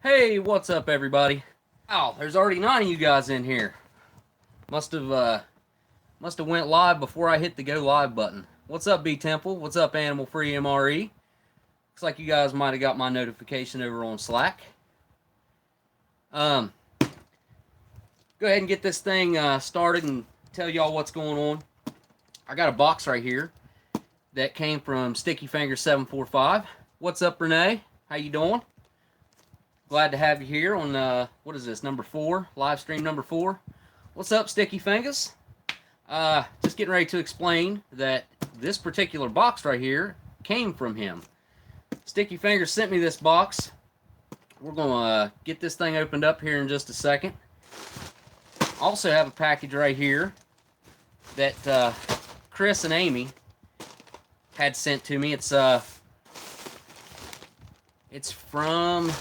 Hey, what's up, everybody? Oh, there's already 9 of you guys in here. Must have went live before I hit the go live button. What's up, BTemple? What's up, Animal Free MRE? Looks like you guys might have got my notification over on Slack. Go ahead and get this thing started and tell y'all what's going on. I got a box right here that came from stickyfingaz745. What's up, Renee? How you doing? Glad to have you here on, what is this, number 4? Live stream number 4. What's up, Sticky Fingers? Just getting ready to explain that this particular box right here came from him. Sticky Fingers sent me this box. We're going to get this thing opened up here in just a second. Also have a package right here that Chris and Amy had sent to me. It's from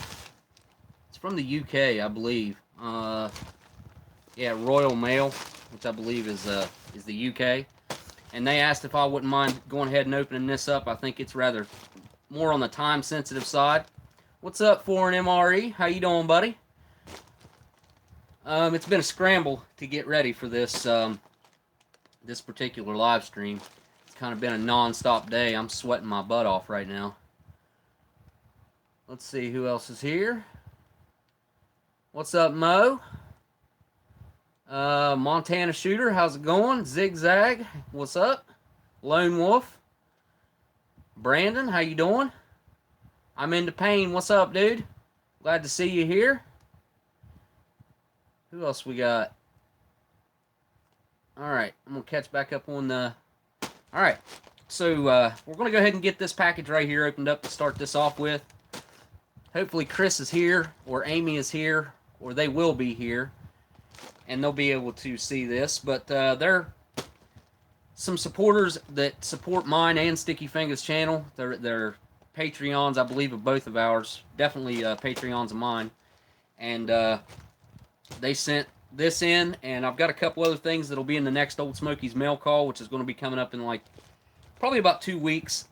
the UK, I believe. Yeah, Royal Mail, which I believe is the UK. And they asked if I wouldn't mind going ahead and opening this up. I think it's rather more on the time-sensitive side. What's up, Foreign MRE? How you doing, buddy? It's been a scramble to get ready for this this particular live stream. It's kind of been a non-stop day. I'm sweating my butt off right now. Let's see who else is here. What's up, Mo? Montana Shooter, how's it going? Zigzag, what's up? Lone Wolf. Brandon, how you doing? I'm into pain. What's up, dude? Glad to see you here. Who else we got? Alright, I'm going to catch back up on the... Alright, so we're going to go ahead and get this package right here opened up to start this off with. Hopefully Chris is here, or Amy is here, or they will be here, and they'll be able to see this. But they're some supporters that support mine and Sticky Fingers channel. They're Patreons, I believe, of both of ours. Definitely Patreons of mine. And they sent this in, and I've got a couple other things that'll be in the next Oldsmokeys mail call, which is going to be coming up in like probably about 2 weeks.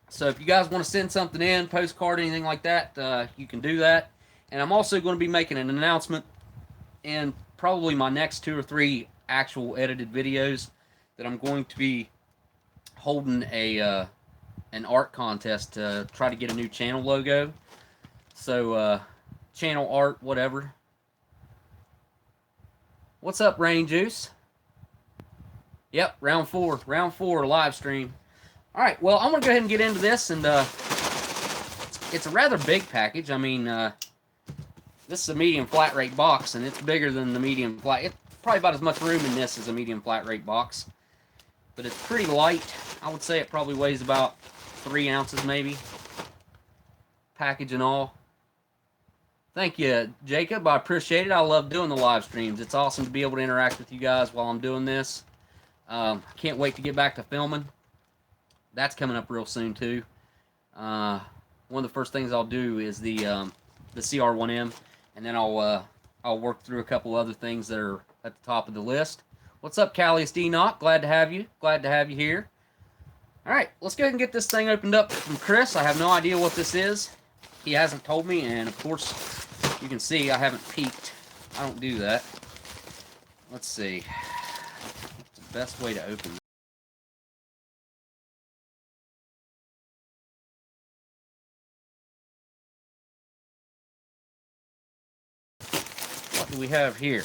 So if you guys want to send something in, postcard, anything like that, you can do that. And I'm also going to be making an announcement in probably my next 2 or 3 actual edited videos that I'm going to be holding an art contest to try to get a new channel logo. So channel art, whatever. What's up, Rain Juice? Yep, round 4 live stream. Alright, well, I'm going to go ahead and get into this, and it's a rather big package. I mean, this is a medium flat rate box, and it's bigger than the medium flat. It's probably about as much room in this as a medium flat rate box. But it's pretty light. I would say it probably weighs about 3 ounces, maybe. Package and all. Thank you, Jacob. I appreciate it. I love doing the live streams. It's awesome to be able to interact with you guys while I'm doing this. I can't wait to get back to filming. That's coming up real soon too. One of the first things I'll do is the CR1M, and then I'll work through a couple other things that are at the top of the list. What's up, Callius Enoch? Glad to have you. Glad to have you here. All right, let's go ahead and get this thing opened up from Chris. I have no idea what this is. He hasn't told me, and of course, you can see I haven't peeked. I don't do that. Let's see. What's the best way to open this? What do we have here?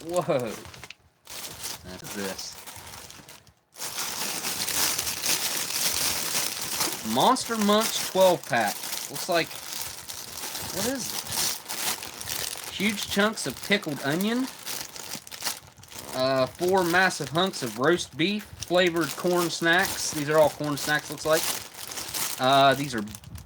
Whoa. What is this? Monster Munch 12-pack. Looks like... What is this? Huge chunks of pickled onion. 4 massive hunks of roast beef. Flavored corn snacks. These are all corn snacks, looks like. These are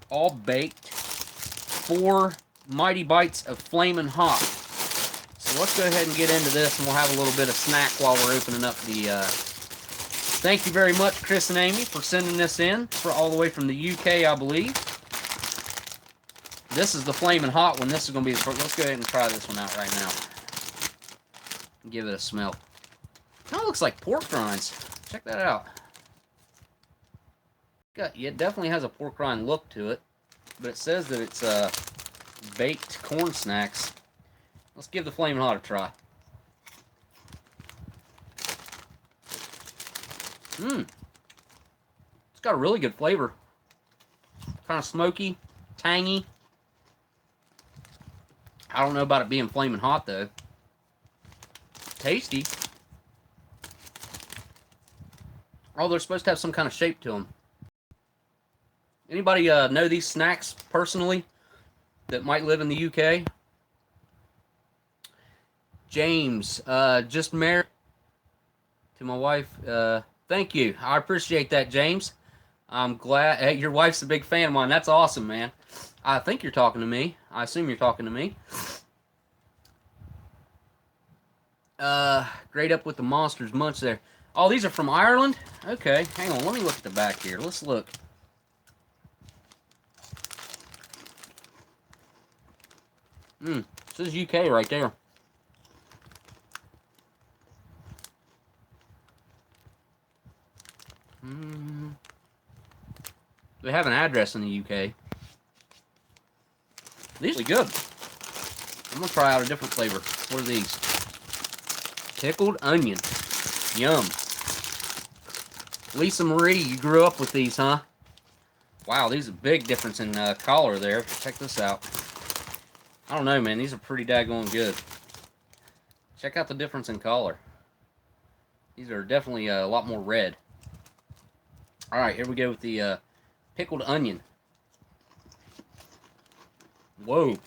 all baked. 4 mighty bites of Flamin' Hot. So let's go ahead and get into this, and we'll have a little bit of snack while we're opening up the... Thank you very much, Chris and Amy, for sending this in, for all the way from the UK, I believe. This is the Flamin' Hot one. This is going to be the first. Let's go ahead and try this one out right now. Give it a smell. Kind of looks like pork rinds. Check that out. Yeah, it definitely has a pork rind look to it. but it says that it's baked corn snacks. Let's give the Flamin' Hot a try. It's got a really good flavor. Kind of smoky, tangy. I don't know about it being Flamin' Hot though. Tasty. Oh, they're supposed to have some kind of shape to them. Anybody know these snacks personally that might live in the UK? James, just married to my wife. Thank you. I appreciate that, James. I'm glad. Hey, your wife's a big fan of mine. That's awesome, man. I think you're talking to me. I assume you're talking to me. Great up with the Monsters Munch there. Oh, these are from Ireland? Okay, hang on. Let me look at the back here. Let's look. It says UK right there. They have an address in the UK. These are good. I'm going to try out a different flavor. What are these? Pickled onion. Yum. Lisa Marie, you grew up with these, huh? Wow, these are a big difference in color there. Check this out. I don't know, man. These are pretty daggone good. Check out the difference in color. These are definitely a lot more red. Alright, here we go with the pickled onion. Whoa.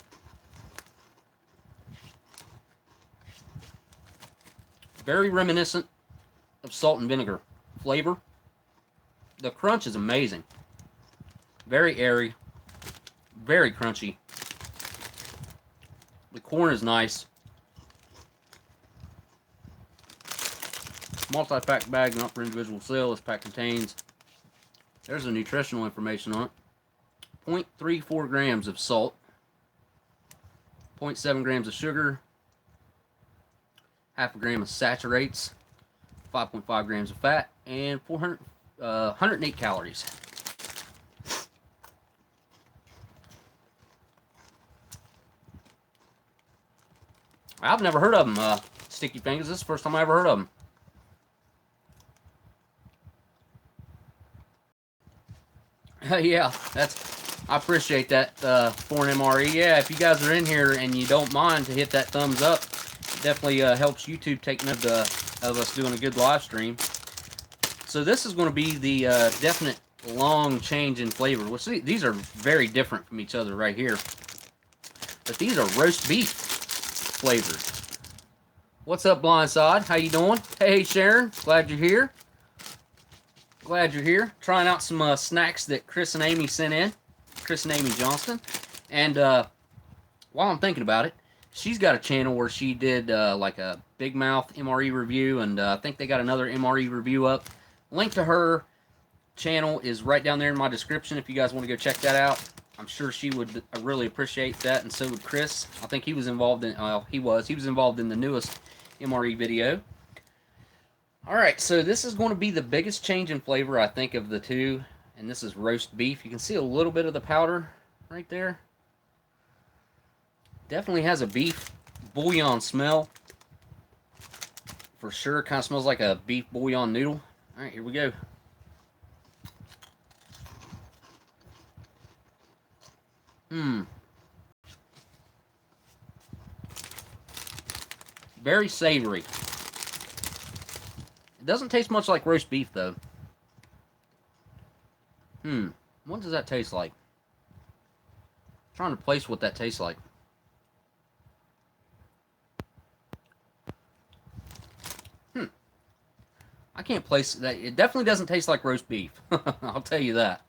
Very reminiscent of salt and vinegar flavor. The crunch is amazing. Very airy. Very crunchy. The corn is nice. Multi-pack bag, not for individual sale. This pack contains, there's the nutritional information on it. 0.34 grams of salt. 0.7 grams of sugar. Half a gram of saturates. 5.5 grams of fat. And 108 calories. I've never heard of them, Sticky Fingers. This is the first time I ever heard of them. Yeah, I appreciate that for an MRE. Yeah, if you guys are in here and you don't mind to hit that thumbs up, it definitely helps YouTube take note of us doing a good live stream. So this is going to be the definite long change in flavor. Well, see, these are very different from each other right here. But these are roast beef flavored. What's up, Blindside? How you doing? Hey, Sharon. Glad you're here. Glad you're here. Trying out some snacks that Chris and Amy sent in. Chris and Amy Johnston. And while I'm thinking about it, she's got a channel where she did like a Big Mouth MRE review, and I think they got another MRE review up. Link to her channel is right down there in my description if you guys want to go check that out. I'm sure she would really appreciate that, and so would Chris. I think he was involved in, he was involved in the newest MRE video. Alright, so this is going to be the biggest change in flavor, I think, of the two. And this is roast beef. You can see a little bit of the powder right there. Definitely has a beef bouillon smell. For sure, kind of smells like a beef bouillon noodle. Alright, here we go. Very savory. It doesn't taste much like roast beef, though. What does that taste like? I'm trying to place what that tastes like. I can't place that. It definitely doesn't taste like roast beef. I'll tell you that.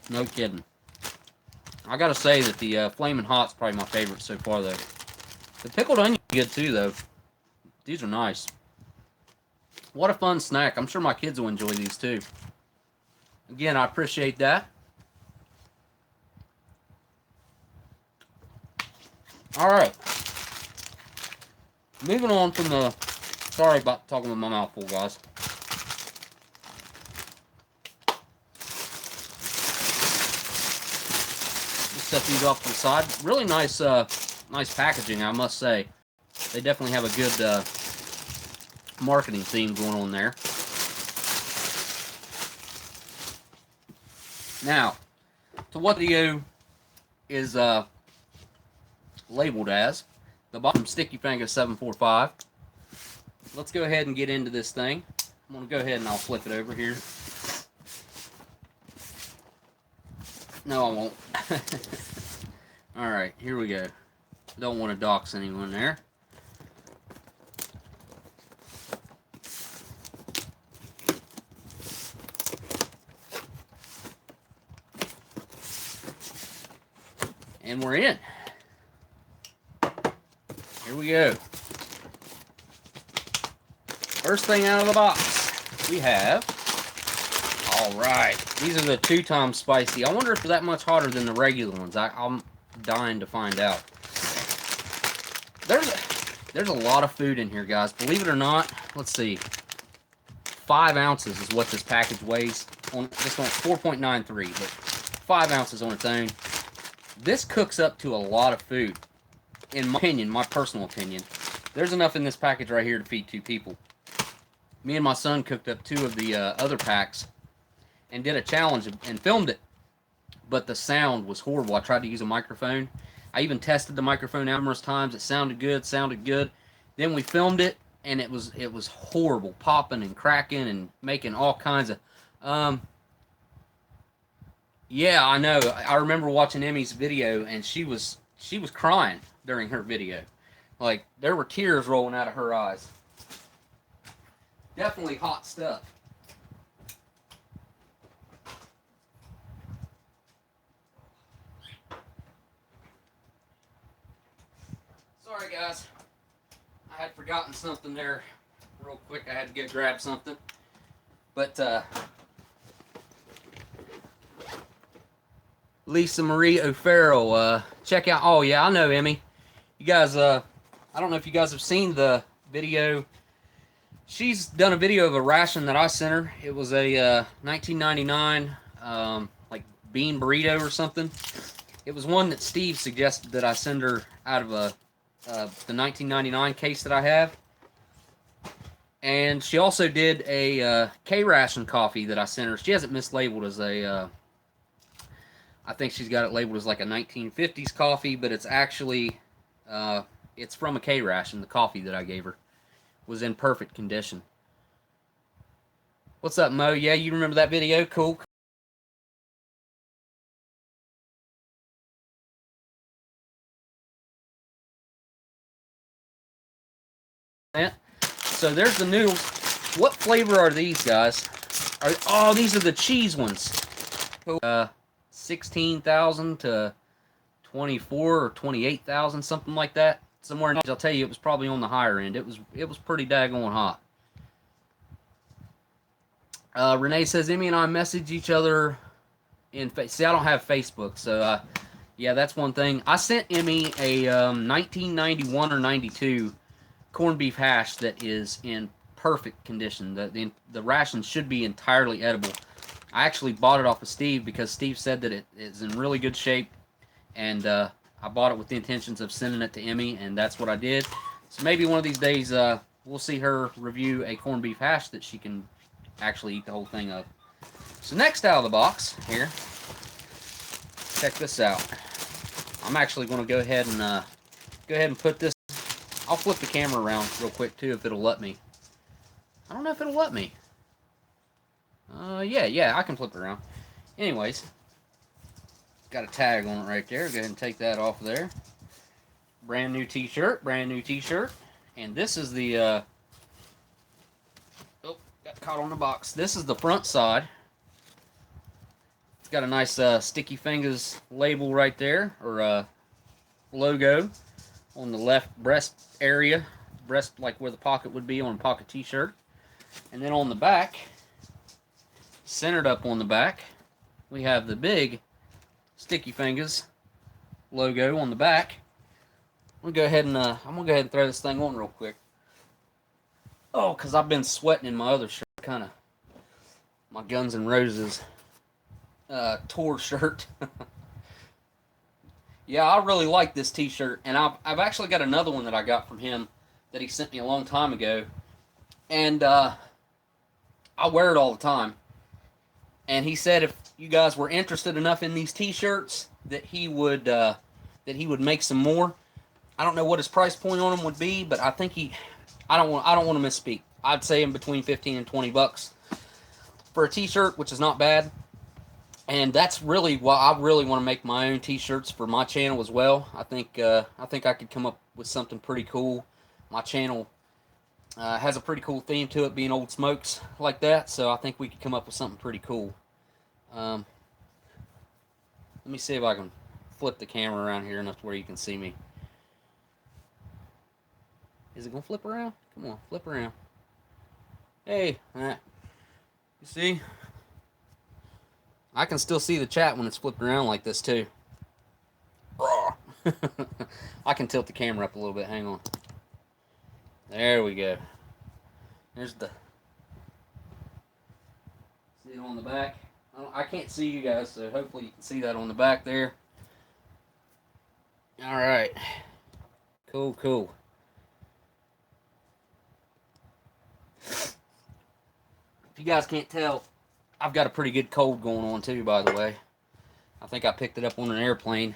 No kidding. I gotta say that the Flamin' Hot's probably my favorite so far, though. The pickled onion is good, too, though. These are nice. What a fun snack. I'm sure my kids will enjoy these, too. Again, I appreciate that. Alright. Moving on from the... Sorry about talking with my mouth full, guys. Just set these off to the side. Really nice, nice packaging, I must say. They definitely have a good marketing theme going on there. Now, to what the video is labeled as, the bottom stickyfingaz745. Let's go ahead and get into this thing. I'm going to go ahead and I'll flip it over here. No, I won't. Alright, here we go. Don't want to dox anyone there. And we're in. Here we go. First thing out of the box, we have, alright, these are the 2 times spicy. I wonder if they're that much hotter than the regular ones. I'm dying to find out. There's a lot of food in here, guys. Believe it or not, let's see. 5 ounces is what this package weighs. This one's 4.93, but 5 ounces on its own. This cooks up to a lot of food. In my opinion, my personal opinion. There's enough in this package right here to feed 2 people. Me and my son cooked up 2 of the other packs and did a challenge and filmed it. But the sound was horrible. I tried to use a microphone. I even tested the microphone numerous times. It sounded good. Then we filmed it, and it was horrible. Popping and cracking and making all kinds of... Yeah, I know. I remember watching Emmy's video, and she was crying during her video. Like, there were tears rolling out of her eyes. Definitely hot stuff. Sorry, guys. I had forgotten something there real quick. I had to go grab something. But, Lisa Marie O'Farrell, check out... Oh, yeah, I know, Emmy. You guys, I don't know if you guys have seen the video. She's done a video of a ration that I sent her. It was a 1999 like bean burrito or something. It was one that Steve suggested that I send her out of the 1999 case that I have. And she also did a K-ration coffee that I sent her. She has it mislabeled as a... I think she's got it labeled as like a 1950s coffee, but it's actually... it's from a K-ration. The coffee that I gave her was in perfect condition. What's up, Mo? Yeah, you remember that video? Cool. So there's the noodles. What flavor are these, guys? Oh, these are the cheese ones. 16,000 to 24 or 28,000, something like that. Somewhere in, I'll tell you, it was probably on the higher end. It was pretty daggone hot. Renee says, Emmy and I message each other in Facebook. See, I don't have Facebook, so yeah, that's one thing. I sent Emmy a 1991 or 92 corned beef hash that is in perfect condition. The ration should be entirely edible. I actually bought it off of Steve because Steve said that it is in really good shape, and I bought it with the intentions of sending it to Emmy, and that's what I did. So maybe one of these days we'll see her review a corned beef hash that she can actually eat the whole thing up. So next out of the box here, check this out. I'm actually going to go ahead and put this. I'll flip the camera around real quick too if it'll let me. I don't know if it'll let me. Yeah, I can flip it around. Anyways. Got a tag on it right there. Go ahead and take that off of there. Brand new t-shirt. And this is the... oh, got caught on the box. This is the front side. It's got a nice Sticky Fingaz label right there, or logo on the left breast area. Breast, like where the pocket would be on a pocket t-shirt. And then on the back, centered up on the back, we have the big Sticky Fingaz logo on the back. I'm gonna go ahead and throw this thing on real quick. Oh, cause I've been sweating in my other shirt, kind of my Guns N' Roses tour shirt. Yeah, I really like this T-shirt, and I've actually got another one that I got from him that he sent me a long time ago, and I wear it all the time. And he said if you guys were interested enough in these T-shirts that he would make some more. I don't know what his price point on them would be, but I think I don't want to misspeak. I'd say in between 15 and 20 bucks for a T-shirt, which is not bad. And that's really why I really want to make my own T-shirts for my channel as well. I think I could come up with something pretty cool. My channel has a pretty cool theme to it, being old smokes like that. So I think we could come up with something pretty cool. Let me see if I can flip the camera around here enough to where you can see me. Is it gonna flip around? Come on, flip around. Hey, you see? I can still see the chat when it's flipped around like this too. I can tilt the camera up a little bit. Hang on. There we go. There's the. See it on the back? I can't see you guys, so hopefully you can see that on the back there. All right. Cool, cool. If you guys can't tell, I've got a pretty good cold going on too, by the way. I think I picked it up on an airplane.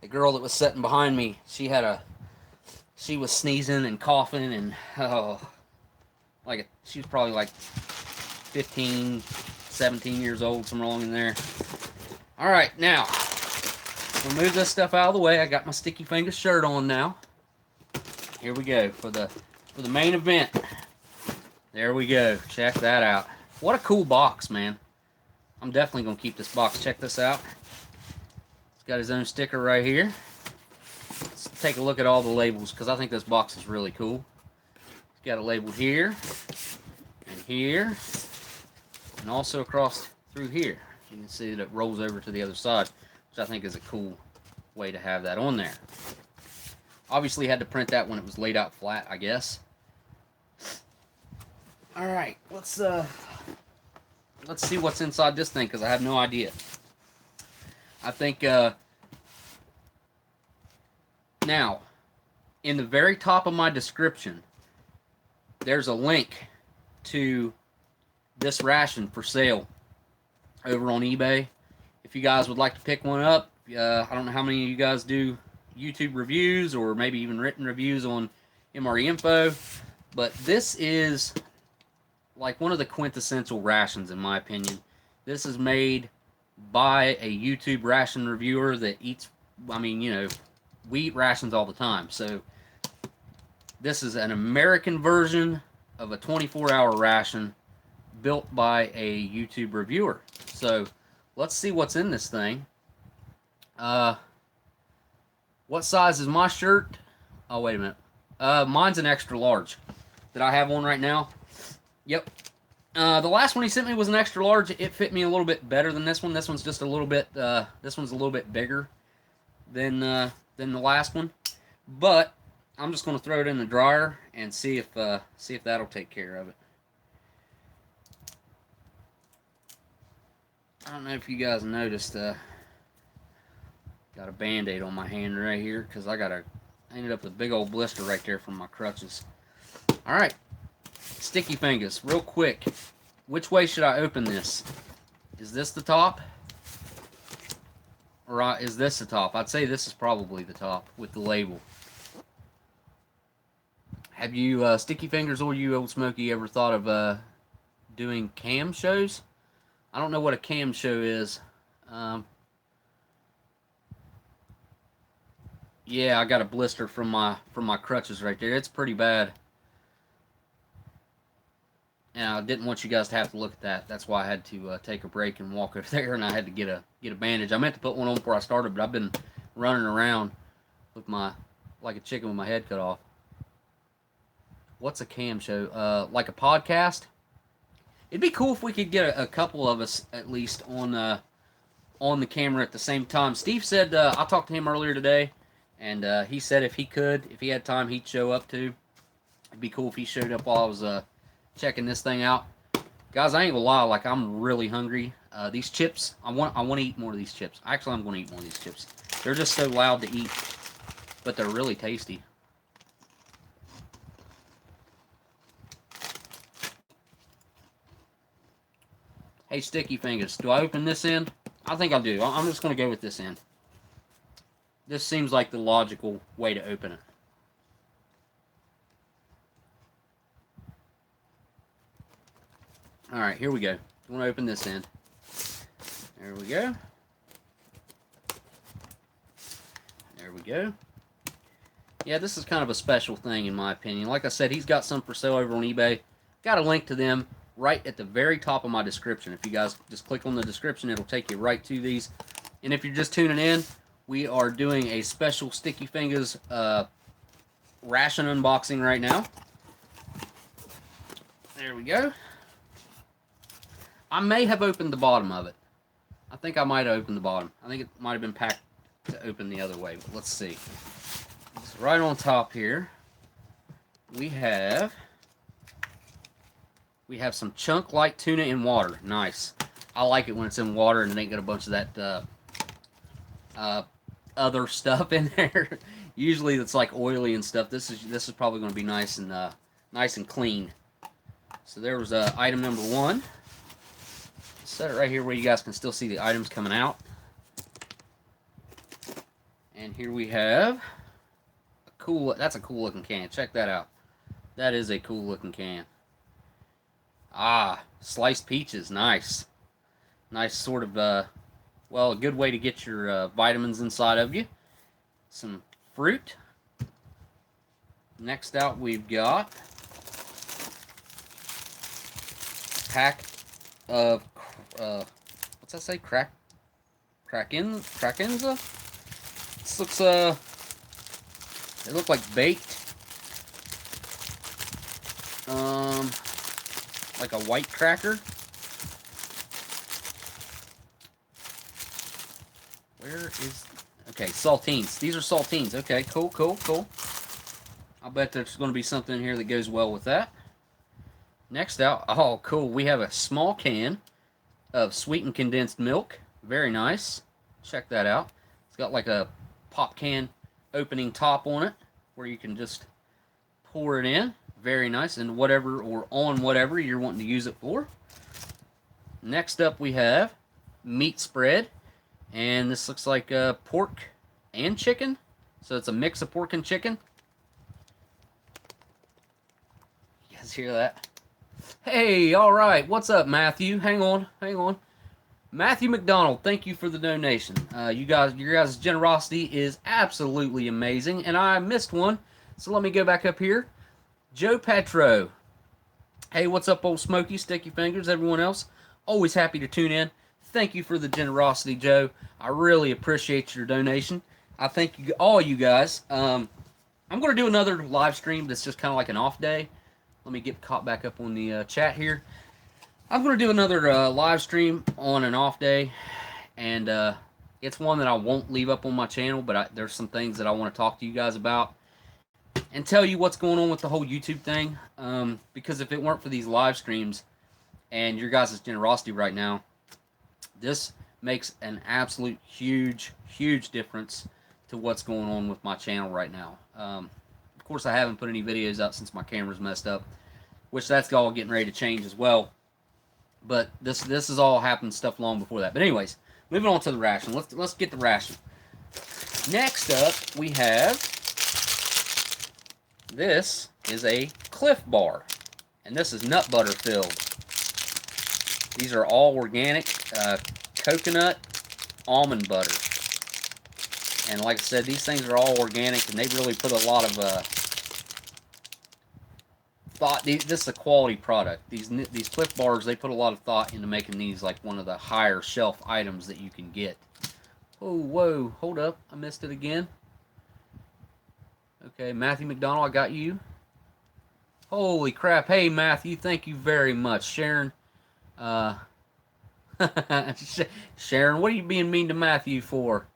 The girl that was sitting behind me, she was sneezing and coughing and she was probably like 15, 17 years old, somewhere along in there. All right, now we'll move this stuff out of the way. I got my Sticky Fingers shirt on now. Here we go for the main event. There we go. Check that out. What a cool box, man. I'm definitely going to keep this box. Check this out. It's got his own sticker right here. Let's take a look at all the labels, because I think this box is really cool. It's got a label here, and here, and also across through here. You can see that it rolls over to the other side, which I think is a cool way to have that on there. Obviously had to print that when it was laid out flat, I guess. Alright, let's see what's inside this thing, because I have no idea. I think, now, in the very top of my description, there's a link to this ration for sale over on eBay. If you guys would like to pick one up, I don't know how many of you guys do YouTube reviews or maybe even written reviews on MRE info, but this is like one of the quintessential rations in my opinion. This is made by a YouTube ration reviewer that eats, I mean, you know, we eat rations all the time. So this is an American version of a 24-hour ration built by a YouTube reviewer. So let's see what's in this thing. What size is my shirt? Oh, wait a minute. Mine's an extra large that I have on right now. Yep. The last one he sent me was an extra large. It fit me a little bit better than this one. This one's just a little bit. This one's a little bit bigger than the last one. But I'm just going to throw it in the dryer and see if that'll take care of it. I don't know if you guys noticed. Got a Band-Aid on my hand right here because I ended up with a big old blister right there from my crutches. All right. Sticky Fingers, real quick. Which way should I open this? Is this the top? Or is this the top? I'd say this is probably the top with the label. Have you, Sticky Fingers or you, Oldsmokey, ever thought of doing cam shows? I don't know what a cam show is. Yeah, I got a blister from my crutches right there. It's pretty bad. And I didn't want you guys to have to look at that. That's why I had to take a break and walk over there, and I had to get a bandage. I meant to put one on before I started, but I've been running around with like a chicken with my head cut off. What's a cam show? Like a podcast? It'd be cool if we could get a couple of us at least on the camera at the same time. Steve said I talked to him earlier today, And he said if he had time, he'd show up too. It'd be cool if he showed up while I was checking this thing out. Guys, I ain't gonna lie, like I'm really hungry. These chips, I want to eat more of these chips. Actually, I'm gonna eat more of these chips. They're just so loud to eat, but they're really tasty. Hey, Sticky Fingers, do I open this end? I think I'll do. I'm just gonna go with this end. This seems like the logical way to open it. Alright, here we go. I'm going to open this end. There we go. There we go. Yeah, this is kind of a special thing in my opinion. Like I said, he's got some for sale over on eBay. Got a link to them right at the very top of my description. If you guys just click on the description, it'll take you right to these. And if you're just tuning in, we are doing a special Sticky Fingers ration unboxing right now. There we go. I may have opened the bottom of it. I think I might have opened the bottom. I think it might have been packed to open the other way, but let's see. So right on top here, we have some chunk light tuna in water. Nice. I like it when it's in water and it ain't got a bunch of that other stuff in there. Usually it's like oily and stuff. This is probably going to be nice and clean. So there was item number 1. Set it right here where you guys can still see the items coming out. And here we have that's a cool looking can. Check that out. That is a cool looking can. Ah, sliced peaches. Nice. Nice sort of, well, a good way to get your vitamins inside of you. Some fruit. Next out we've got a pack of what's that say? Krakenza? This looks they look like baked. Like a white cracker. Where is okay, saltines. These are saltines. Okay, cool. I'll bet there's going to be something in here that goes well with that. Next out, oh cool, we have a small can of sweetened condensed milk. Very nice. Check that out. It's got like a pop can opening top on it where you can just pour it in. Very nice. And whatever or on whatever you're wanting to use it for. Next up we have meat spread. And this looks like pork and chicken. So it's a mix of pork and chicken. You guys hear that? Hey, all right. What's up, Matthew? Hang on. Matthew McDonald, thank you for the donation. Your guys' generosity is absolutely amazing, and I missed one, so let me go back up here. Joe Petro. Hey, what's up, Oldsmokey, Sticky Fingers, everyone else? Always happy to tune in. Thank you for the generosity, Joe. I really appreciate your donation. I thank you, all you guys. I'm going to do another live stream that's just kind of like an off day. Let me get caught back up on the chat here. I'm going to do another live stream on an off day, and it's one that I won't leave up on my channel, but there's some things that I want to talk to you guys about and tell you what's going on with the whole YouTube thing, because if it weren't for these live streams and your guys' generosity right now, this makes an absolute huge difference to what's going on with my channel right now. Of course, I haven't put any videos out since my camera's messed up, which that's all getting ready to change as well. But this has all happened stuff long before that. But anyways, moving on to the ration. Let's get the ration. Next up, we have this is a Cliff Bar, and this is nut butter filled. These are all organic coconut almond butter. And like I said, these things are all organic, and they really put a lot of thought. This is a quality product. These Cliff Bars, they put a lot of thought into making these like one of the higher shelf items that you can get. Oh, whoa, hold up. I missed it again. Okay, Matthew McDonald, I got you. Holy crap. Hey, Matthew, thank you very much. Sharon, Sharon, what are you being mean to Matthew for?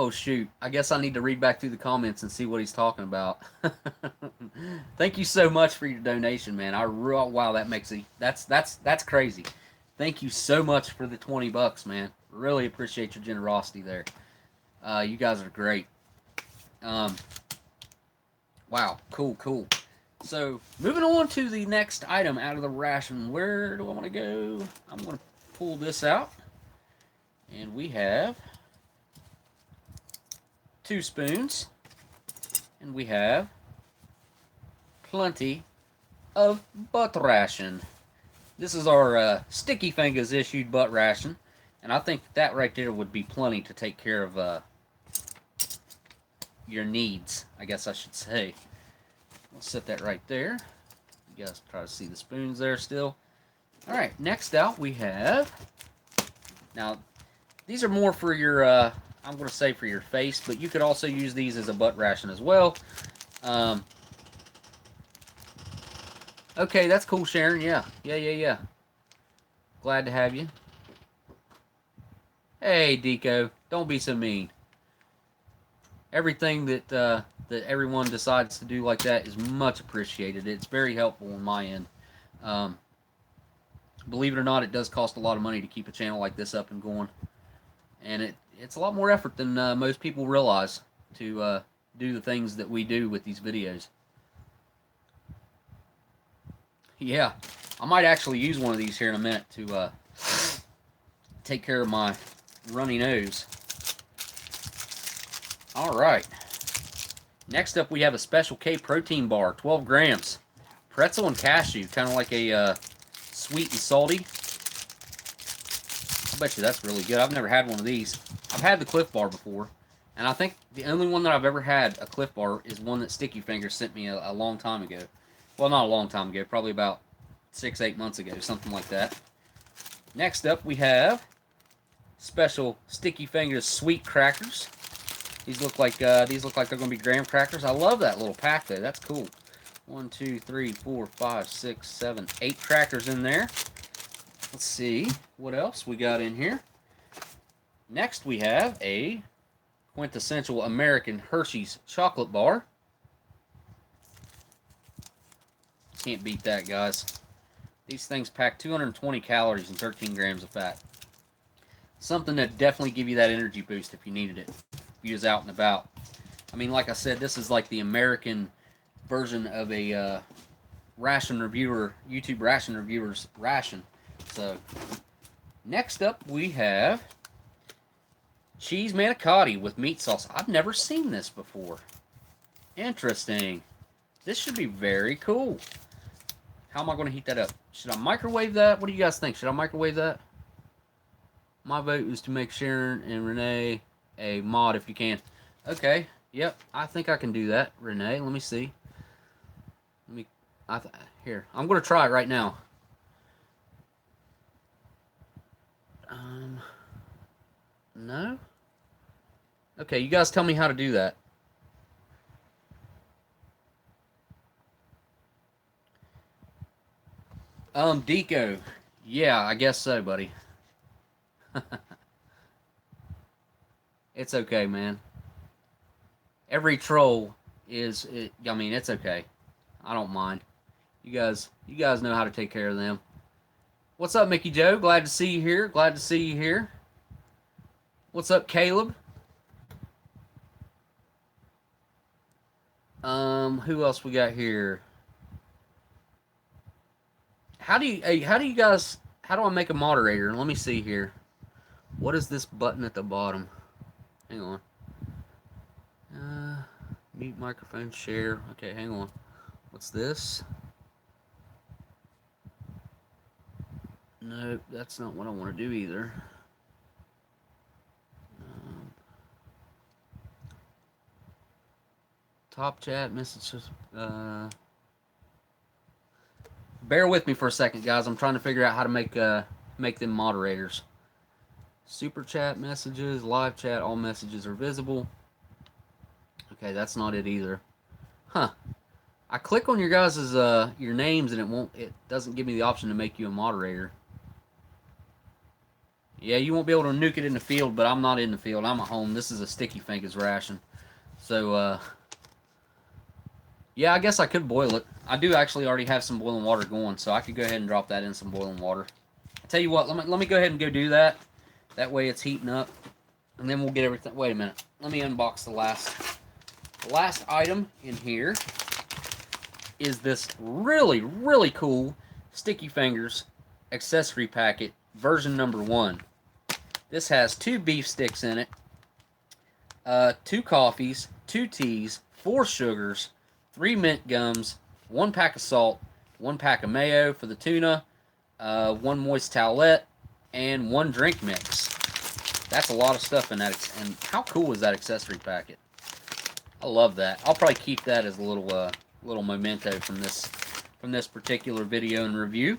Oh, shoot. I guess I need to read back through the comments and see what he's talking about. Thank you so much for your donation, man. Wow, that makes it... That's crazy. Thank you so much for the $20, man. Really appreciate your generosity there. You guys are great. Wow, cool. So, moving on to the next item out of the ration. Where do I want to go? I'm going to pull this out. And we have 2 spoons. And we have plenty of butt ration. This is our Sticky Fingers issued butt ration. And I think that right there would be plenty to take care of your needs, I guess I should say. We'll set that right there. You guys try to see the spoons there still. Alright, next out we have... Now, these are more for your, I'm going to say for your face, but you could also use these as a butt ration as well. Okay, that's cool, Sharon. Yeah. Glad to have you. Hey, Deco, don't be so mean. Everything that that everyone decides to do like that is much appreciated. It's very helpful on my end. Believe it or not, it does cost a lot of money to keep a channel like this up and going. And it's a lot more effort than most people realize to do the things that we do with these videos. Yeah, I might actually use one of these here in a minute to take care of my runny nose. Alright. Next up we have a Special K protein bar, 12 grams. Pretzel and cashew, kind of like a sweet and salty. I bet you that's really good. I've never had one of these. I've had the Cliff Bar before, and I think the only one that I've ever had, a Cliff Bar, is one that Sticky Fingers sent me a long time ago. Well, not a long time ago, probably about 6-8 months ago, something like that. Next up we have Special Sticky Fingers sweet crackers. These look like they're going to be graham crackers. I love that little pack though. That's cool. 1, 2, 3, 4, 5, 6, 7, 8 crackers in there. Let's see what else we got in here. Next we have a quintessential American Hershey's chocolate bar. Can't beat that, guys. These things pack 220 calories and 13 grams of fat. Something that definitely give you that energy boost if you needed it. If you was out and about. I mean, like I said, this is like the American version of a ration reviewer, YouTube ration reviewer's ration. So, next up we have cheese manicotti with meat sauce. I've never seen this before. Interesting. This should be very cool. How am I going to heat that up? Should I microwave that? What do you guys think? Should I microwave that? My vote is to make Sharon and Renee a mod if you can. Okay. Yep. I think I can do that. Renee, let me see. Here. I'm going to try it right now. No? Okay, you guys tell me how to do that. Deco. Yeah, I guess so, buddy. It's okay, man. Every troll I mean, it's okay. I don't mind. You guys know how to take care of them. What's up, Mickey Joe? Glad to see you here. Glad to see you here. What's up, Caleb? Who else we got here? How do I make a moderator? Let me see here. What is this button at the bottom? Hang on. Mute microphone, share. Okay, hang on. What's this? No, that's not what I want to do either. Top chat messages. Bear with me for a second, guys. I'm trying to figure out how to make them moderators. Super chat messages, live chat, all messages are visible. Okay, that's not it either. Huh. I click on your guys' your names and it doesn't give me the option to make you a moderator. Yeah, you won't be able to nuke it in the field, but I'm not in the field. I'm at home. This is a sticky fingers ration. So, yeah, I guess I could boil it. I do actually already have some boiling water going, so I could go ahead and drop that in some boiling water. I tell you what, let me go ahead and go do that. That way it's heating up, and then we'll get everything. Wait a minute. Let me unbox the last item in here. Is this really, really cool Sticky Fingers accessory packet, version number 1. This has 2 beef sticks in it, 2 coffees, 2 teas, 4 sugars, 3 mint gums, 1 pack of salt, 1 pack of mayo for the tuna, 1 moist towelette, and 1 drink mix. That's a lot of stuff in that. And how cool is that accessory packet? I love that. I'll probably keep that as a little memento from this particular video and review.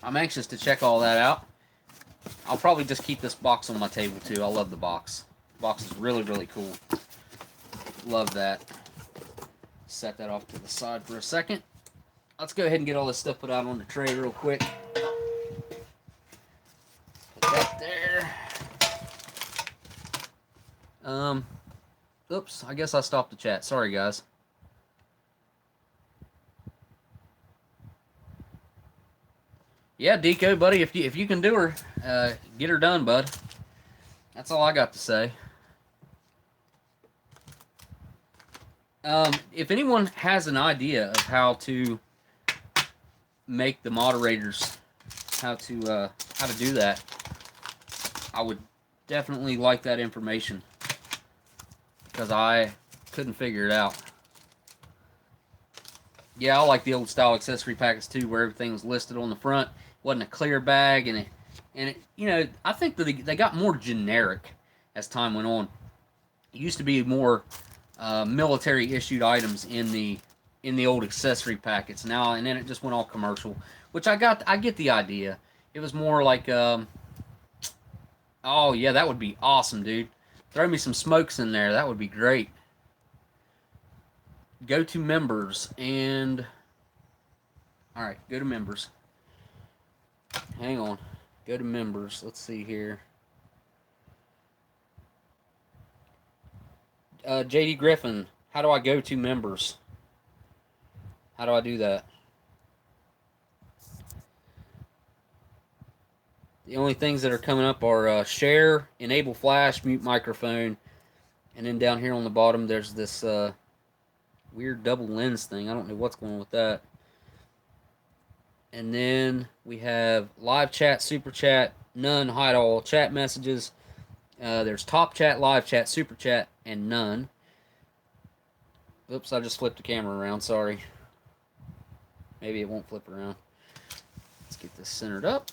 I'm anxious to check all that out. I'll probably just keep this box on my table too. I love the box. The box is really, really cool. Love that. Set that off to the side for a second. Let's go ahead and get all this stuff put out on the tray real quick. Put that there. Oops, I guess I stopped the chat. Sorry, guys. Yeah, Deco, buddy, if you can do her, get her done, bud. That's all I got to say. If anyone has an idea of how to make the moderators, how to do that, I would definitely like that information, because I couldn't figure it out. Yeah, I like the old style accessory packets too, where everything was listed on the front. Wasn't a clear bag, and it, you know, I think that they got more generic as time went on. It used to be more military issued items in the old accessory packets now, and then it just went all commercial, which I get the idea. It was more like, oh yeah, that would be awesome, dude. Throw me some smokes in there. That would be great. Go to members, and all right, go to members. Hang on, go to members. Let's see here. JD Griffin, how do I go to members? How do I do that? The only things that are coming up are share, enable flash, mute microphone, and then down here on the bottom there's this weird double lens thing. I don't know what's going on with that. And then we have live chat, super chat, none, hide all, chat messages. There's top chat, live chat, super chat, and none. Oops, I just flipped the camera around. Sorry. Maybe it won't flip around. Let's get this centered up.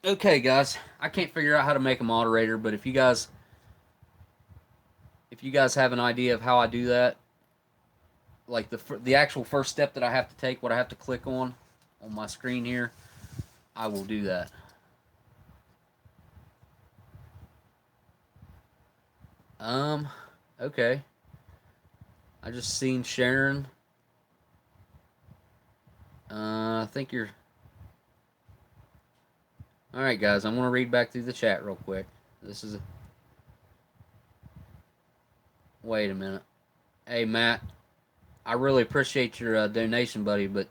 Okay, guys. I can't figure out how to make a moderator, but if you guys have an idea of how I do that, like the actual first step that I have to take, what I have to click on my screen here, I will do that. Okay. I just seen Sharon. I think you're... Alright, guys, I'm going to read back through the chat real quick. This is a... Wait a minute. Hey, Matt, I really appreciate your donation, buddy, but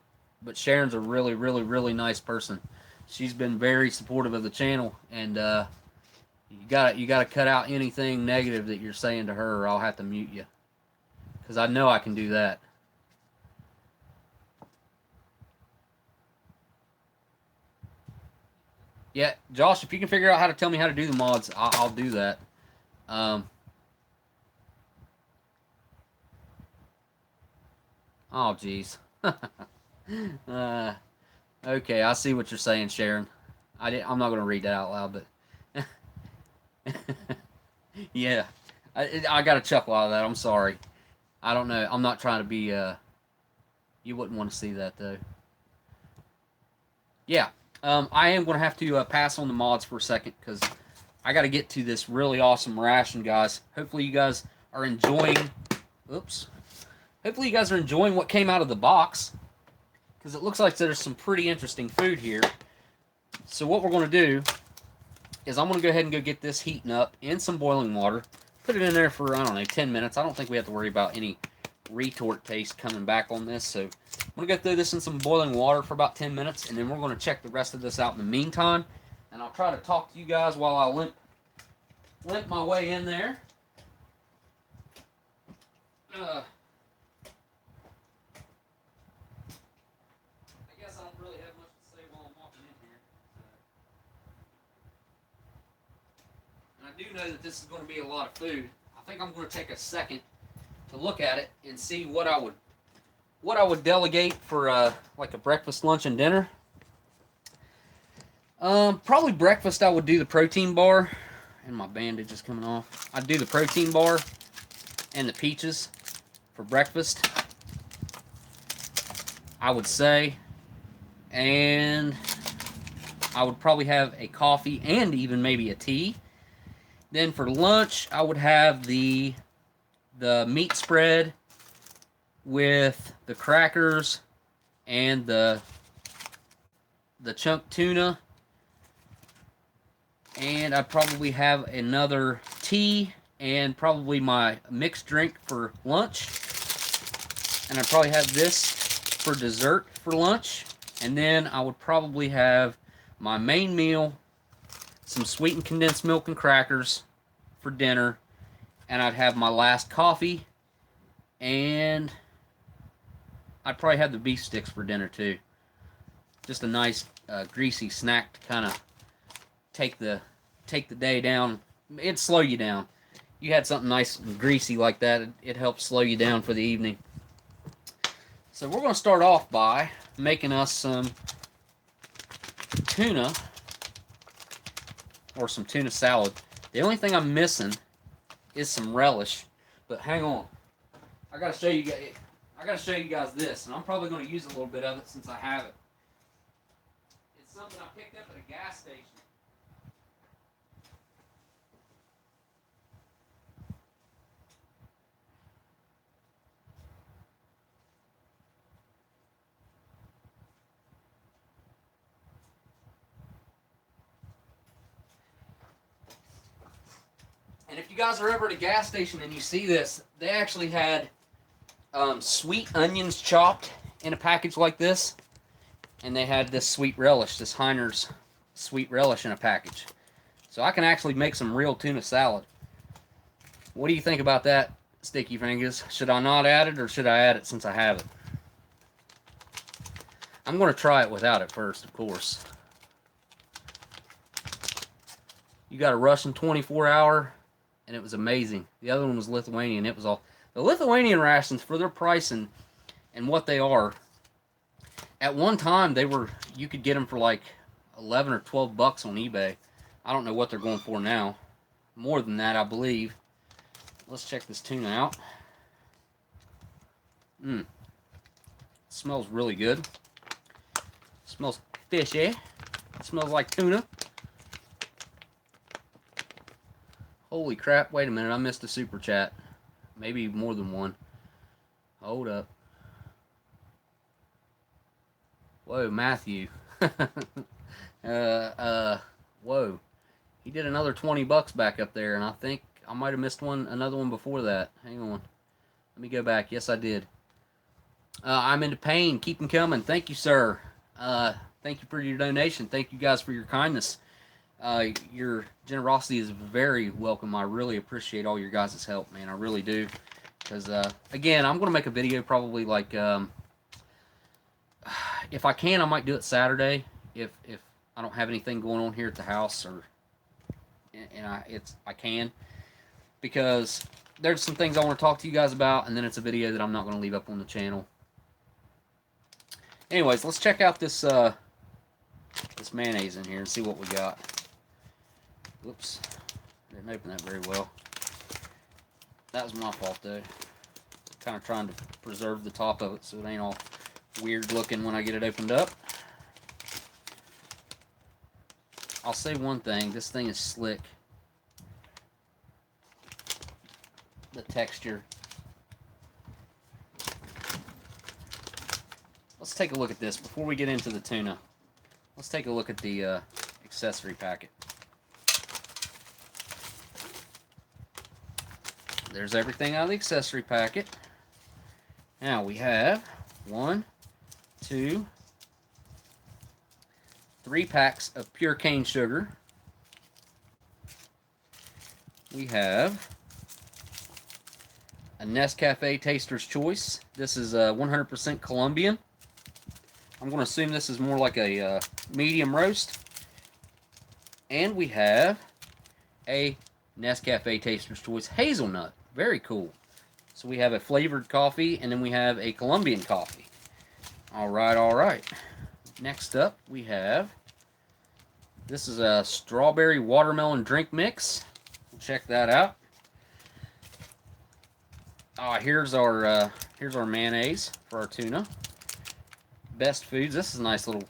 Sharon's a really, really, really nice person. She's been very supportive of the channel, and you gotta cut out anything negative that you're saying to her, or I'll have to mute you, because I know I can do that. Yeah, Josh, if you can figure out how to tell me how to do the mods, I'll do that. Oh, jeez. Okay, I see what you're saying, Sharon. I'm not going to read that out loud, but... yeah. I got a chuckle out of that. I'm sorry. I don't know. I'm not trying to be... You wouldn't want to see that, though. Yeah. I am going to have to pass on the mods for a second, because I got to get to this really awesome ration, guys. Hopefully you guys are enjoying... Oops. hopefully you guys are enjoying what came out of the box, because it looks like there's some pretty interesting food here. So what we're going to do is I'm going to go ahead and go get this heating up in some boiling water. Put it in there for, I don't know, 10 minutes. I don't think we have to worry about any retort taste coming back on this. So I'm going to go through this in some boiling water for about 10 minutes, and then we're going to check the rest of this out in the meantime. And I'll try to talk to you guys while I limp my way in there. I guess I don't really have much to say while I'm walking in here. And I do know that this is going to be a lot of food. I think I'm going to take a second to look at it and see what I would delegate for like a breakfast, lunch, and dinner. Probably breakfast. I would do the protein bar, and my bandage is coming off. I'd do the protein bar and the peaches for breakfast, I would say, and I would probably have a coffee and even maybe a tea. Then for lunch, I would have the meat spread with the crackers and the chunk tuna, and I'd probably have another tea and probably my mixed drink for lunch, and I'd probably have this for dessert for lunch, and then I would probably have my main meal, some sweetened condensed milk and crackers for dinner, and I'd have my last coffee, and I'd probably have the beef sticks for dinner too. Just a nice greasy snack to kind of take the day down. It'd slow you down. You had something nice and greasy like that, it helps slow you down for the evening. So we're going to start off by making us some tuna, or some tuna salad. The only thing I'm missing is some relish, but hang on. I gotta show you guys this, and I'm probably going to use a little bit of it since I have it. It's something I picked up at a gas station. And if you guys are ever at a gas station and you see this, they actually had sweet onions chopped in a package like this. And they had this sweet relish, this Heiner's sweet relish in a package. So I can actually make some real tuna salad. What do you think about that, Sticky Fingers? Should I not add it, or should I add it since I have it? I'm going to try it without it first, of course. You got a Russian 24-hour, and it was amazing. The other one was Lithuanian. It was all... The Lithuanian rations, for their price and what they are, at one time, you could get them for like 11 or 12 bucks on eBay. I don't know what they're going for now. More than that, I believe. Let's check this tuna out. Smells really good. Smells fishy. Smells like tuna. Holy crap, wait a minute, I missed a super chat. Maybe more than one. Hold up. Whoa, Matthew. Whoa. He did another 20 bucks back up there, and I think I might have missed another one before that. Hang on. Let me go back. Yes, I did. I'm into pain. Keep them coming. Thank you, sir. Thank you for your donation. Thank you guys for your kindness. Your generosity is very welcome. I really appreciate all your guys' help, man. I really do. Because, again, I'm going to make a video probably like... if I can, I might do it Saturday. If I don't have anything going on here at the house, and I can, because there's some things I want to talk to you guys about, and then it's a video that I'm not going to leave up on the channel. Anyways, let's check out this this mayonnaise in here and see what we got. Whoops, didn't open that very well. That was my fault though. Kind of trying to preserve the top of it so it ain't all weird looking when I get it opened up. I'll say one thing, this thing is slick. The texture. let's take a look at this before we get into the tuna. Let's take a look at the accessory packet. There's everything out of the accessory packet. Now we have 1, 2, 3 packs of pure cane sugar. We have a Nescafe Taster's Choice. This is 100% Colombian. I'm going to assume this is more like a medium roast. And we have a Nescafe Taster's Choice Hazelnut. Very cool. So we have a flavored coffee, and then we have a Colombian coffee. All right, all right. Next up, we have, this is a strawberry watermelon drink mix. Check that out. Here's our mayonnaise for our tuna. Best Foods. This is a nice little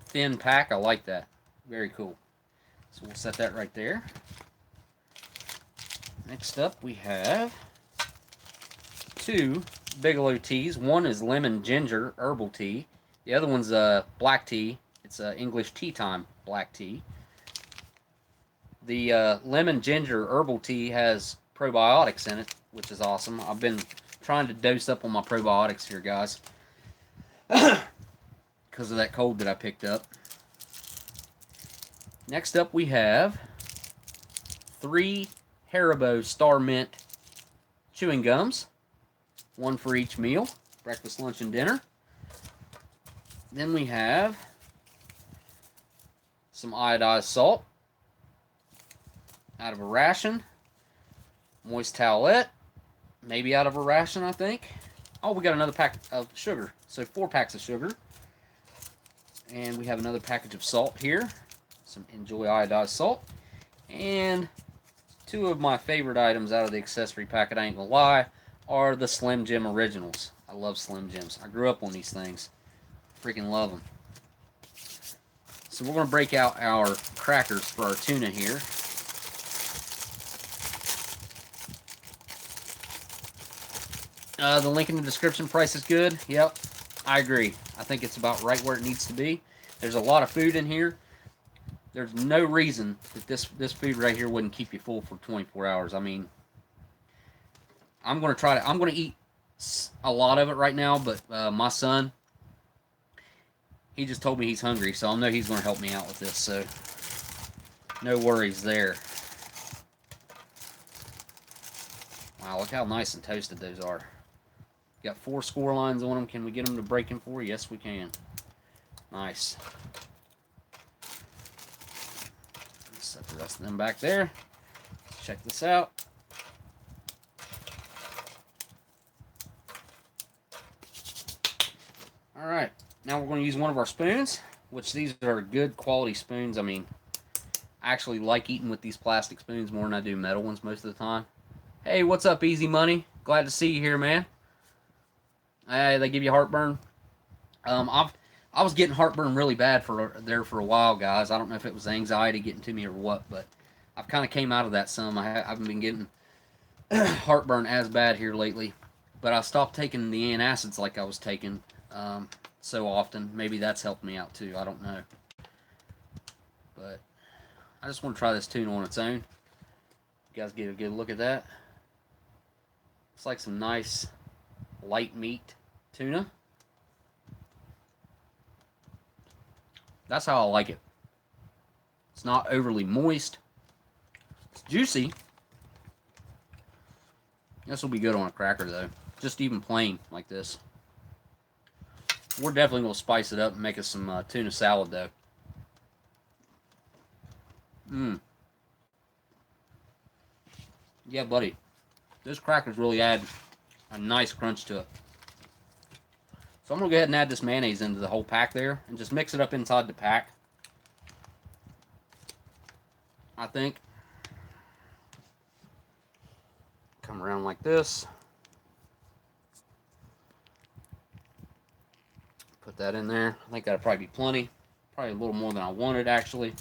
thin pack. I like that. Very cool. So we'll set that right there. Next up, we have 2 Bigelow teas. One is lemon ginger herbal tea. The other one's black tea. It's English tea time black tea. The lemon ginger herbal tea has probiotics in it, which is awesome. I've been trying to dose up on my probiotics here, guys, because of that cold that I picked up. Next up, we have 3 Haribo Star Mint chewing gums, 1 for each meal, breakfast, lunch, and dinner. Then we have some iodized salt out of a ration, moist towelette, maybe out of a ration, I think. Oh, we got another pack of sugar, so 4 packs of sugar. And we have another package of salt here, some Enjoy iodized salt, and 2 of my favorite items out of the accessory packet, I ain't gonna lie, are the Slim Jim Originals. I love Slim Jims. I grew up on these things. Freaking love them. So we're gonna break out our crackers for our tuna here. The link in the description. Price is good. Yep, I agree. I think it's about right where it needs to be. There's a lot of food in here. There's no reason that this food right here wouldn't keep you full for 24 hours. I mean, I'm going to try to... I'm going to eat a lot of it right now, but my son, he just told me he's hungry, so I know he's going to help me out with this, so no worries there. Wow, look how nice and toasted those are. Got 4 score lines on them. Can we get them to break in 4? Yes, we can. Nice. Let's set the rest of them back there. Let's check this out. All right. Now we're going to use one of our spoons, which these are good quality spoons. I mean, I actually like eating with these plastic spoons more than I do metal ones most of the time. Hey, what's up, Easy Money? Glad to see you here, man. Hey, they give you heartburn. I was getting heartburn really bad for a while, guys. I don't know if it was anxiety getting to me or what, but I've kind of came out of that some. I haven't been getting heartburn as bad here lately, but I stopped taking the antacids like I was taking so often. Maybe that's helped me out too. I don't know. But I just want to try this tuna on its own. You guys get a good look at that. It's like some nice light meat tuna. That's how I like it. It's not overly moist. It's juicy. This will be good on a cracker though. Just even plain like this. We're definitely going to spice it up and make us some tuna salad though. Yeah, buddy. This crackers really add a nice crunch to it. So I'm going to go ahead and add this mayonnaise into the whole pack there and just mix it up inside the pack. I think. Come around like this. Put that in there. I think that'll probably be plenty. Probably a little more than I wanted, actually.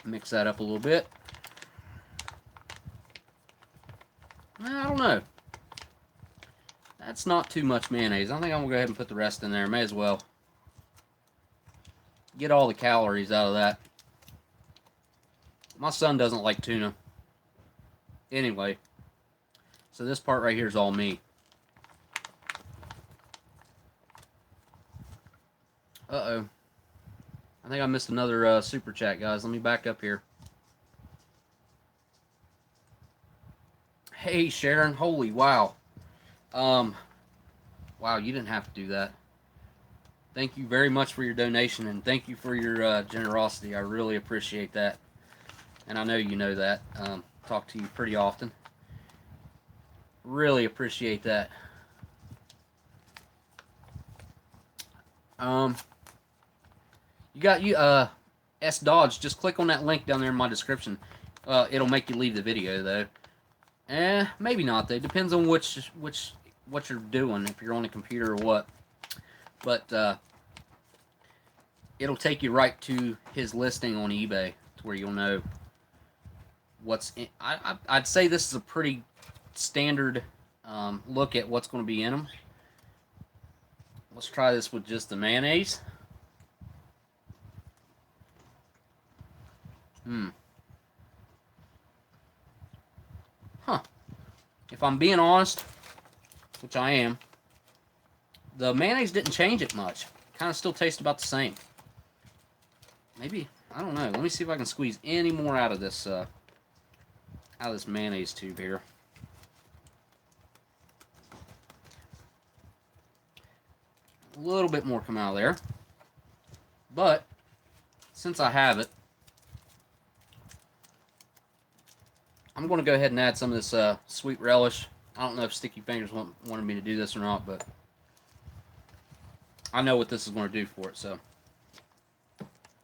Mix that up a little bit. I don't know. That's not too much mayonnaise. I think I'm going to go ahead and put the rest in there. May as well. Get all the calories out of that. My son doesn't like tuna. Anyway. So this part right here is all me. Uh-oh. I think I missed another super chat, guys. Let me back up here. Hey, Sharon. Holy wow. Wow, you didn't have to do that. Thank you very much for your donation, and thank you for your generosity. I really appreciate that. And I know you know that. Talk to you pretty often. Really appreciate that. You got S Dodge. Just click on that link down there in my description. It'll make you leave the video though. Maybe not though. Depends on what you're doing, if you're on a computer or what. But it'll take you right to his listing on eBay, to where you'll know what's in. I'd say this is a pretty standard look at what's going to be in them. Let's try this with just the mayonnaise. Huh. If I'm being honest, which I am, the mayonnaise didn't change it much. Kind of still tastes about the same. Maybe, I don't know. Let me see if I can squeeze any more out of this mayonnaise tube here. A little bit more come out of there. But since I have it, I'm going to go ahead and add some of this sweet relish. I don't know if Sticky Fingers wanted me to do this or not, but I know what this is going to do for it, so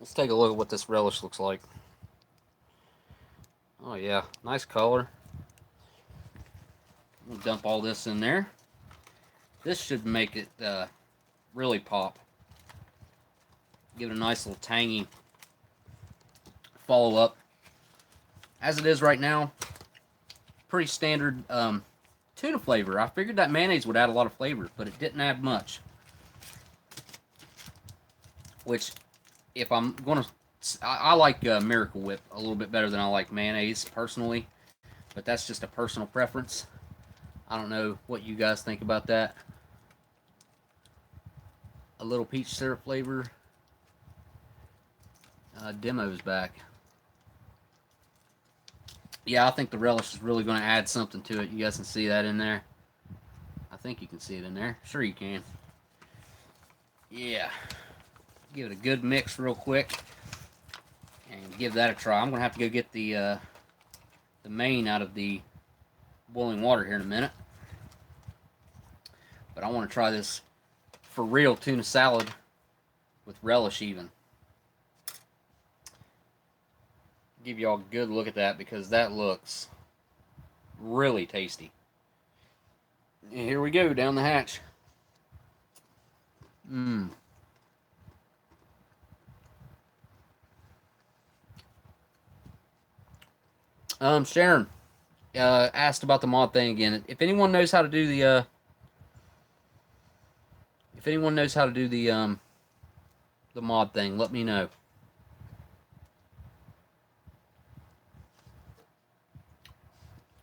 let's take a look at what this relish looks like. Oh yeah, nice color. We'll dump all this in there. This should make it really pop. Give it a nice little tangy follow-up. As it is right now, pretty standard tuna flavor. I figured that mayonnaise would add a lot of flavor, but it didn't add much. Which, if I'm going to... I like Miracle Whip a little bit better than I like mayonnaise, personally. But that's just a personal preference. I don't know what you guys think about that. A little peach syrup flavor. Demo's back. Yeah, I think the relish is really going to add something to it. You guys can see that in there. I think you can see it in there. Sure you can. Yeah. Give it a good mix real quick. And give that a try. I'm going to have to go get the main out of the boiling water here in a minute. But I want to try this for real tuna salad with relish even. Give y'all a good look at that, because that looks really tasty. And here we go, down the hatch. Sharon asked about the mod thing again. If anyone knows how to do the the mod thing, let me know.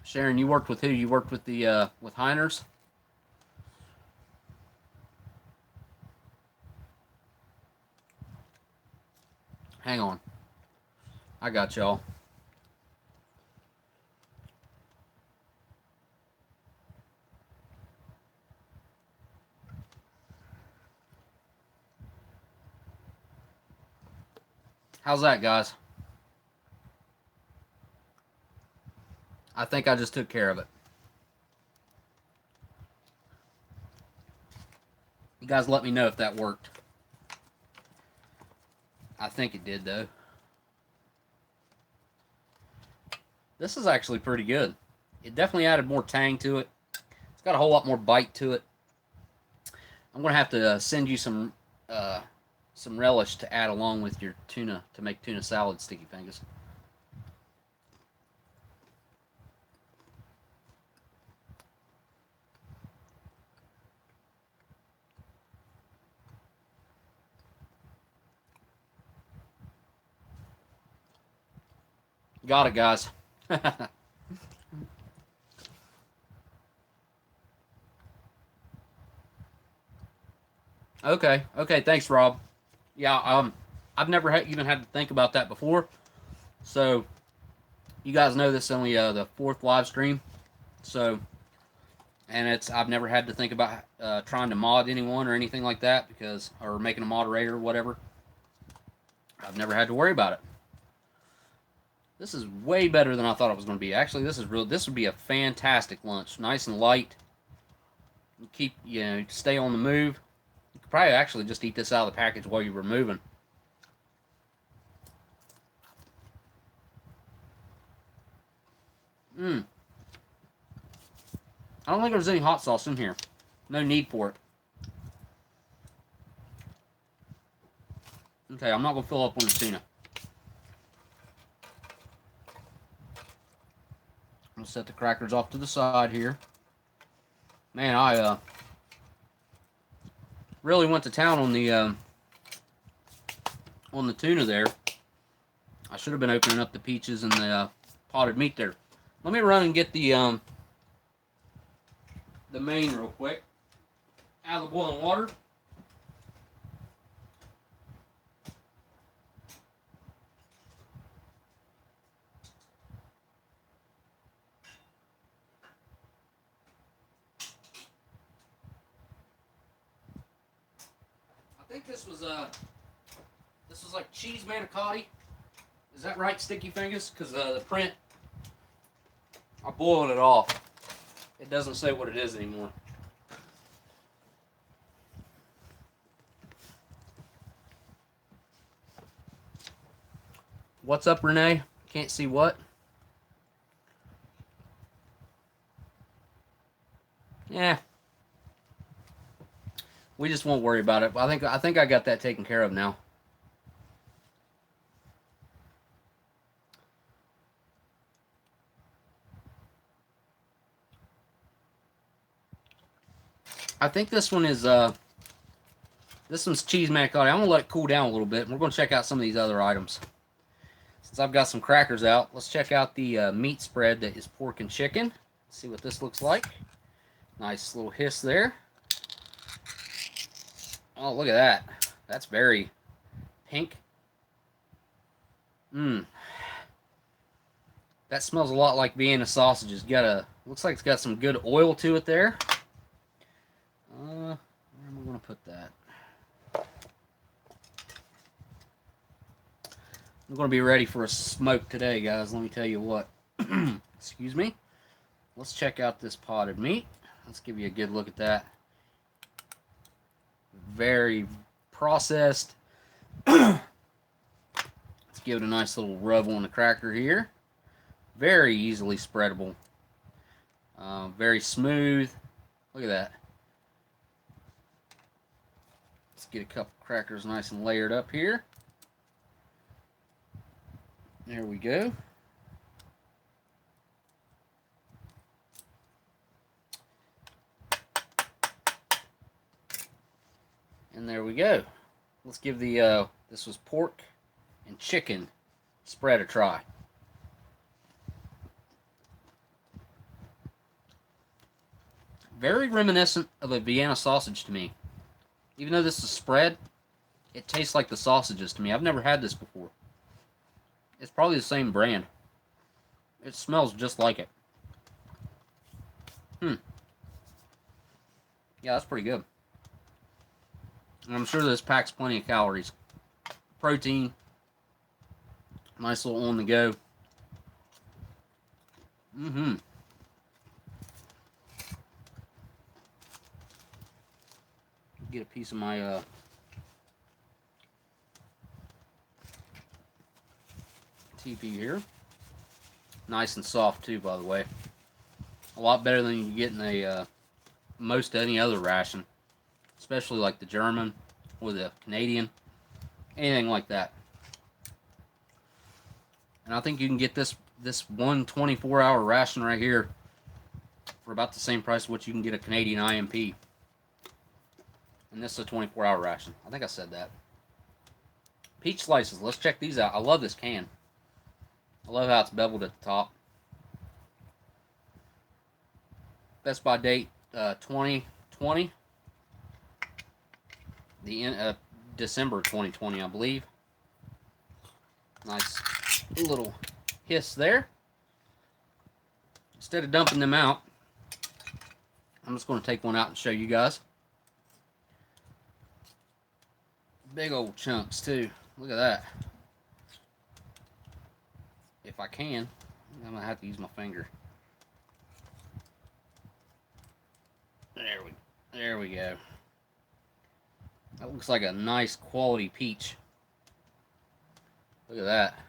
Sharon, you worked with who? You worked with the with Heiners? Hang on. I got y'all. How's that, guys? I think I just took care of it. You guys let me know if that worked. I think it did, though. This is actually pretty good. It definitely added more tang to it. It's got a whole lot more bite to it. I'm going to have to send you some relish to add along with your tuna to make tuna salad, Sticky Fingers. Got it, guys. Okay. Okay. Thanks, Rob. Yeah. I've never even had to think about that before. So, you guys know this is only the 4th live stream. So, and I've never had to think about trying to mod anyone or anything like that or making a moderator or whatever. I've never had to worry about it. This is way better than I thought it was going to be. Actually, this would be a fantastic lunch. Nice and light. Stay on the move. You could probably actually just eat this out of the package while you were moving. I don't think there's any hot sauce in here. No need for it. Okay, I'm not going to fill up on the tuna. I'm going to set the crackers off to the side here. Man, I really went to town on the tuna there. I should have been opening up the peaches and the potted meat there. Let me run and get the main real quick out of the boiling water. I think this was like cheese manicotti. Is that right, Sticky Fingers? Because the print, I boiled it off. It doesn't say what it is anymore. What's up, Renee? Can't see what? Yeah. We just won't worry about it. I think I got that taken care of now. I think this one is this one's cheese manicotti. I'm gonna let it cool down a little bit, and we're gonna check out some of these other items. Since I've got some crackers out, let's check out the meat spread that is pork and chicken. Let's see what this looks like. Nice little hiss there. Oh, look at that. That's very pink. That smells a lot like Vienna sausages. Looks like it's got some good oil to it there. Where am I going to put that? I'm going to be ready for a smoke today, guys. Let me tell you what. Excuse me. Let's check out this potted meat. Let's give you a good look at that. Very processed. Let's give it a nice little rub on the cracker here. Very easily spreadable. Very smooth. Look at that. Let's get a couple crackers nice and layered up here. There we go. And there we go. Let's give the, this was pork and chicken spread a try. Very reminiscent of a Vienna sausage to me. Even though this is spread, it tastes like the sausages to me. I've never had this before. It's probably the same brand. It smells just like it. Yeah, that's pretty good. And I'm sure this packs plenty of calories. Protein. Nice little on the go. Get a piece of my TP here. Nice and soft too, by the way. A lot better than you get in a most any other ration, especially like the German or the Canadian, anything like that. And I think you can get this one 24-hour ration right here for about the same price of what you can get a Canadian IMP. And this is a 24-hour ration. I think I said that. Peach slices. Let's check these out. I love this can. I love how it's beveled at the top. Best by date 2020. The end December 2020, I believe. Nice little hiss there. Instead of dumping them out, I'm just going to take one out and show you guys. Big old chunks too. Look at that. If I can, I'm going to have to use my finger. There we go. That looks like a nice quality peach. Look at that.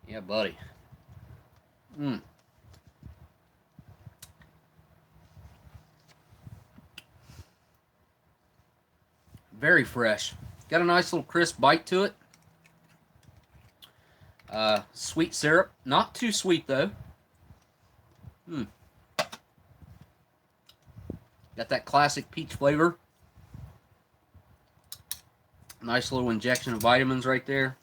Yeah, buddy. Very fresh. Got a nice little crisp bite to it. Sweet syrup. Not too sweet, though. Got that classic peach flavor. Nice little injection of vitamins right there.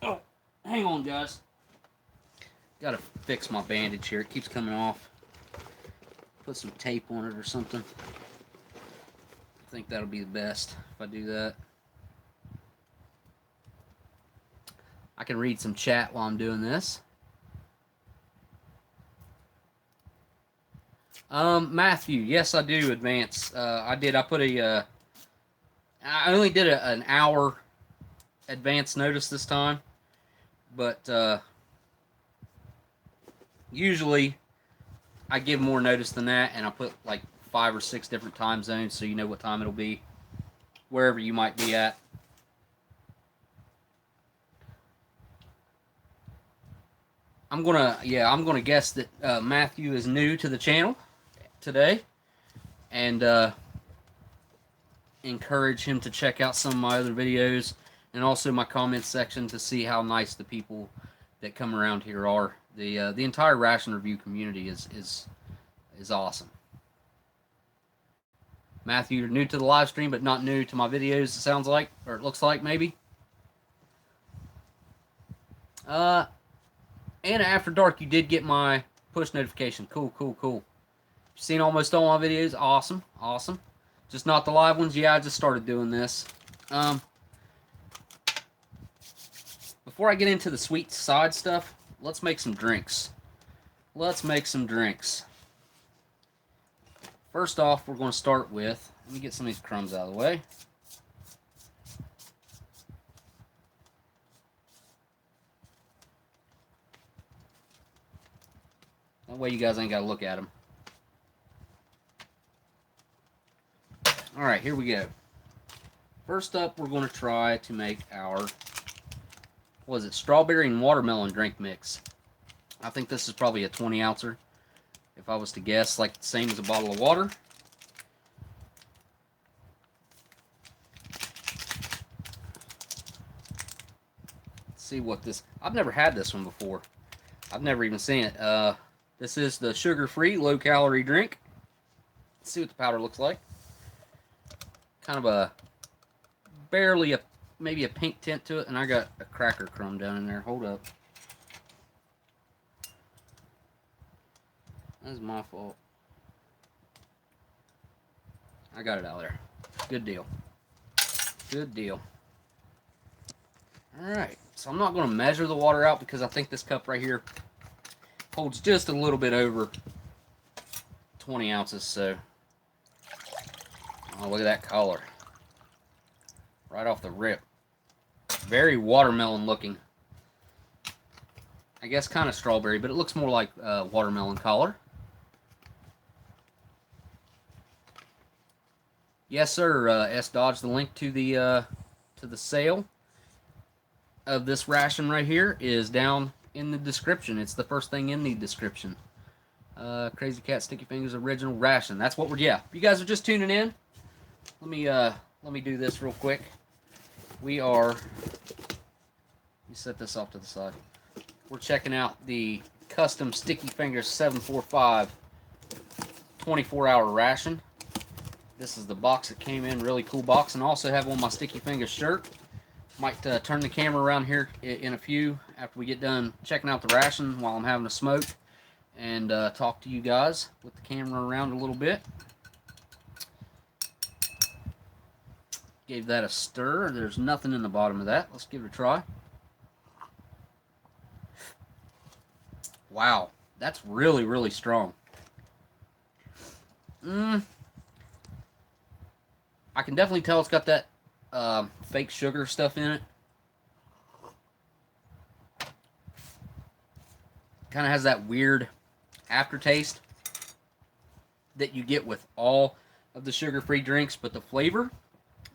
Oh, hang on, guys. Gotta fix my bandage here. It keeps coming off. Put some tape on it or something. I think that'll be the best if I do that. I can read some chat while I'm doing this. Matthew, yes, I do advance. I put a, I only did an hour advance notice this time, but usually I give more notice than that, and I put like 5 or 6 different time zones so you know what time it'll be, wherever you might be at. I'm gonna guess that Matthew is new to the channel today, and encourage him to check out some of my other videos and also my comments section to see how nice the people that come around here are. The entire ration review community is awesome. Matthew, you're new to the live stream, but not new to my videos, it sounds like, or it looks like, maybe. And after dark, you did get my push notification. Cool, cool, cool. You've seen almost all my videos. Awesome, awesome. Just not the live ones. Yeah, I just started doing this. Before I get into the sweet side stuff, let's make some drinks. Let's make some drinks. First off, we're going to start with, let me get some of these crumbs out of the way. That way you guys ain't got to look at them. Alright, here we go. First up, we're going to try to make our, what is it, strawberry and watermelon drink mix. I think this is probably a 20 ouncer. If I was to guess, like the same as a bottle of water. Let's see what this, I've never had this one before. I've never even seen it. This is the sugar-free, low-calorie drink. Let's see what the powder looks like. Kind of a, barely maybe a pink tint to it, and I got a cracker crumb down in there. Hold up. That's my fault. I got it out there. Good deal. Good deal. Alright, so I'm not going to measure the water out because I think this cup right here holds just a little bit over 20 ounces, so. Oh, look at that color. Right off the rip. Very watermelon looking. I guess kind of strawberry, but it looks more like watermelon color. Yes, sir, S. Dodge. The link to the sale of this ration right here is down in the description. It's the first thing in the description. Crazy Cat Sticky Fingers original ration. That's what we're, yeah. If you guys are just tuning in, let me do this real quick. We are, let me set this off to the side. We're checking out the custom stickyfingaz745 24-hour ration. This is the box that came in, really cool box, and I also have on my Sticky Fingers shirt. Might turn the camera around here in a few after we get done checking out the ration while I'm having a smoke, and talk to you guys with the camera around a little bit. Gave that a stir. There's nothing in the bottom of that. Let's give it a try. Wow, that's really, really strong. I can definitely tell it's got that fake sugar stuff in it. Kind of has that weird aftertaste that you get with all of the sugar-free drinks, but the flavor,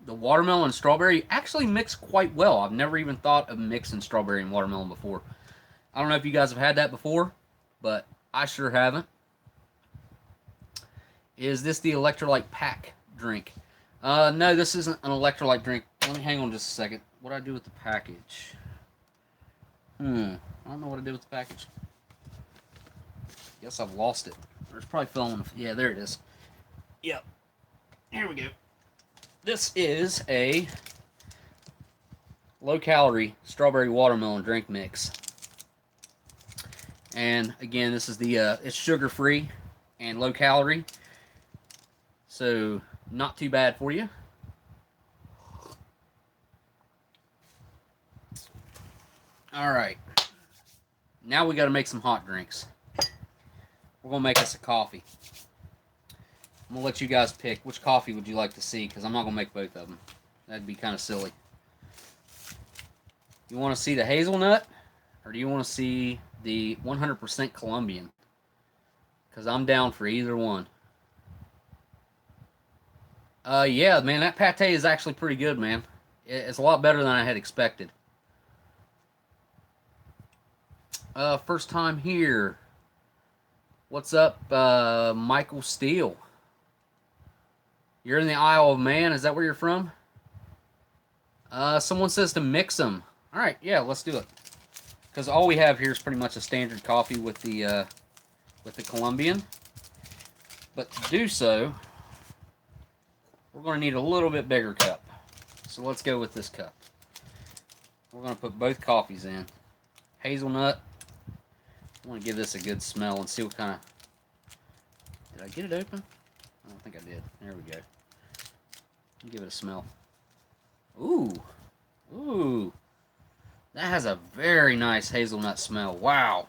the watermelon and strawberry, actually mix quite well. I've never even thought of mixing strawberry and watermelon before. I don't know if you guys have had that before, but I sure haven't. Is this the electrolyte pack drink? No, this isn't an electrolyte drink. Let me hang on just a second. What did I do with the package? I don't know what I did with the package. Guess I've lost it. It's probably fell on the... Yeah, there it is. Yep. Here we go. This is a low-calorie strawberry watermelon drink mix. And again, this is the it's sugar-free and low-calorie, so not too bad for you. All right, now we got to make some hot drinks. We're gonna make us a coffee. I'm gonna let you guys pick which coffee would you like to see, because I'm not gonna make both of them. That'd be kind of silly. You want to see the hazelnut, or do you want to see the 100% Colombian? Because I'm down for either one. Yeah, man, that pate is actually pretty good, man. It's a lot better than I had expected. First time here. What's up, Michael Steele? You're in the Isle of Man. Is that where you're from? Someone says to mix them. All right, yeah, let's do it. Because all we have here is pretty much a standard coffee with the Colombian. But to do so, we're going to need a little bit bigger cup. So let's go with this cup. We're going to put both coffees in. Hazelnut. I want to give this a good smell and see what kind of... Did I get it open? I don't think I did. There we go. Give it a smell. Ooh. Ooh. That has a very nice hazelnut smell. Wow.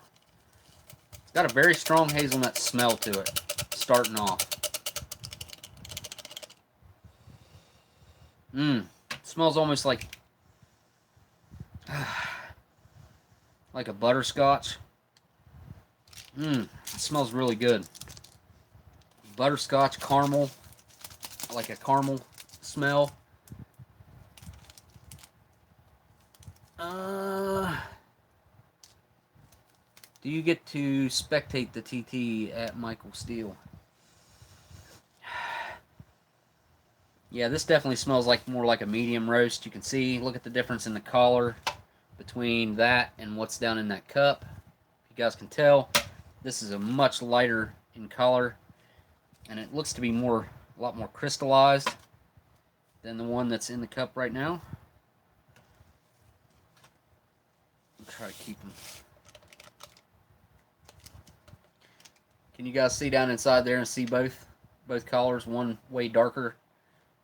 It's got a very strong hazelnut smell to it, starting off. It smells almost like a butterscotch. It smells really good. Butterscotch, caramel, like a caramel smell. Do you get to spectate the TT at Michael Steele? Yeah, this definitely smells like more like a medium roast. You can see, look at the difference in the color between that and what's down in that cup. If you guys can tell, this is a much lighter in color, and it looks to be a lot more crystallized than the one that's in the cup right now. I'll try to keep them. Can you guys see down inside there and see both colors? One way darker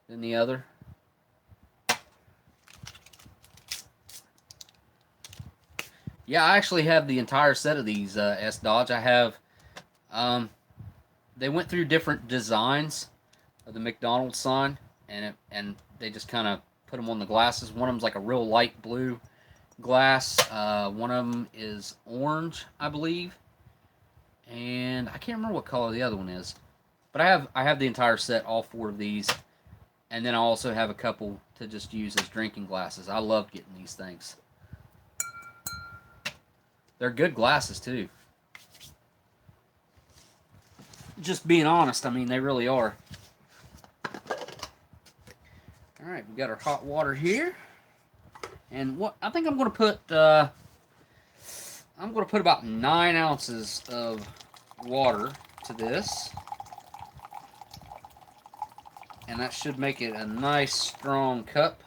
than the other. Yeah, I actually have the entire set of these S Dodge. I have. They went through different designs of the McDonald's sign, and they just kind of put them on the glasses. One of them's like a real light blue glass. One of them is orange, I believe, and I can't remember what color the other one is. But I have the entire set, all four of these, and then I also have a couple to just use as drinking glasses. I love getting these things. They're good glasses too. Just being honest, I mean, they really are. All right, we got our hot water here, and what I think I'm going to put about 9 ounces of water to this, and that should make it a nice strong cup.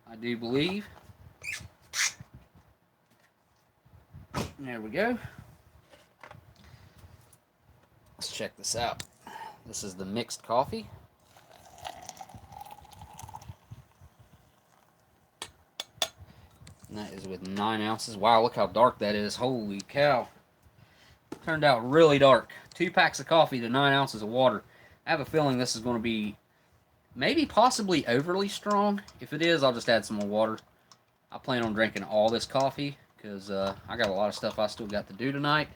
I do believe. There we go. Let's check this out. This is the mixed coffee. And that is with 9 ounces. Wow, look how dark that is. Holy cow. Turned out really dark. 2 packs of coffee to 9 ounces of water. I have a feeling this is going to be maybe possibly overly strong. If it is, I'll just add some more water. I plan on drinking all this coffee because I got a lot of stuff I still got to do tonight.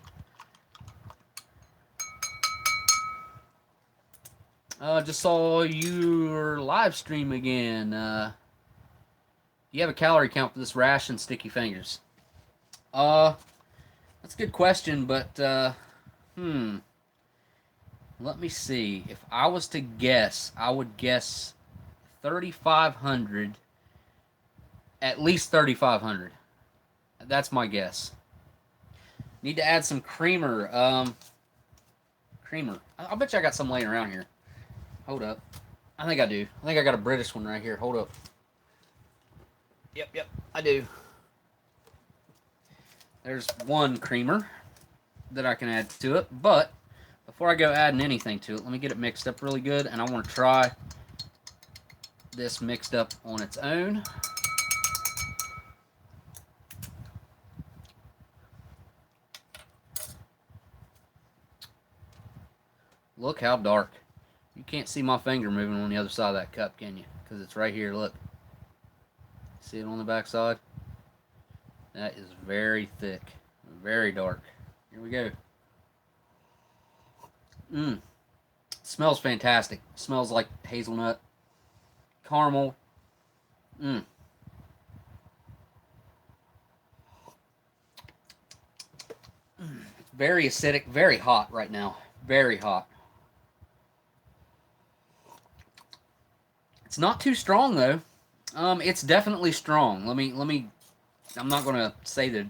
Just saw your live stream again. You have a calorie count for this Ration sticky fingers? That's a good question, but let me see. If I was to guess, I would guess 3,500. At least 3,500. That's my guess. Need to add some creamer. Creamer. I'll bet you I got some laying around here. Hold up. I think I do. I think I got a British one right here. Hold up. Yep, I do. There's one creamer that I can add to it, but before I go adding anything to it, let me get it mixed up really good, and I want to try this mixed up on its own. Look how dark. You can't see my finger moving on the other side of that cup, can you? Because it's right here, look. See it on the back side? That is very thick. Very dark. Here we go. Smells fantastic. Smells like hazelnut. Caramel. Very acidic. Very hot right now. Very hot. It's not too strong though. It's definitely strong. Let me. I'm not gonna say that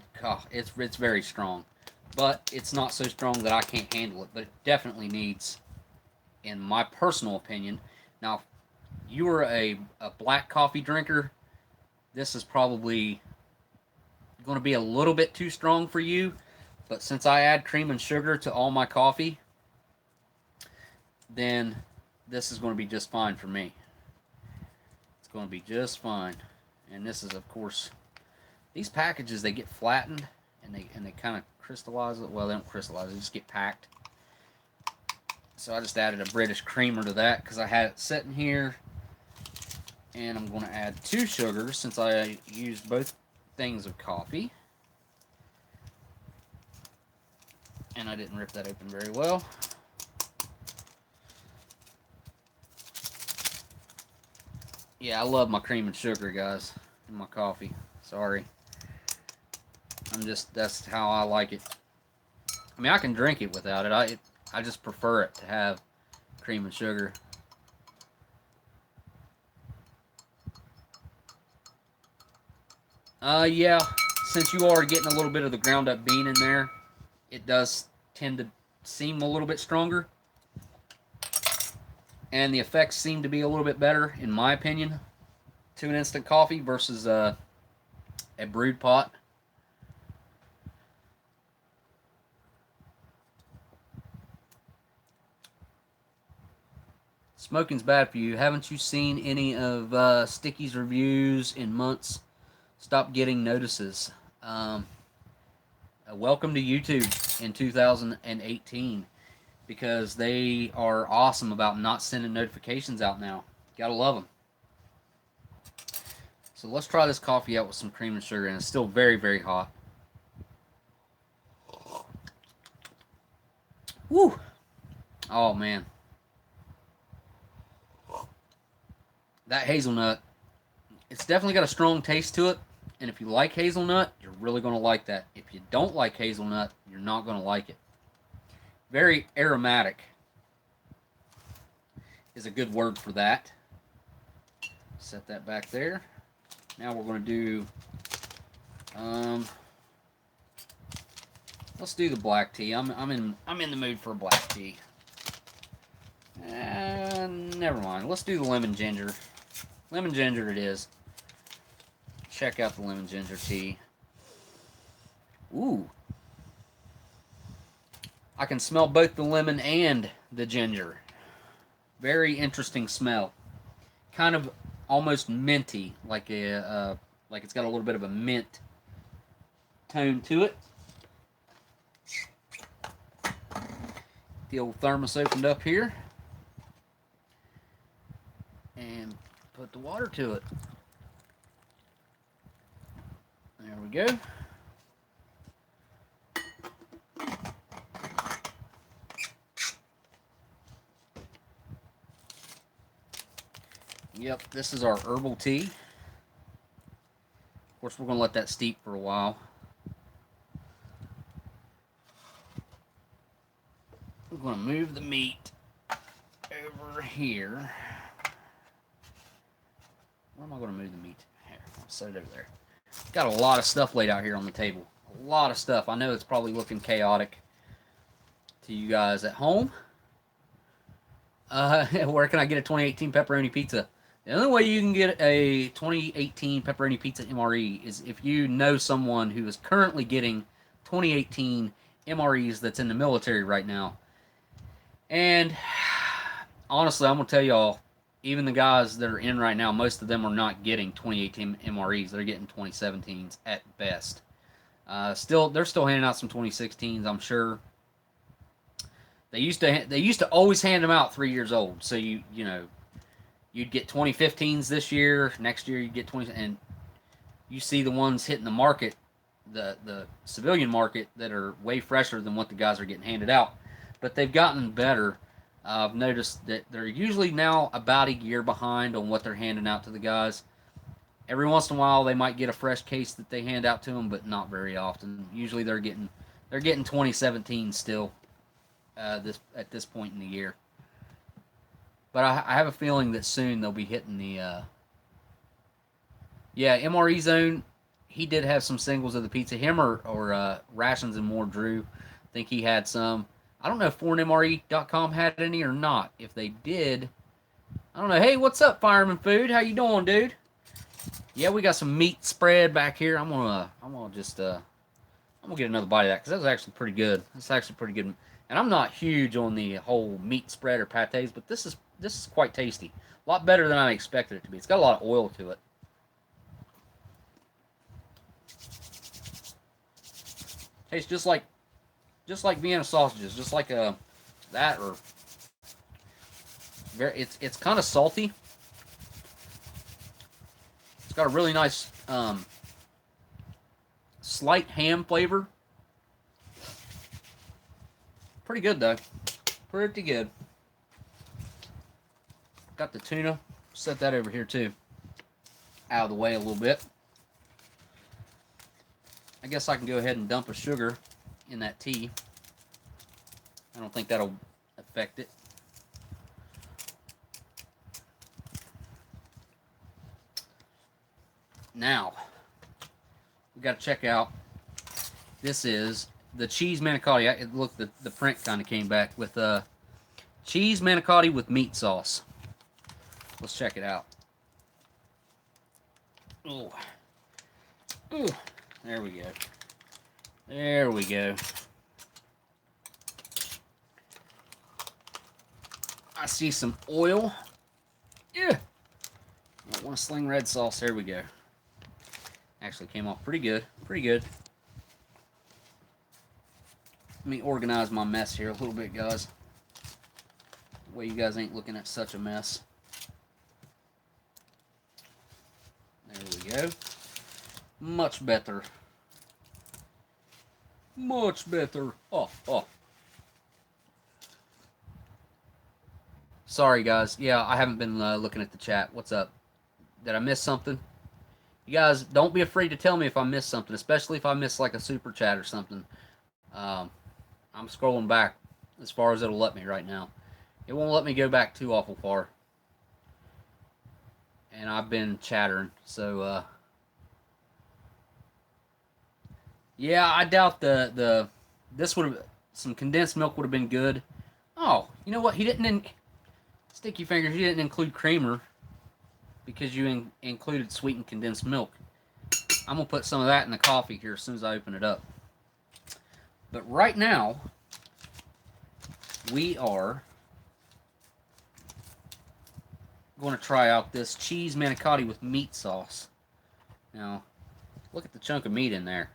it's very strong, but it's not so strong that I can't handle it. But it definitely needs, in my personal opinion. Now, if you are a black coffee drinker, this is probably going to be a little bit too strong for you. But since I add cream and sugar to all my coffee, then this is going to be just fine for me. It's going to be just fine. And this is, of course, these packages, they get flattened and they kind of crystallize it. Well, they don't crystallize, they just get packed. So I just added a British creamer to that because I had it sitting here. And I'm going to add 2 sugars since I used both things of coffee. And I didn't rip that open very well. Yeah, I love my cream and sugar, guys, in my coffee. Sorry. That's how I like it. I mean, I can drink it without it. I just prefer it to have cream and sugar. Yeah, since you are getting a little bit of the ground up bean in there, it does tend to seem a little bit stronger. And the effects seem to be a little bit better, in my opinion, to an instant coffee versus a brewed pot. Smoking's bad for you. Haven't you seen any of Sticky's reviews in months? Stop getting notices. Welcome to YouTube in 2018 because they are awesome about not sending notifications out now. Gotta love them. So let's try this coffee out with some cream and sugar, and it's still very, very hot. Woo! Oh, man. That hazelnut, it's definitely got a strong taste to it. And if you like hazelnut, you're really going to like that. If you don't like hazelnut, you're not going to like it. Very aromatic is a good word for that. Set that back there. Now we're going to do, let's do the black tea. I'm in the mood for a black tea. Never mind. Let's do the lemon ginger. Lemon ginger it is. check out the lemon ginger tea. Ooh. I can smell both the lemon and the ginger. Very interesting smell. Kind of almost minty, like like it's got a little bit of a mint tone to it. The old thermos opened up here. And put the water to it. There we go. Yep, this is our herbal tea. Of course, we're going to let that steep for a while. We're going to move the meat over here. Where am I going to move the meat? Here, I'll set it over there. Got a lot of stuff laid out here on the table. A lot of stuff. I know it's probably looking chaotic to you guys at home. Where can I get a 2018 pepperoni pizza? The only way you can get a 2018 pepperoni pizza MRE is if you know someone who is currently getting 2018 MREs that's in the military right now. And honestly, I'm going to tell y'all, even the guys that are in right now, most of them are not getting 2018 MREs. They're getting 2017s at best. They're still handing out some 2016s, I'm sure. They used to always hand them out 3 years old. So you know, you'd get 2015s this year. Next year you'd get 20, and you see the ones hitting the market, the civilian market, that are way fresher than what the guys are getting handed out. But they've gotten better. I've noticed that they're usually now about a year behind on what they're handing out to the guys. Every once in a while, they might get a fresh case that they hand out to them, but not very often. Usually, they're getting 2017 still at this point in the year. But I have a feeling that soon they'll be hitting the MRE Zone. He did have some singles of the pizza. Him or Rations and More Drew. I think he had some. I don't know if foreignmre.com had any or not. If they did, I don't know. Hey, what's up, Fireman Food? How you doing, dude? Yeah, we got some meat spread back here. I'm gonna get another bite of that because that was actually pretty good. That's actually pretty good. And I'm not huge on the whole meat spread or pâtés, but this is quite tasty. A lot better than I expected it to be. It's got a lot of oil to it. Tastes just like Vienna sausages, just like that, or it's kind of salty. It's got a really nice slight ham flavor. Pretty good though, pretty good. Got the tuna. Set that over here too, out of the way a little bit. I guess I can go ahead and dump a sugar in that tea. I don't think that'll affect it. Now, we got to check out, this is the cheese manicotti. Look, the print kind of came back with cheese manicotti with meat sauce. Let's check it out. Oh, there we go. There we go. I see some oil. Yeah. I want to sling red sauce. There we go. Actually came off pretty good. Pretty good. Let me organize my mess here a little bit, guys. That way you guys ain't looking at such a mess. There we go. Much better. Much better. Oh. Sorry, guys. Yeah, I haven't been looking at the chat. What's up? Did I miss something? You guys, don't be afraid to tell me if I missed something, especially if I miss like a super chat or something. I'm scrolling back as far as it'll let me right now. It won't let me go back too awful far. And I've been chattering, so yeah, I doubt this would have, some condensed milk would have been good. Oh, you know what? He didn't Sticky Fingers, you didn't include creamer because you included sweetened condensed milk. I'm going to put some of that in the coffee here as soon as I open it up. But right now, we are going to try out this cheese manicotti with meat sauce. Now, look at the chunk of meat in there.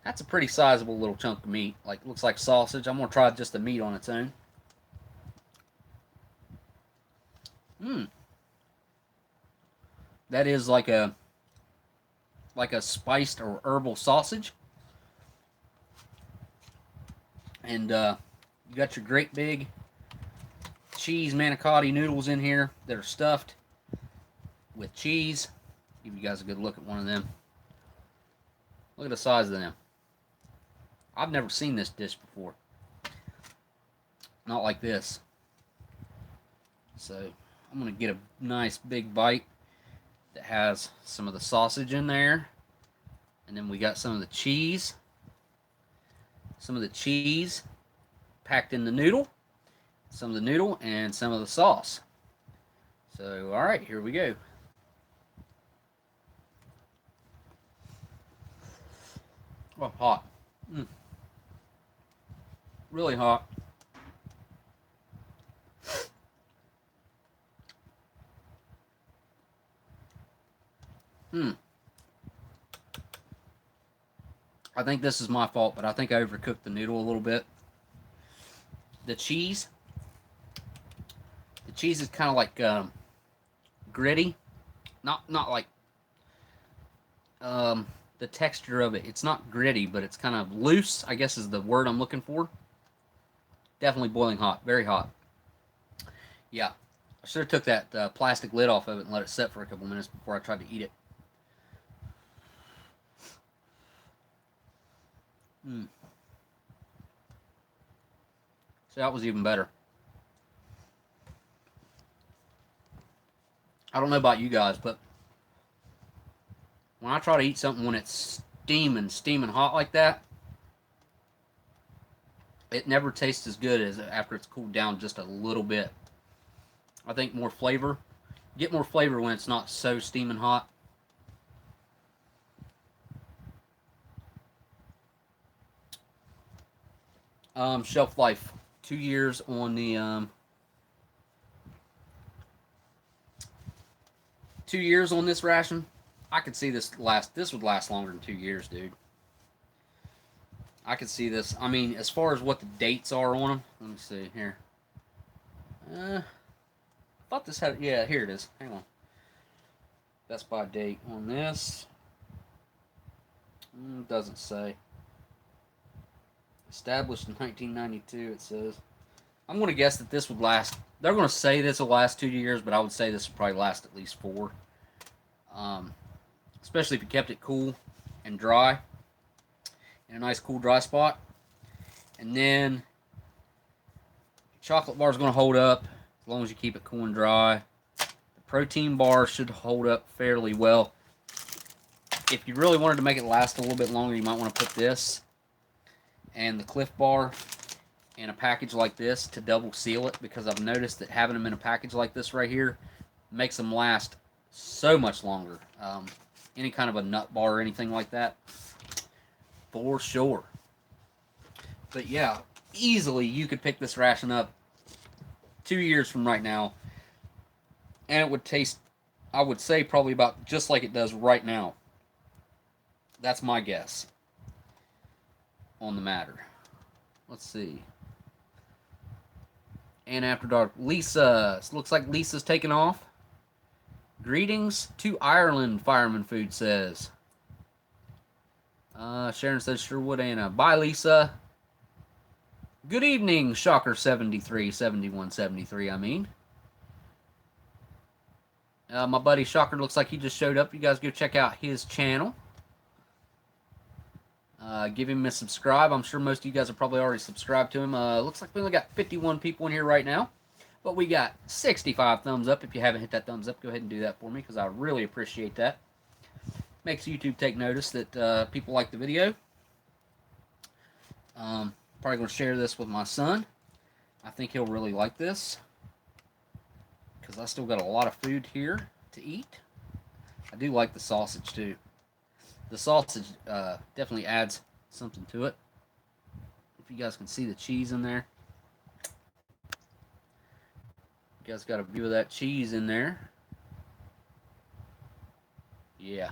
That's a pretty sizable little chunk of meat. Like, looks like sausage. I'm going to try just the meat on its own. That is like a spiced or herbal sausage. And you got your great big cheese manicotti noodles in here that are stuffed with cheese. Give you guys a good look at one of them. Look at the size of them. I've never seen this dish before. Not like this. So I'm going to get a nice big bite that has some of the sausage in there. And then we got some of the cheese. Some of the cheese packed in the noodle. Some of the noodle and some of the sauce. So, all right, here we go. Oh, hot. Really hot. I think this is my fault, but I think I overcooked the noodle a little bit. The cheese is kind of like gritty, not like the texture of it. It's not gritty, but it's kind of loose, I guess is the word I'm looking for. Definitely boiling hot, very hot. Yeah, I should have took that plastic lid off of it and let it set for a couple minutes before I tried to eat it. So that was even better. I don't know about you guys, but when I try to eat something when it's steaming hot like that, it never tastes as good as after it's cooled down just a little bit. I think more flavor. Get more flavor when it's not so steaming hot. Shelf life, 2 years on the 2 years on this ration. I could see this would last longer than 2 years, dude. I could see this. I mean, as far as what the dates are on them, let me see here. I thought this had, yeah, here it is. Hang on. Best by date on this. Doesn't say. Established in 1992, it says. I'm going to guess that this would last. They're going to say this will last 2 years, but I would say this will probably last at least 4. Especially if you kept it cool and dry in a nice cool dry spot. And then chocolate bar is going to hold up as long as you keep it cool and dry. The protein bar should hold up fairly well. If you really wanted to make it last a little bit longer, you might want to put this and the Cliff Bar in a package like this to double seal it, because I've noticed that having them in a package like this right here makes them last so much longer. Any kind of a nut bar or anything like that, for sure. But yeah, easily you could pick this ration up 2 years from right now, and it would taste, I would say, probably about just like it does right now. That's my guess on the matter. Let's see. And After Dark. Lisa. Looks like Lisa's taking off. Greetings to Ireland, Fireman Food says. Sharon says, sure would, Anna. Bye, Lisa. Good evening, Shocker73, 7173, I mean. My buddy Shocker looks like he just showed up. You guys go check out his channel. Give him a subscribe. I'm sure most of you guys are probably already subscribed to him. Looks like we only got 51 people in here right now. But we got 65 thumbs up. If you haven't hit that thumbs up, go ahead and do that for me, because I really appreciate that. Makes YouTube take notice that people like the video. Probably going to share this with my son. I think he'll really like this, because I still got a lot of food here to eat. I do like the sausage too. The sausage definitely adds something to it. If you guys can see the cheese in there. You guys got a view of that cheese in there. Yeah.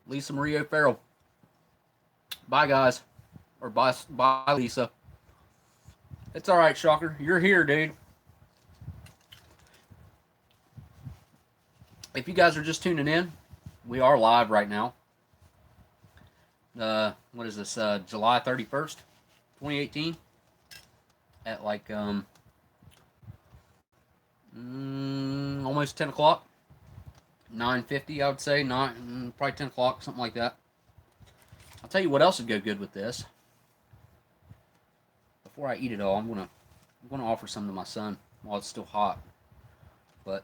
Lisa Marie O'Farrell. Bye, guys. Or bye, Lisa. It's all right, Shocker. You're here, dude. If you guys are just tuning in, we are live right now. What is this? July 31st, 2018. At like almost 10 o'clock. 9:50, I would say. Probably 10 o'clock, something like that. I'll tell you what else would go good with this. Before I eat it all, I'm gonna offer some to my son while it's still hot. But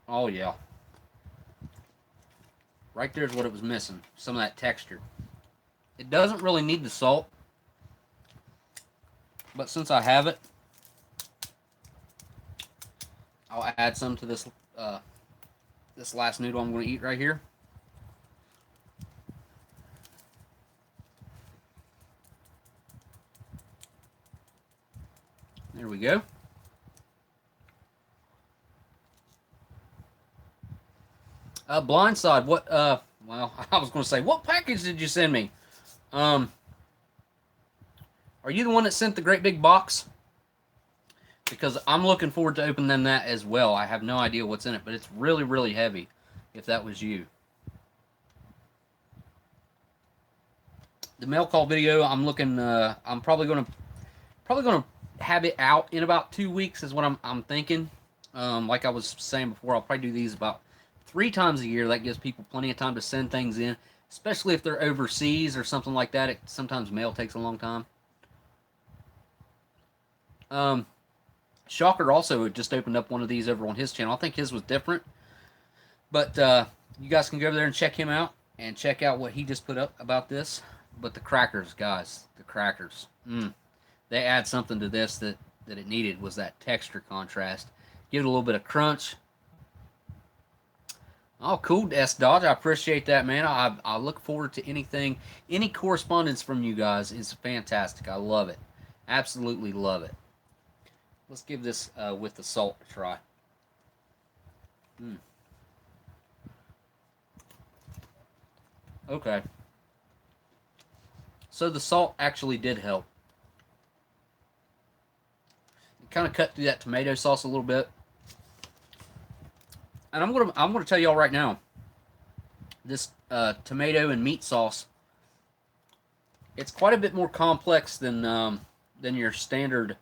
oh yeah. Right there's what it was missing. Some of that texture. It doesn't really need the salt. But since I have it, I'll add some to this this last noodle I'm going to eat right here. There we go. Blindside, what, well, I was going to say, what package did you send me? Are you the one that sent the great big box? Because I'm looking forward to opening that as well. I have no idea what's in it, but it's really, really heavy, if that was you. The mail call video, I'm looking, I'm probably going to have it out in about 2 weeks is what I'm thinking. Like I was saying before, I'll probably do these about 3 times a year. That gives people plenty of time to send things in, especially if they're overseas or something like that. Sometimes mail takes a long time. Shocker also just opened up one of these over on his channel. I think his was different. But you guys can go over there and check him out and check out what he just put up about this. But the crackers, guys, the crackers. They add something to this that it needed, was that texture contrast. Give it a little bit of crunch. Oh, cool, S Dodge. I appreciate that, man. I look forward to anything. Any correspondence from you guys is fantastic. I love it. Absolutely love it. Let's give this with the salt a try. Okay. So the salt actually did help. It kind of cut through that tomato sauce a little bit. And I'm gonna tell y'all right now, this tomato and meat sauce, it's quite a bit more complex than your standard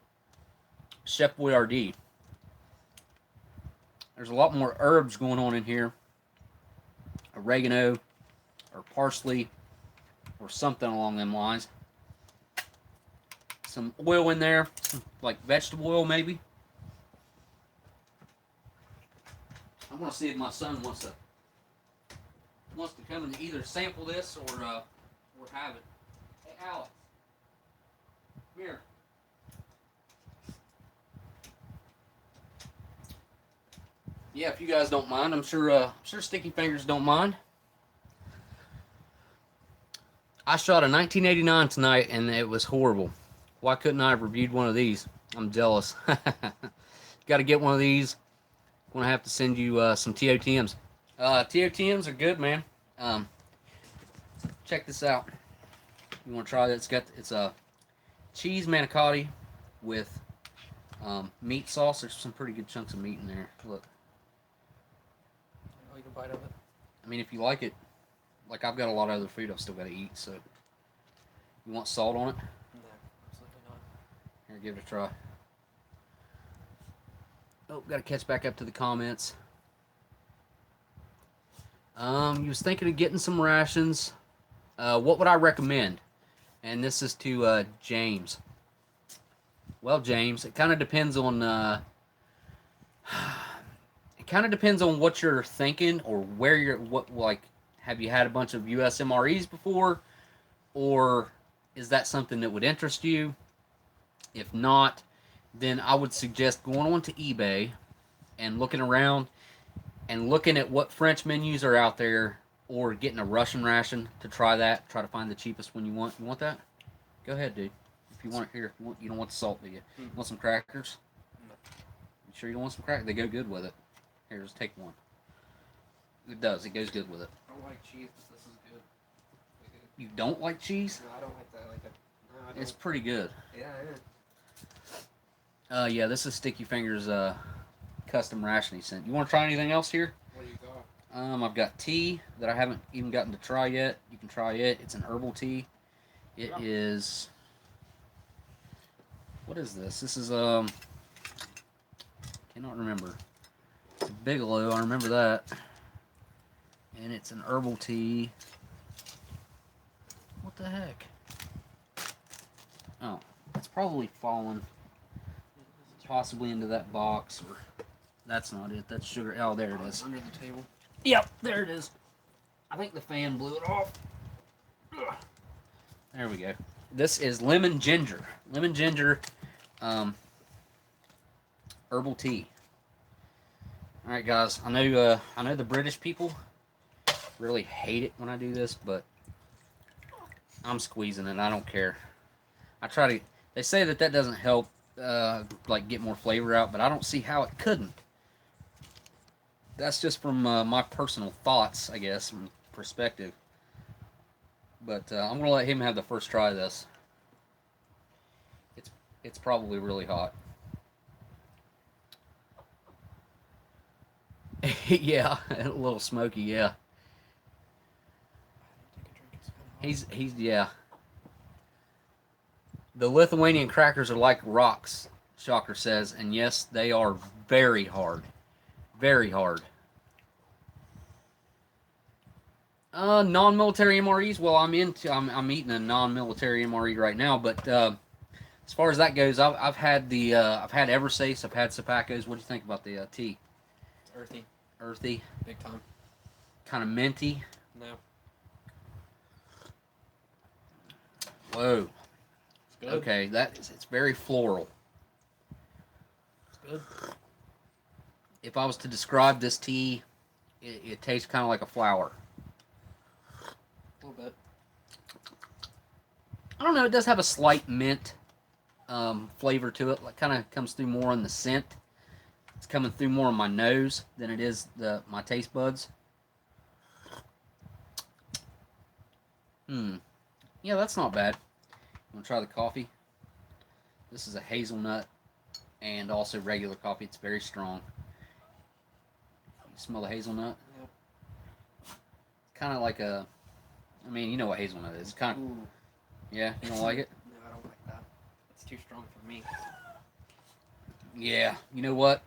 Chef Boyardee. There's a lot more herbs going on in here. Oregano or parsley or something along them lines. Some oil in there, like vegetable oil maybe. I want to see if my son wants to come and either sample this or have it. Hey, Alex, come here. Yeah, if you guys don't mind, I'm sure Sticky Fingers don't mind. I shot a 1989 tonight, and it was horrible. Why couldn't I have reviewed one of these? I'm jealous. Got to get one of these. I'm gonna have to send you some TOTMs. TOTMs are good, man. Check this out. You want to try that? It's a cheese manicotti with meat sauce. There's some pretty good chunks of meat in there. Look. I'll eat a bite of it. I mean, if you like it, like I've got a lot of other food I've still got to eat. So, you want salt on it? No, absolutely not. Here, give it a try. Oh, got to catch back up to the comments. You was thinking of getting some rations. What would I recommend? And this is to James. Well, James, it kind of depends on what you're thinking or where you're. Like, have you had a bunch of US MREs before, or is that something that would interest you? If not, then I would suggest going on to eBay and looking around and looking at what French menus are out there, or getting a Russian ration to try that. Try to find the cheapest one you want. You want that? Go ahead, dude. If you want it here, you don't want the salt, do you? You want some crackers? No. You sure you don't want some crackers? They go good with it. Here, just take one. It does. It goes good with it. I don't like cheese, but this is good. You don't like cheese? No, I don't like that. No, I don't. It's pretty good. Yeah, Yeah, this is Sticky Fingers custom ration he sent. You want to try anything else here? What do you got? I've got tea that I haven't even gotten to try yet. You can try it. It's an herbal tea. It is. What is this? This is cannot remember. It's a Bigelow. I remember that. And it's an herbal tea. What the heck? Oh, it's probably fallen possibly into that box, or that's not it. That's sugar. Oh, there it is. Under the table. Yep, there it is. I think the fan blew it off. Ugh. There we go. This is lemon ginger. Lemon ginger herbal tea. All right, guys. I know the British people really hate it when I do this, but I'm squeezing it. I don't care. I try to. They say that doesn't help, like get more flavor out, but I don't see how it couldn't. That's just from my personal thoughts, I guess, and perspective. But I'm gonna let him have the first try of this. It's probably really hot. Yeah, a little smoky. Yeah. He's yeah. The Lithuanian crackers are like rocks, Shocker says, and yes, they are very hard. Very hard. Non-military MREs. Well, I'm eating a non-military MRE right now, but as far as that goes, I've had Eversace, I've had Sapacos. What do you think about the tea? It's earthy. Earthy. Big time. Kind of minty. No. Whoa. It's good. Okay, it's very floral. It's good. If I was to describe this tea, it tastes kind of like a flower. A little bit. I don't know. It does have a slight mint flavor to it. Like, kind of comes through more on the scent. It's coming through more on my nose than it is my taste buds. Yeah, that's not bad. I'm gonna try the coffee. This is a hazelnut and also regular coffee. It's very strong. You smell the hazelnut? Yep. Kind of like a. I mean, you know what hazelnut is. It's kind of. Ooh. Yeah, you don't like it? No, I don't like that. It's too strong for me. Yeah, you know what?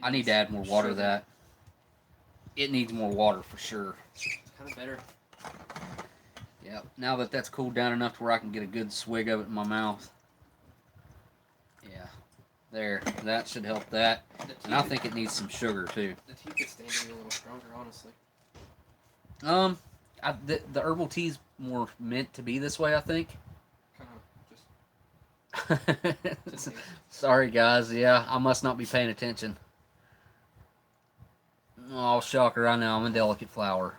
I need to add more water to that. It needs more water for sure. It's kind of better. Yeah, now that that's cooled down enough to where I can get a good swig of it in my mouth. Yeah, there. That should help that. And I think it needs some sugar too. The tea could stand to be a little stronger, honestly. The herbal tea's more meant to be this way, I think. Kind of just. Sorry, guys. Yeah, I must not be paying attention. Oh, shocker! I know I'm a delicate flower.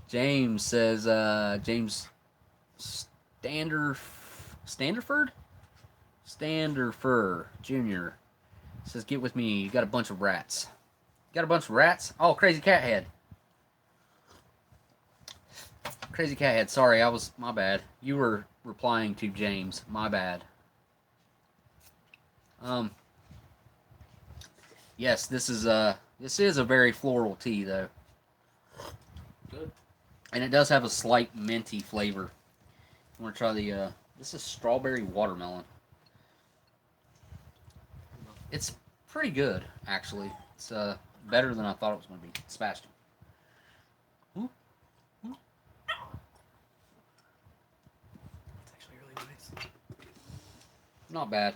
James says, James Standerford Jr. says, get with me. You got a bunch of rats. Got a bunch of rats? Oh, Crazy Cat Head. Crazy Cat Head. Sorry, my bad. You were replying to James. My bad. Yes, this is a very floral tea though. Good. And it does have a slight minty flavor. I want to try this is strawberry watermelon. It's pretty good, actually. It's better than I thought it was going to be. Sebastian. It's actually really nice. Not bad.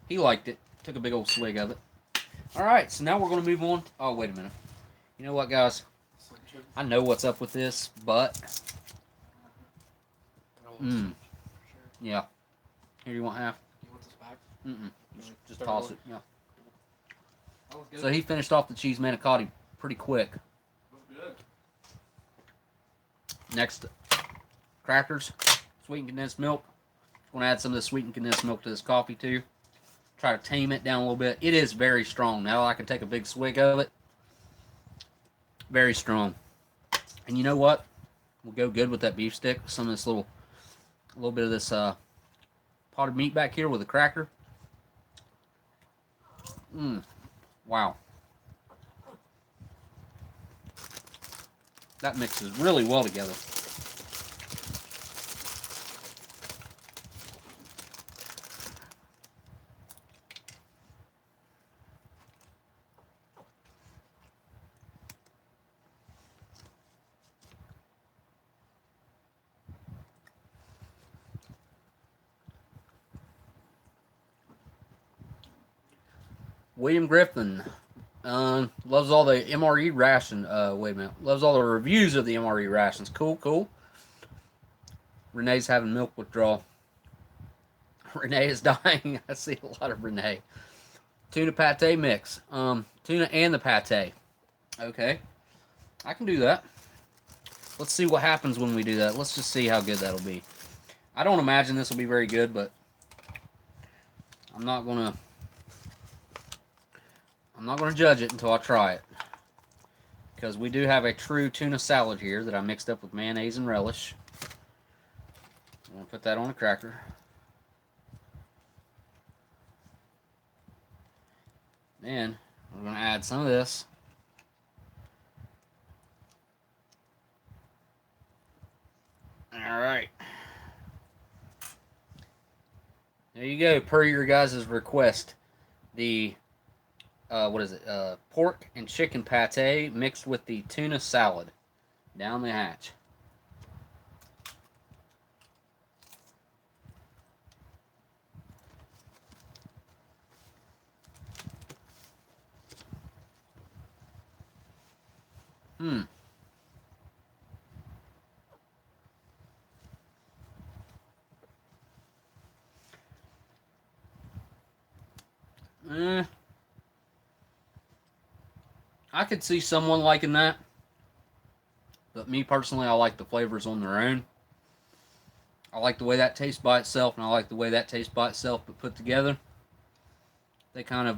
He liked it. Took a big old swig of it. Alright, so now we're going to move on. Oh, wait a minute. You know what, guys? I know what's up with this, but I don't want some, for sure. yeah. Here, you want half? You want this back? Just toss it. Yeah. That was good. So he finished off the cheese manicotti pretty quick. That was good. Next, crackers, sweetened condensed milk. I'm gonna add some of the sweetened condensed milk to this coffee too. Try to tame it down a little bit. It is very strong. Now I can take a big swig of it. Very strong. And you know what? Will go good with that beef stick. Some of this little bit of this potted meat back here with a cracker. Wow. That mixes really well together. William Griffin loves all the MRE ration. Wait a minute. Loves all the reviews of the MRE rations. Cool, cool. Renee's having milk withdrawal. Renee is dying. I see a lot of Renee. Tuna pate mix. Tuna and the pate. Okay. I can do that. Let's see what happens when we do that. Let's just see how good that'll be. I don't imagine this will be very good, but I'm not gonna judge it until I try it. Because we do have a true tuna salad here that I mixed up with mayonnaise and relish. I'm going to put that on a cracker. Then we're going to add some of this. Alright. There you go, per your guys' request. The what is it? Pork and chicken pate mixed with the tuna salad. Down the hatch. I could see someone liking that. But me personally, I like the flavors on their own. I like the way that tastes by itself, and I like the way that tastes by itself, but put together, they kind of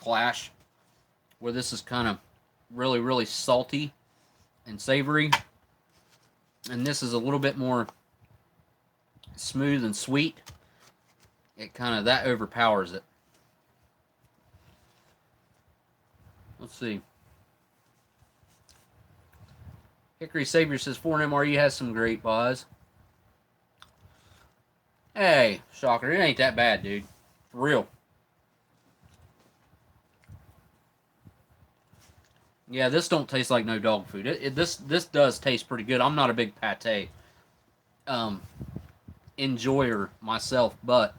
clash. Where this is kind of really, really salty and savory, and this is a little bit more smooth and sweet. It kind of, that overpowers it. Let's see. Hickory Savior says 4MRE has some great buys. Hey, shocker, it ain't that bad, dude. For real. Yeah, this don't taste like no dog food. This does taste pretty good. I'm not a big pate enjoyer myself, but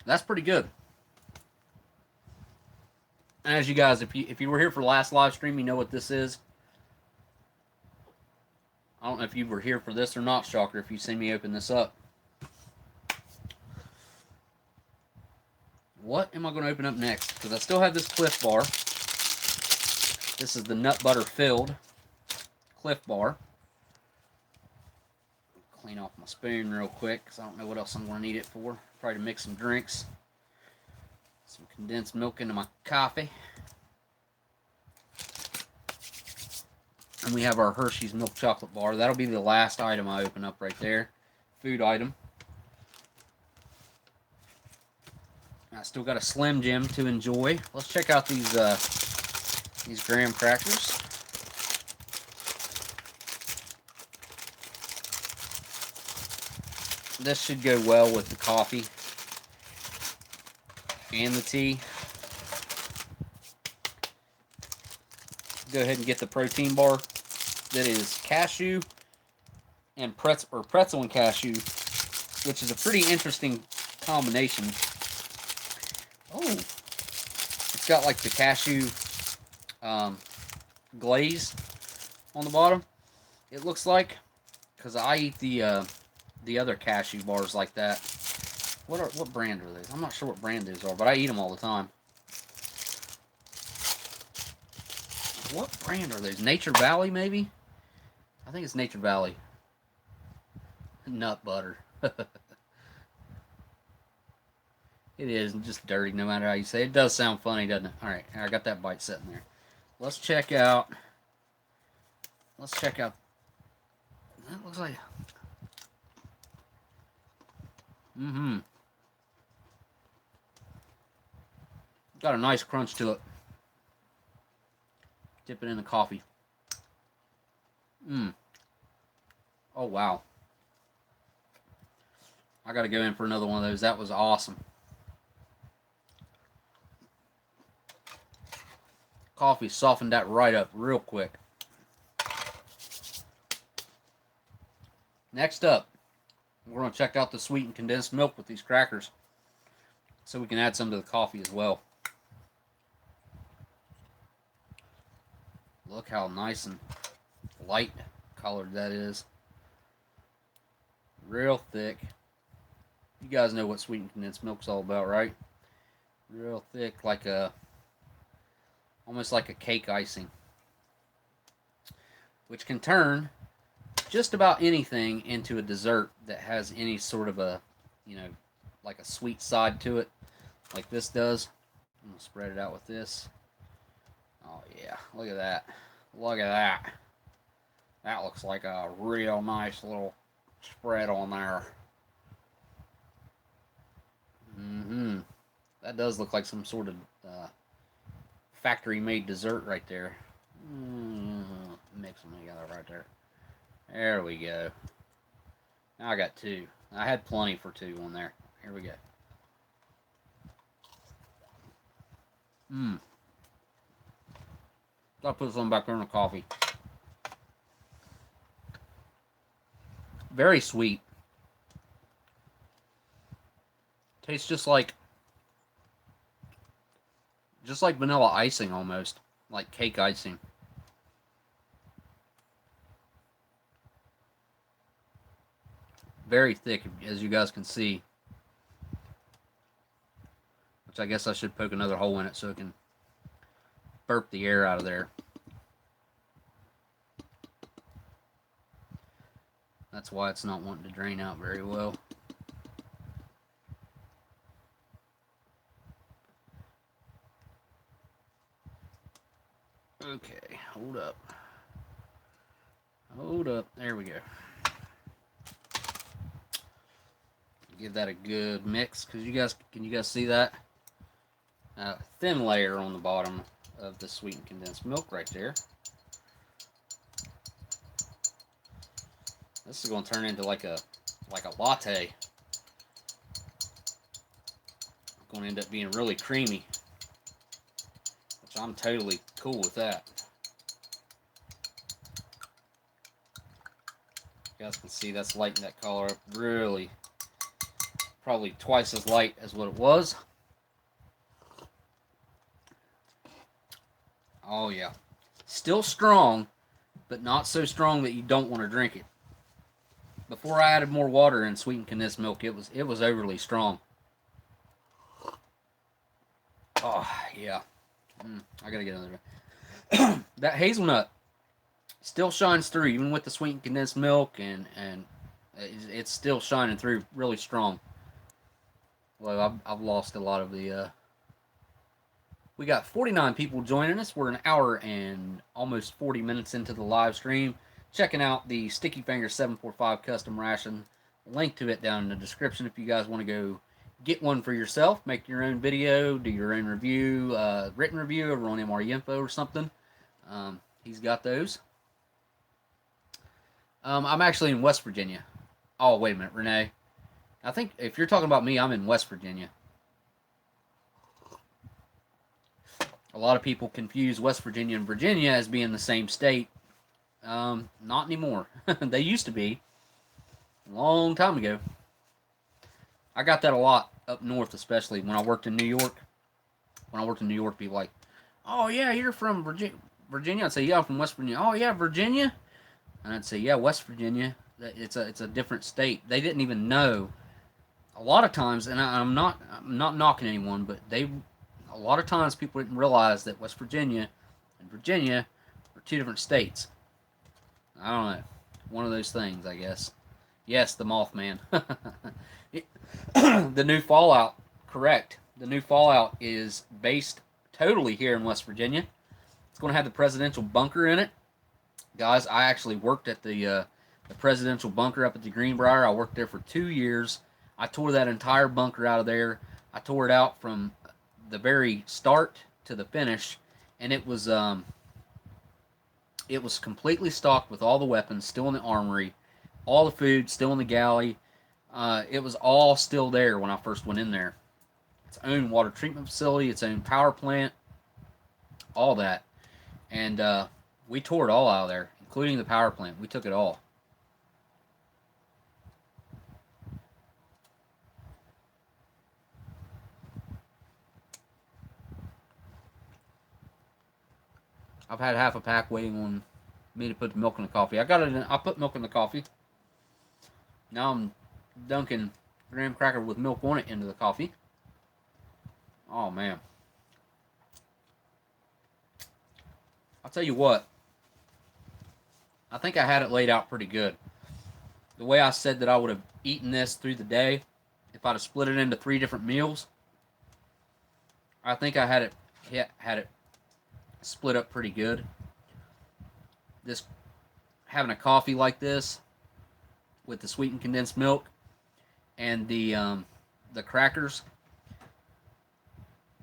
that's pretty good. And as you guys, if you were here for the last live stream, you know what this is. I don't know if you were here for this or not, Shocker, if you see me open this up. What am I going to open up next? Because I still have this Cliff Bar. This is the nut butter filled Cliff Bar. Clean off my spoon real quick because I don't know what else I'm going to need it for. Probably to mix some drinks. Some condensed milk into my coffee. And we have our Hershey's milk chocolate bar. That'll be the last item I open up right there. Food item. I still got a Slim Jim to enjoy. Let's check out these graham crackers. This should go well with the coffee and the tea. Go ahead and get the protein bar. That is cashew and pretzel and cashew, which is a pretty interesting combination. Oh, it's got like the cashew glaze on the bottom. It looks like, because I eat the other cashew bars like that. What brand are these? I'm not sure what brand these are, but I eat them all the time. What brand are these? Nature Valley, maybe? I think it's Nature Valley. Nut butter. It is just dirty, no matter how you say it. It does sound funny, doesn't it? All right, I got that bite sitting there. Let's check out. That looks like. Got a nice crunch to it. Dip it in the coffee. Oh, wow. I got to go in for another one of those. That was awesome. Coffee softened that right up real quick. Next up, we're going to check out the sweetened condensed milk with these crackers, so we can add some to the coffee as well. Look how nice and light colored that is. Real thick. You guys know what sweetened condensed milk's all about, right? Real thick, like almost like a cake icing, which can turn just about anything into a dessert that has any sort of a, like a sweet side to it, like this does. I'm gonna spread it out with this. Oh yeah, look at that. Look at that. That looks like a real nice little spread on there. That does look like some sort of factory-made dessert right there. Mix them together right there. There we go. Now I got two. I had plenty for two on there. Here we go. Gotta put some back there in the coffee. Very sweet. Tastes just like vanilla icing almost. Like cake icing. Very thick, as you guys can see. Which I guess I should poke another hole in it so it can burp the air out of there. That's why it's not wanting to drain out very well. Okay, hold up. Hold up. There we go. Give that a good mix, because can you guys see that? Thin layer on the bottom of the sweetened condensed milk right there. This is going to turn into like a latte. It's going to end up being really creamy, which I'm totally cool with that. You guys can see that's lighting that color up really, probably twice as light as what it was. Oh yeah, still strong, but not so strong that you don't want to drink it. Before I added more water and sweetened condensed milk, it was overly strong. Oh yeah, I gotta get another one. That hazelnut still shines through, even with the sweetened condensed milk, and it's still shining through really strong. Well, I've lost a lot of the. We got 49 people joining us. We're an hour and almost 40 minutes into the live stream. Checking out the stickyfingaz745 custom ration. Link to it down in the description if you guys want to go get one for yourself, make your own video, do your own review, written review over on MRE info or something. He's got those. I'm actually in West Virginia. Oh, wait a minute, Renee. I think if you're talking about me, I'm in West Virginia. A lot of people confuse West Virginia and Virginia as being the same state. Not anymore. They used to be. A long time ago. I got that a lot up north, especially when I worked in New York. When I worked in New York, people were like, "Oh yeah, you're from Virginia." I'd say, "Yeah, I'm from West Virginia." "Oh yeah, Virginia." And I'd say, "Yeah, West Virginia. It's a different state." They didn't even know. A lot of times, and I'm not knocking anyone, but a lot of times people didn't realize that West Virginia and Virginia are two different states. I don't know. One of those things, I guess. Yes, the Mothman. The new Fallout, correct. The new Fallout is based totally here in West Virginia. It's going to have the presidential bunker in it. Guys, I actually worked at the presidential bunker up at the Greenbrier. I worked there for 2 years. I tore that entire bunker out of there. I tore it out from the very start to the finish, and it was completely stocked with all the weapons still in the armory, all the food still in the galley. It was all still there when I first went in there. Its own water treatment facility, its own power plant, all that. And we tore it all out of there, including the power plant. We took it all. I've had half a pack waiting on me to put the milk in the coffee. I put milk in the coffee. Now I'm dunking graham cracker with milk on it into the coffee. Oh man. I'll tell you what. I think I had it laid out pretty good. The way I said that I would have eaten this through the day, if I'd have split it into 3 different meals, I think I had it split up pretty good. This having a coffee like this with the sweetened condensed milk and the crackers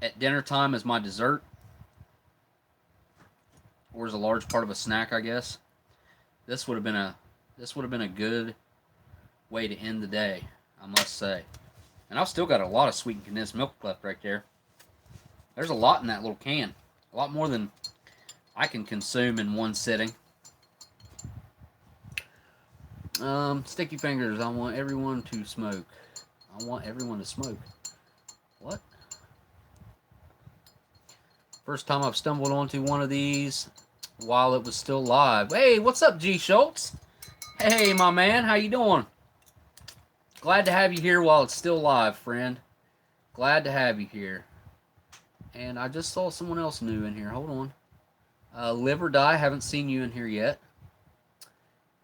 at dinner time as my dessert, or as a large part of a snack, I guess. This would have been a good way to end the day, I must say. And I've still got a lot of sweetened condensed milk left right there. There's a lot in that little can. A lot more than I can consume in one sitting. Sticky fingers. I want everyone to smoke. I want everyone to smoke. What? First time I've stumbled onto one of these while it was still live. Hey, what's up, G Schultz? Hey, my man. How you doing? Glad to have you here while it's still live, friend. Glad to have you here. And I just saw someone else new in here. Hold on. Live or Die. Haven't seen you in here yet.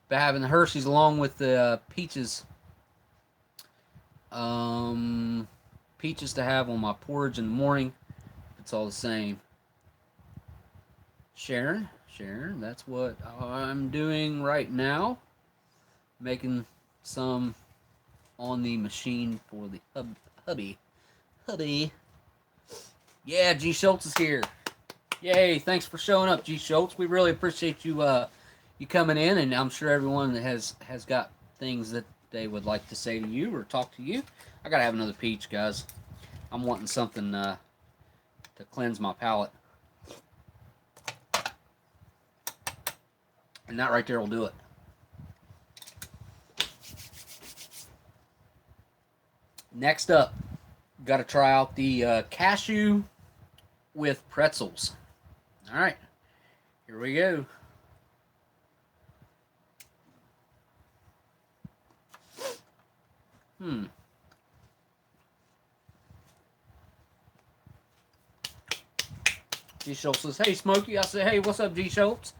Been having the Hershey's along with the peaches. Peaches to have on my porridge in the morning. It's all the same. Sharon, that's what I'm doing right now. Making some on the machine for the hubby. Yeah, G Schultz is here. Yay, thanks for showing up, G Schultz. We really appreciate you you coming in, and I'm sure everyone that has got things that they would like to say to you or talk to you. I gotta have another peach, guys. I'm wanting something to cleanse my palate. And that right there will do it. Next up, got to try out the cashew with pretzels. All right, here we go. G Schultz says, "Hey, Smokey." I say, "Hey, what's up, G Schultz?"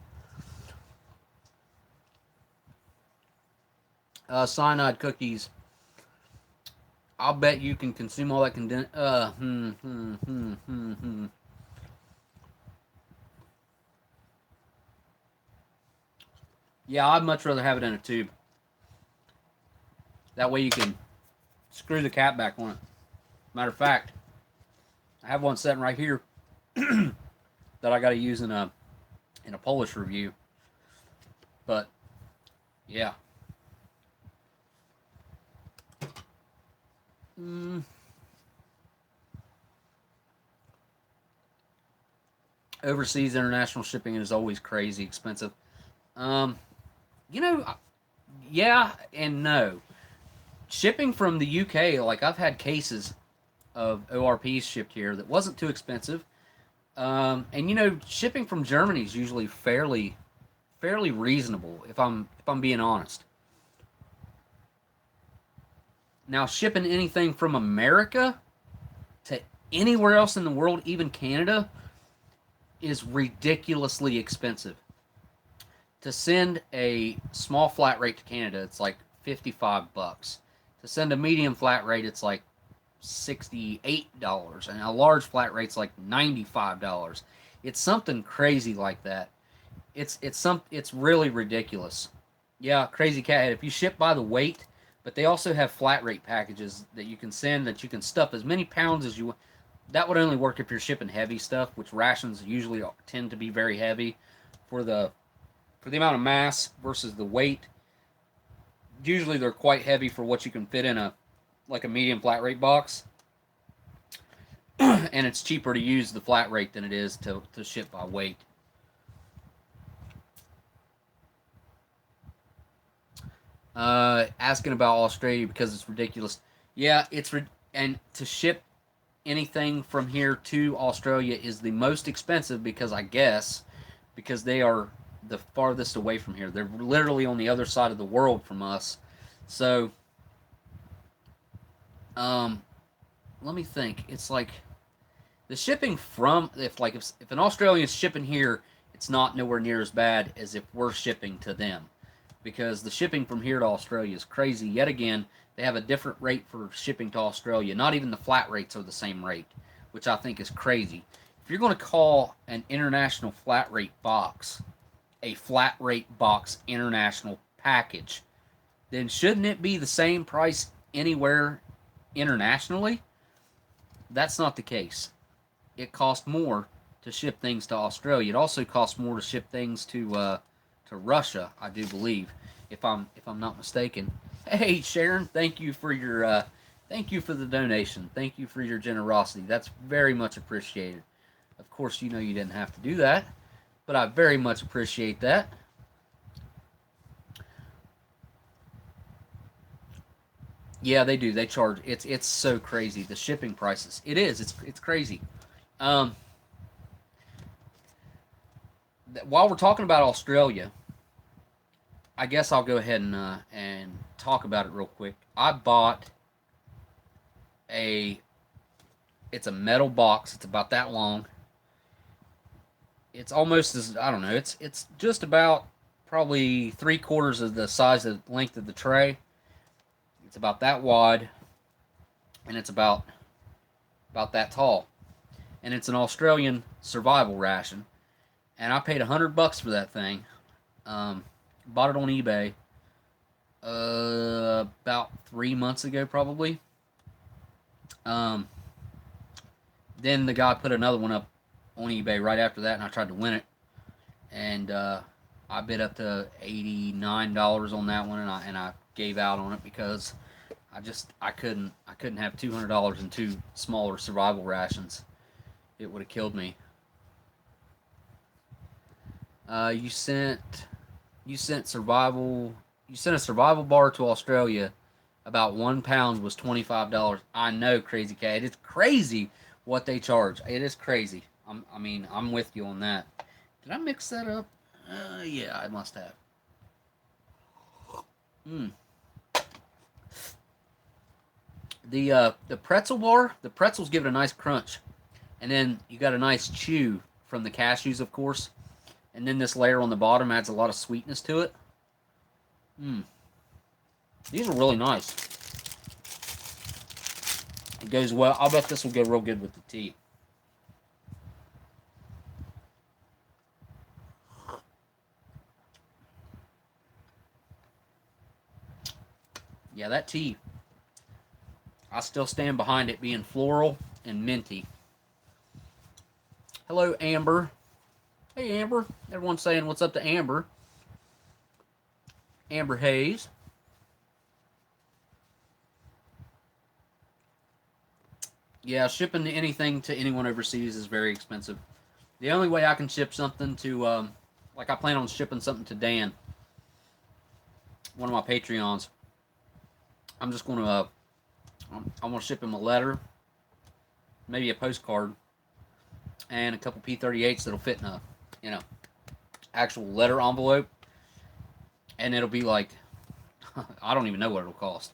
Cyanide cookies. I'll bet you can consume all that Yeah, I'd much rather have it in a tube. That way you can screw the cap back on it. Matter of fact, I have one sitting right here that I got to use in a Polish review. But yeah. Overseas international shipping is always crazy expensive. Yeah and no. Shipping from the UK, like I've had cases of ORPs shipped here that wasn't too expensive. And you know, shipping from Germany is usually fairly reasonable if I'm being honest. Now, shipping anything from America to anywhere else in the world, even Canada, is ridiculously expensive. To send a small flat rate to Canada, it's like $55. To send a medium flat rate, it's like $68, and a large flat rate's like $95. It's something crazy like that. It's really ridiculous. Yeah, crazy cat. If you ship by the weight, but they also have flat rate packages that you can send that you can stuff as many pounds as you want. That would only work if you're shipping heavy stuff, which rations usually tend to be very heavy for the amount of mass versus the weight. Usually they're quite heavy for what you can fit in a medium flat rate box. And it's cheaper to use the flat rate than it is to ship by weight. Asking about Australia because it's ridiculous. Yeah, and to ship anything from here to Australia is the most expensive because because they are the farthest away from here. They're literally on the other side of the world from us. So, let me think. It's like the shipping from if an Australian's shipping here, it's not nowhere near as bad as if we're shipping to them, because the shipping from here to Australia is crazy. Yet again, they have a different rate for shipping to Australia. Not even the flat rates are the same rate, which I think is crazy. If you're going to call an international flat rate box a flat rate box international package, then shouldn't it be the same price anywhere internationally? That's not the case. It costs more to ship things to Australia. It also costs more to ship things to Russia, I do believe, if I'm not mistaken. Hey Sharon, thank you for the donation. Thank you for your generosity. That's very much appreciated. Of course, you know you didn't have to do that, but I very much appreciate that. Yeah, they do. They charge. It's so crazy, the shipping prices. It is. It's crazy. Um, while we're talking about Australia, I guess I'll go ahead and talk about it real quick. I bought a. It's a metal box. It's about that long. It's almost as, I don't know. It's just about probably 3/4 of the size of length of the tray. It's about that wide, and it's about that tall. And it's an Australian survival ration. And I paid $100 for that thing. Bought it on eBay about 3 months ago, probably. Um, then the guy put another one up on eBay right after that, and I tried to win it. And I bid up to $89 on that one, and I gave out on it because I couldn't have $200 in two smaller survival rations. It would have killed me. You sent survival. You sent a survival bar to Australia. About 1 pound was $25. I know, crazy cat. It's crazy what they charge. It is crazy. I'm with you on that. Did I mix that up? Yeah, I must have. The pretzel bar. The pretzels give it a nice crunch, and then you got a nice chew from the cashews, of course. And then this layer on the bottom adds a lot of sweetness to it. These are really nice. It goes well. I'll bet this will go real good with the tea. Yeah, that tea, I still stand behind it being floral and minty. Hello, Amber. Hey, Amber. Everyone's saying what's up to Amber. Amber Hayes. Yeah, shipping anything to anyone overseas is very expensive. The only way I can ship something to, I plan on shipping something to Dan, one of my Patreons. I'm just going to, I'm going to ship him a letter, maybe a postcard, and a couple P38s that'll fit in a, you know, actual letter envelope. And it'll be like, I don't even know what it'll cost.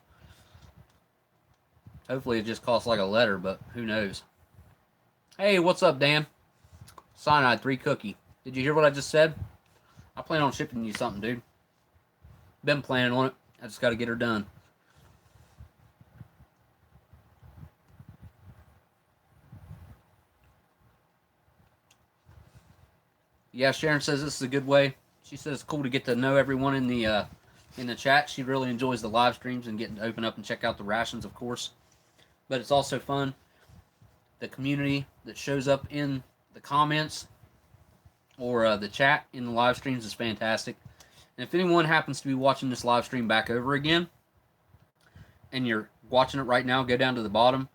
Hopefully it just costs like a letter, but who knows. Hey, what's up, Dan? Cyanide 3 cookie. Did you hear what I just said? I plan on shipping you something, dude. Been planning on it. I just got to get her done. Yeah, Sharon says this is a good way. She says it's cool to get to know everyone in the chat. She really enjoys the live streams and getting to open up and check out the rations, of course. But it's also fun. The community that shows up in the comments or the chat in the live streams is fantastic. And if anyone happens to be watching this live stream back over again, and you're watching it right now, go down to the bottom,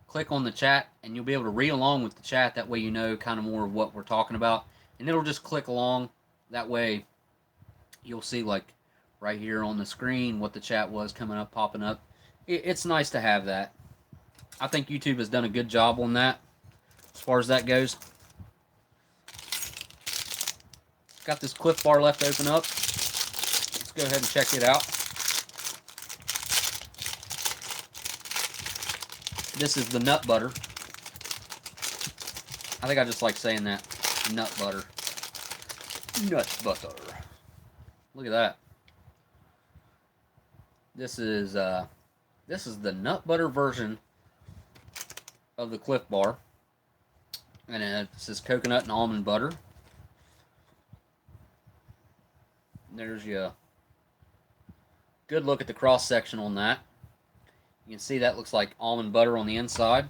click on the chat, and you'll be able to read along with the chat. That way you know kind of more of what we're talking about. And it'll just click along. That way you'll see, like, right here on the screen what the chat was coming up, popping up. It's nice to have that. I think YouTube has done a good job on that as far as that goes. Got this Cliff Bar left to open up. Let's go ahead and check it out. This is the nut butter. I think I just like saying that. Nut butter. Nut butter. Look at that. This is the nut butter version of the Cliff Bar. And it says coconut and almond butter. There's your good look at the cross section on that. You can see that looks like almond butter on the inside.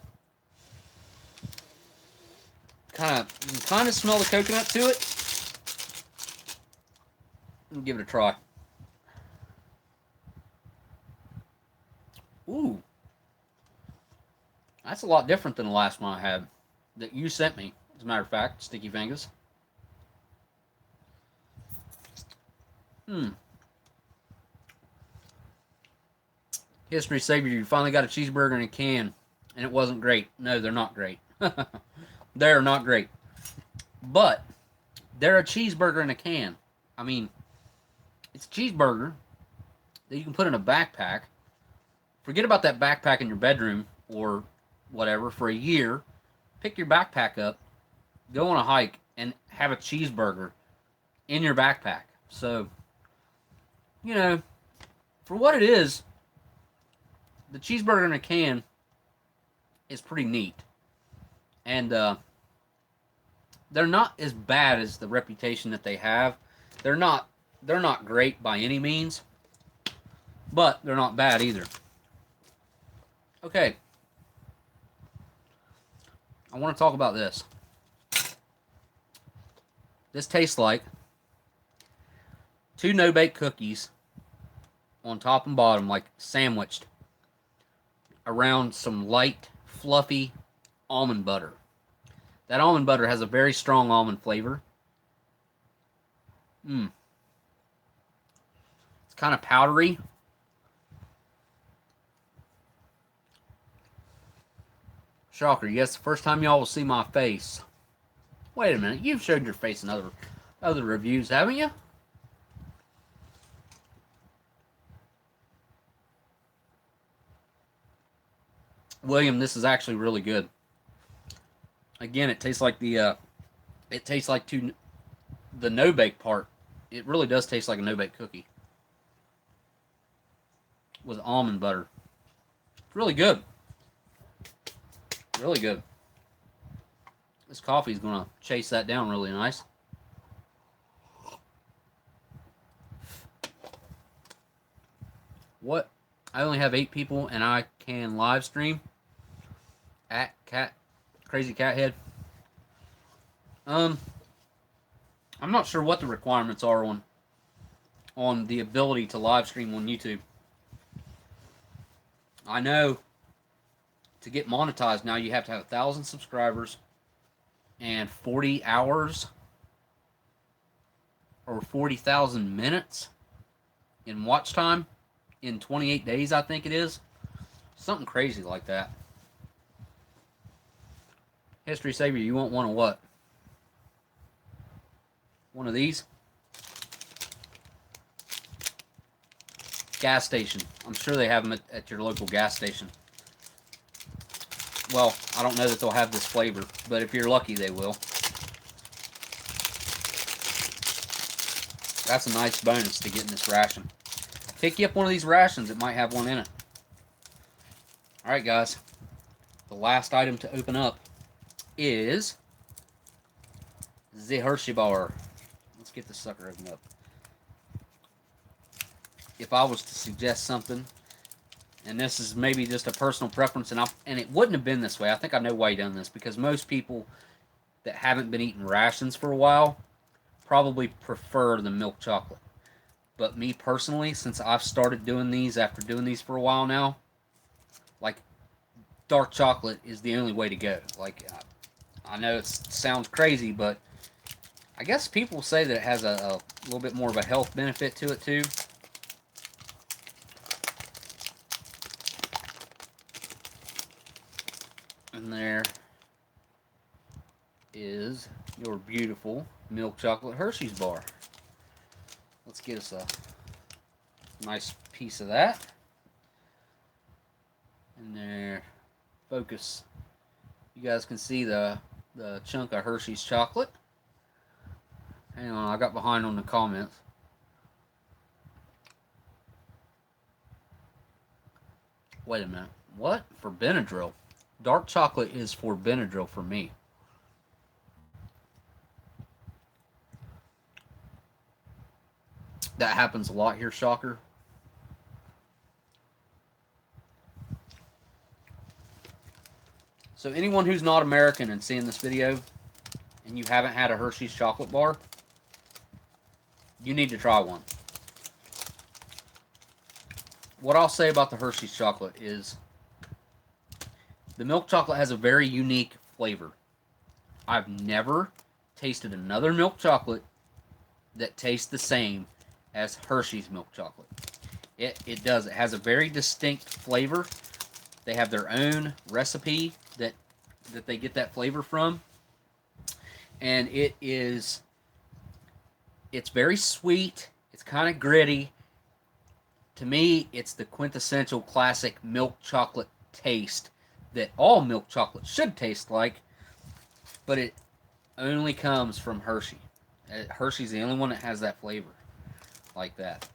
You can kind of smell the coconut to it. Let me give it a try. Ooh. That's a lot different than the last one I had that you sent me, as a matter of fact, Sticky Fingers. History Savior, you finally got a cheeseburger in a can, and it wasn't great. No, they're not great. They're not great. But they're a cheeseburger in a can. I mean, it's a cheeseburger that you can put in a backpack. Forget about that backpack in your bedroom or whatever for a year. Pick your backpack up, go on a hike, and have a cheeseburger in your backpack. So, you know, for what it is, the cheeseburger in a can is pretty neat. And they're not as bad as the reputation that they have. They're not great by any means, but they're not bad either. Okay. I want to talk about this. This tastes like 2 no-bake cookies on top and bottom, like sandwiched around some light, fluffy almond butter. That almond butter has a very strong almond flavor. It's kind of powdery. Shocker, yes, the first time y'all will see my face. Wait a minute, you've showed your face in other reviews, haven't you? William, this is actually really good. Again, it tastes like the no-bake part. It really does taste like a no-bake cookie with almond butter. It's really good. Really good. This coffee is going to chase that down really nice. What? I only have 8 people and I can live stream at Crazy Cat Head. I'm not sure what the requirements are on the ability to live stream on YouTube. I know to get monetized now you have to have 1,000 subscribers and 40 hours or 40,000 minutes in watch time in 28 days, I think it is. Something crazy like that. History Savior, you want one of what? One of these? Gas station. I'm sure they have them at your local gas station. Well, I don't know that they'll have this flavor, but if you're lucky, they will. That's a nice bonus to getting this ration. Pick you up one of these rations. It might have one in it. Alright, guys. The last item to open up is the Hershey bar. Let's get this sucker opened up. If I was to suggest something, and this is maybe just a personal preference, and it wouldn't have been this way. I think I know why you done this, because most people that haven't been eating rations for a while probably prefer the milk chocolate. But me personally, since I've started doing these after doing these for a while now, like, dark chocolate is the only way to go. Like, I know it sounds crazy, but I guess people say that it has a little bit more of a health benefit to it too. And there is your beautiful milk chocolate Hershey's bar. Let's get us a nice piece of that. And there, focus. You guys can see the chunk of Hershey's chocolate. Hang on, I got behind on the comments. Wait a minute. What? For Benadryl? Dark chocolate is for Benadryl for me. That happens a lot here, Shocker. So anyone who's not American and seeing this video, and you haven't had a Hershey's chocolate bar, you need to try one. What I'll say about the Hershey's chocolate is the milk chocolate has a very unique flavor. I've never tasted another milk chocolate that tastes the same as Hershey's milk chocolate. It does. It has a very distinct flavor. They have their own recipe that they get that flavor from. And it's very sweet. It's kind of gritty. To me, it's the quintessential classic milk chocolate taste that all milk chocolate should taste like, but it only comes from Hershey. Hershey's the only one that has that flavor like that.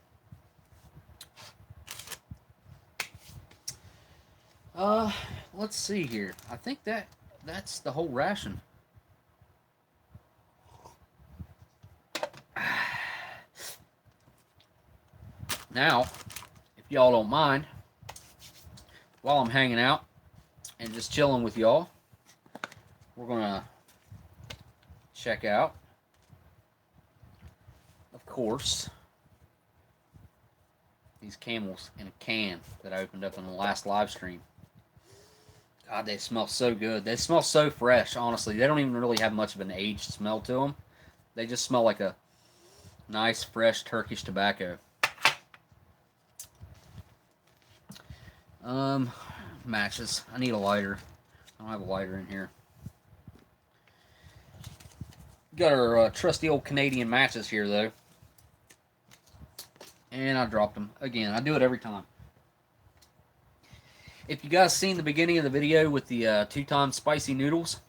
Let's see here. I think that's the whole ration. Now, if y'all don't mind, while I'm hanging out and just chilling with y'all, we're gonna check out, of course, these camels in a can that I opened up in the last live stream. God, they smell so good. They smell so fresh, honestly. They don't even really have much of an aged smell to them. They just smell like a nice, fresh Turkish tobacco. Matches. I need a lighter. I don't have a lighter in here. Got our trusty old Canadian matches here, though. And I dropped them. Again, I do it every time. If you guys seen the beginning of the video with the 2-time spicy noodles,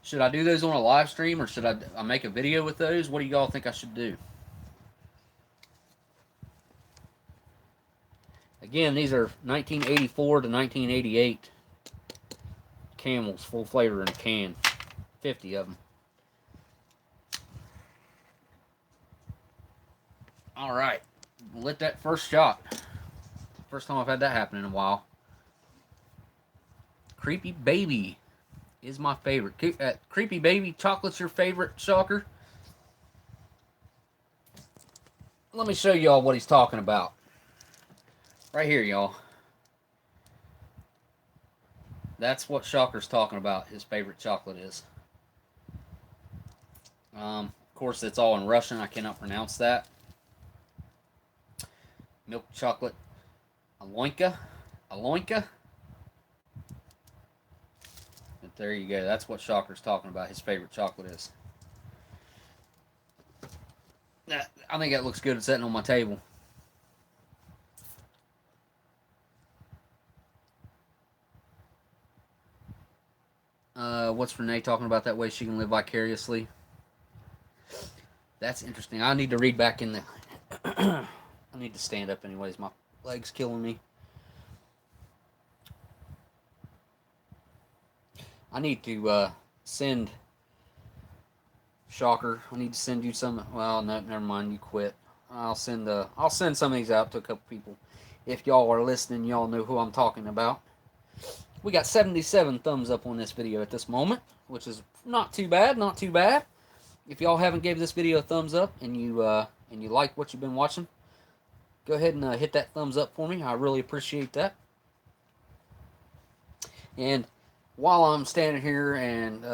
should I do those on a live stream or should I make a video with those? What do y'all think I should do? Again, these are 1984 to 1988 Camels, full flavor in a can. 50 of them. All right, lit that first shot. First time I've had that happen in a while. Creepy Baby is my favorite. Creepy Baby, chocolate's your favorite, Shocker? Let me show y'all what he's talking about. Right here, y'all. That's what Shocker's talking about, his favorite chocolate is. Of course, it's all in Russian. I cannot pronounce that. Milk chocolate. Aloinka. Aloinka. There you go. That's what Shocker's talking about. His favorite chocolate is. I think that looks good sitting on my table. What's Renee talking about? That way she can live vicariously. That's interesting. I need to read back in the... I need to stand up anyways. My leg's killing me. I need to send... Shocker, I need to send you some... Well, no, never mind. You quit. I'll send some of these out to a couple people. If y'all are listening, y'all know who I'm talking about. We got 77 thumbs up on this video at this moment, which is not too bad, not too bad. If y'all haven't gave this video a thumbs up and you like what you've been watching, go ahead and hit that thumbs up for me. I really appreciate that. And while I'm standing here and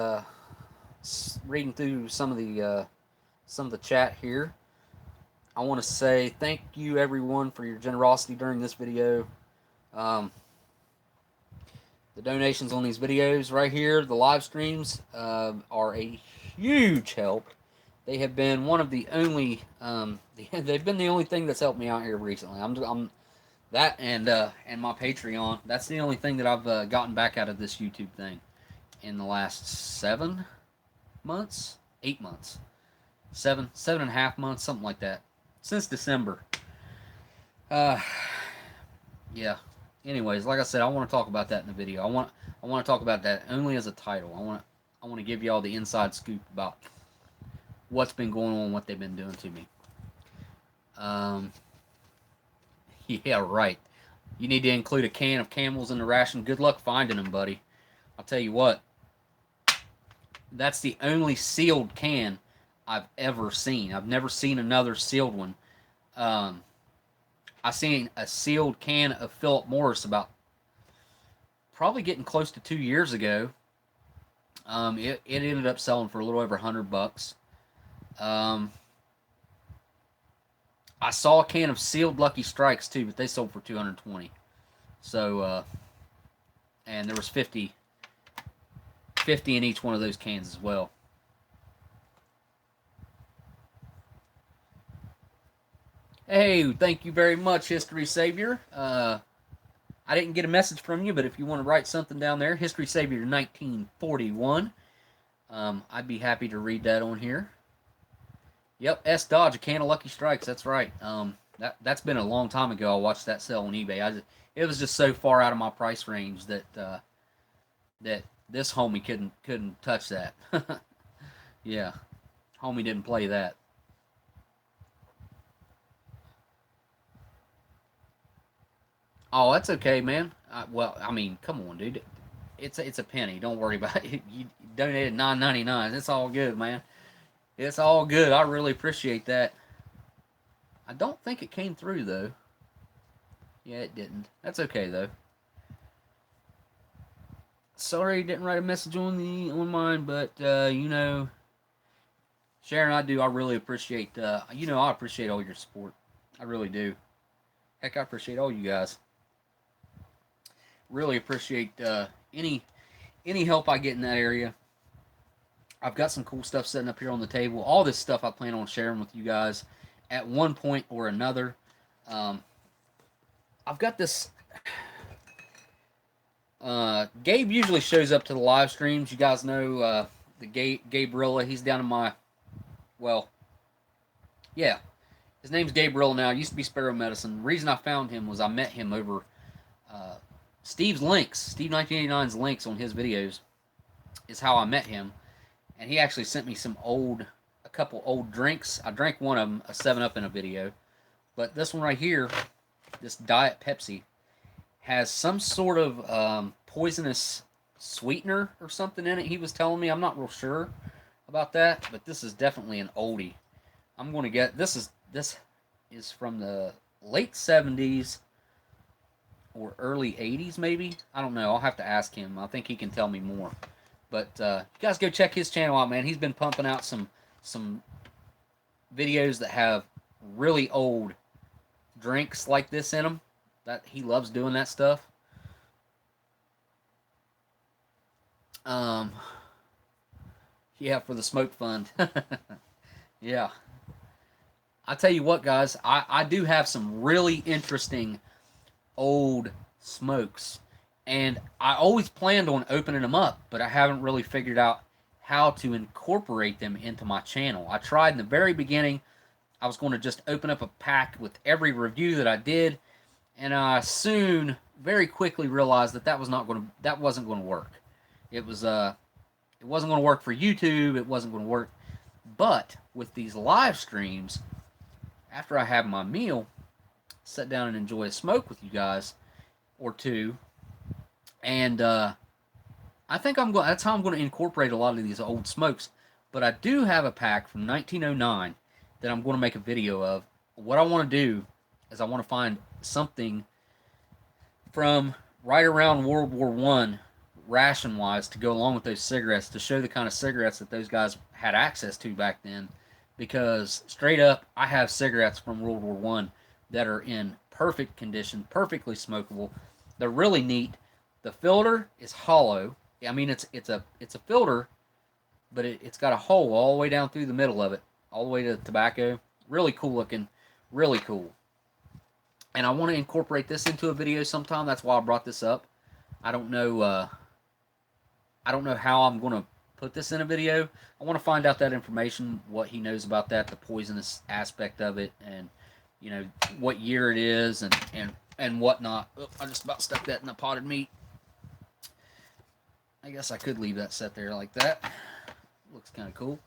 reading through some of the chat here, I want to say thank you everyone for your generosity during this video. The donations on these videos right here, the live streams, are a huge help. They have been one of the only, they've been the only thing that's helped me out here recently. I'm that and my Patreon. That's the only thing that I've gotten back out of this YouTube thing in the last 7 months, 8 months, 7.5 months, something like that, since December. Yeah. Anyways, like I said, I want to talk about that in the video. I want to talk about that only as a title. I want to give y'all the inside scoop about what's been going on, what they've been doing to me. Yeah, right. You need to include a can of Camels in the ration. Good luck finding them, buddy. I'll tell you what. That's the only sealed can I've ever seen. I've never seen another sealed one. I seen a sealed can of Philip Morris about probably getting close to 2 years ago. It ended up selling for a little over $100. I saw a can of sealed Lucky Strikes too, but they sold for $220. So, and there was 50 in each one of those cans as well. Hey, thank you very much, History Savior. I didn't get a message from you, but if you want to write something down there, History Savior 1941, I'd be happy to read that on here. Yep, S Dodge, a can of Lucky Strikes. That's right. That's been a long time ago. I watched that sell on eBay. It was just so far out of my price range that that this homie couldn't touch that. Yeah, homie didn't play that. Oh, that's okay, man. Well, I mean, come on, dude. It's a penny. Don't worry about it. You donated $9.99. It's all good, man. It's all good. I really appreciate that. I don't think it came through though. Yeah, it didn't. That's okay though. Sorry, didn't write a message on mine, but you know, Sharon, I really appreciate. You know, I appreciate all your support. I really do. Heck, I appreciate all you guys. Really appreciate any help I get in that area. I've got some cool stuff sitting up here on the table. All this stuff I plan on sharing with you guys at one point or another. I've got this. Gabe usually shows up to the live streams. You guys know the gabeRILLA. He's down in my, well, yeah. His name's gabeRILLA now. It used to be SparrowMedicine. The reason I found him was I met him over Steve's links. Steve 1989's links on his videos is how I met him. And he actually sent me a couple old drinks. I drank one of them, a 7-Up in a video. But this one right here, this Diet Pepsi, has some sort of poisonous sweetener or something in it. He was telling me. I'm not real sure about that, but this is definitely an oldie. I'm going to get, this is from the late 70s or early 80s maybe. I don't know. I'll have to ask him. I think he can tell me more. But you guys go check his channel out, man. He's been pumping out some videos that have really old drinks like this in them. That he loves doing that stuff. Um, yeah, for the smoke fund. Yeah. I tell you what, guys, I do have some really interesting old smokes. And I always planned on opening them up, but I haven't really figured out how to incorporate them into my channel. I tried in the very beginning. I was going to just open up a pack with every review that I did, and I soon, very quickly realized that that wasn't going to work. It wasn't going to work for YouTube. It wasn't going to work. But with these live streams, after I have my meal, sit down and enjoy a smoke with you guys or two, and I think that's how I'm going to incorporate a lot of these old smokes. But I do have a pack from 1909 that I'm going to make a video of. What I want to do is I want to find something from right around World War I, ration-wise, to go along with those cigarettes, to show the kind of cigarettes that those guys had access to back then. Because straight up, I have cigarettes from World War I that are in perfect condition, perfectly smokable. They're really neat. The filter is hollow. I mean, it's a filter, but it's got a hole all the way down through the middle of it, all the way to the tobacco. Really cool looking, really cool. And I want to incorporate this into a video sometime. That's why I brought this up. I don't know how I'm going to put this in a video. I want to find out that information, what he knows about that, the poisonous aspect of it, and you know what year it is, and whatnot. Oh, I just about stuck that in the potted meat. I guess I could leave that set there like that. Looks kind of cool.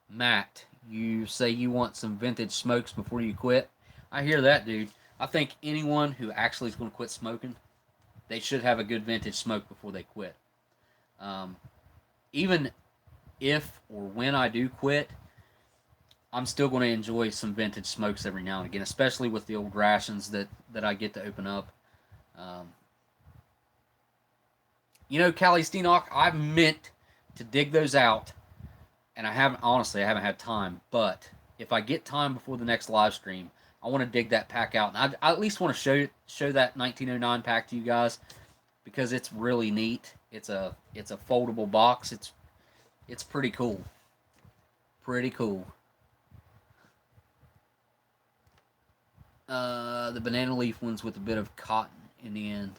Matt, you say you want some vintage smokes before you quit. I hear that, dude. I think anyone who actually is going to quit smoking, they should have a good vintage smoke before they quit. Even if or when I do quit, I'm still going to enjoy some vintage smokes every now and again, especially with the old rations that I get to open up. You know, Callie Steenock, I've meant to dig those out, and I haven't had time. But if I get time before the next live stream, I want to dig that pack out, and I at least want to show that 1909 pack to you guys, because it's really neat. It's a foldable box. It's pretty cool. Pretty cool. The banana leaf ones with a bit of cotton in the end.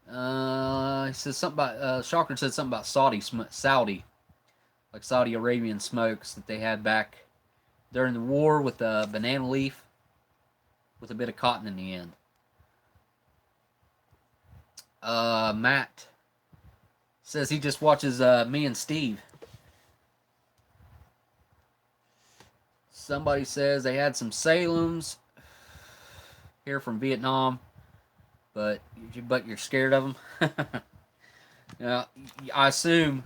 He says something about Shocker said something about Saudi, like Saudi Arabian smokes that they had back during the war with a banana leaf with a bit of cotton in the end. Matt says he just watches me and Steve. Somebody says they had some Salems here from Vietnam, but you're scared of them. Now, I assume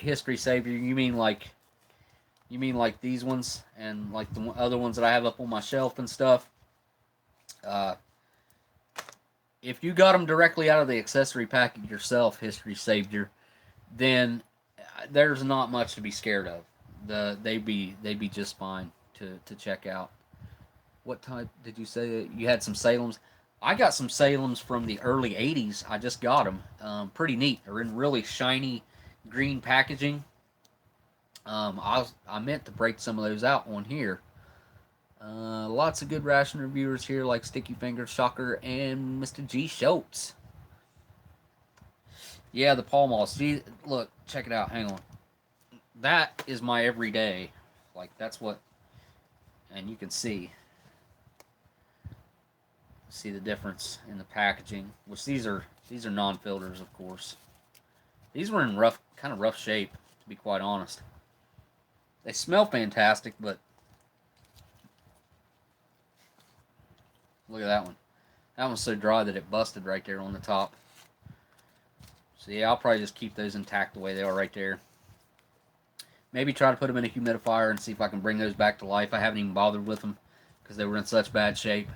History Savior, you mean like these ones and like the other ones that I have up on my shelf and stuff. If you got them directly out of the accessory packet yourself, History Savior, then there's not much to be scared of. They'd be just fine to check out. What type did you say you had? Some Salems? I got some Salems from the early 80s. I just got them. Pretty neat. They're in really shiny green packaging. I meant to break some of those out on here. Lots of good ration reviewers here, like Sticky Fingers, Shocker, and Mr. G. Schultz. Yeah, the Pall Malls. See, look, check it out. Hang on. That is my everyday. Like, that's what... And you can see the difference in the packaging. Which these are non-filters, of course. These were in kind of rough shape, to be quite honest. They smell fantastic, but... Look at that one. That one's so dry that it busted right there on the top. So yeah, I'll probably just keep those intact the way they are right there. Maybe try to put them in a humidifier and see if I can bring those back to life. I haven't even bothered with them because they were in such bad shape.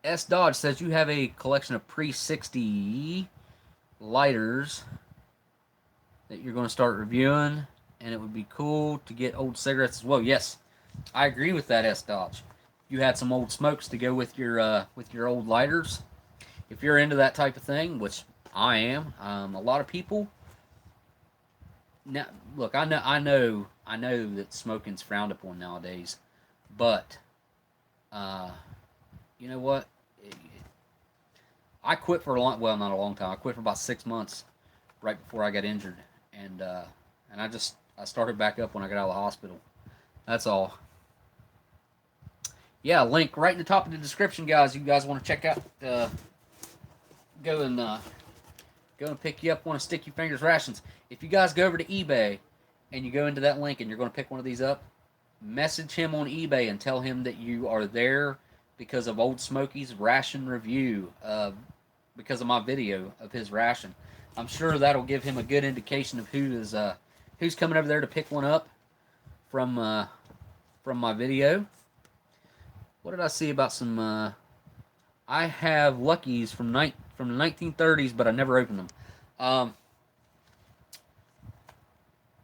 S. Dodge says you have a collection of pre-60 lighters that you're going to start reviewing, and it would be cool to get old cigarettes as well. Yes, I agree with that, S. Dodge. you had some old smokes to go with your old lighters. If you're into that type of thing, which I am, a lot of people. Now, look, I know that smoking's frowned upon nowadays, but you know what? I quit for a long, well, not a long time. I quit for about 6 months, right before I got injured, and I started back up when I got out of the hospital. That's all. Yeah, link right in the top of the description, guys. You guys want to check out? Go and pick you up one of Sticky Fingers rations. If you guys go over to eBay and you go into that link and you're going to pick one of these up, message him on eBay and tell him that you are there because of Oldsmokey's ration review, because of my video of his ration. I'm sure that'll give him a good indication of who's coming over there to pick one up from my video. What did I see about some? I have Luckies from the 1930s, but I never opened them.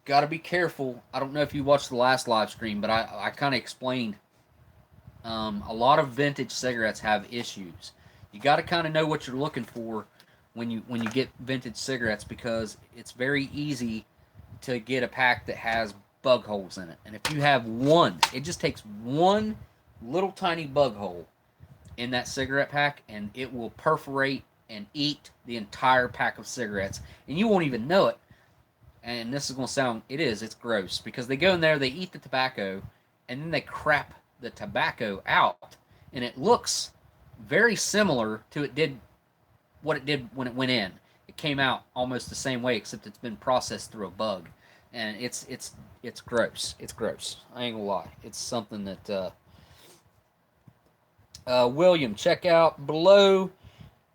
Got to be careful. I don't know if you watched the last live stream, but I kind of explained. A lot of vintage cigarettes have issues. You got to kind of know what you're looking for when you get vintage cigarettes, because it's very easy to get a pack that has bug holes in it. And if you have one, it just takes one little tiny bug hole in that cigarette pack, and it will perforate and eat the entire pack of cigarettes, and you won't even know it. And this is going to sound, it's gross, because they go in there, they eat the tobacco, and then they crap the tobacco out, and it looks very similar to what it did when it went in. It came out almost the same way, except it's been processed through a bug, and it's gross. It's gross. I ain't gonna lie. It's something that William, check out below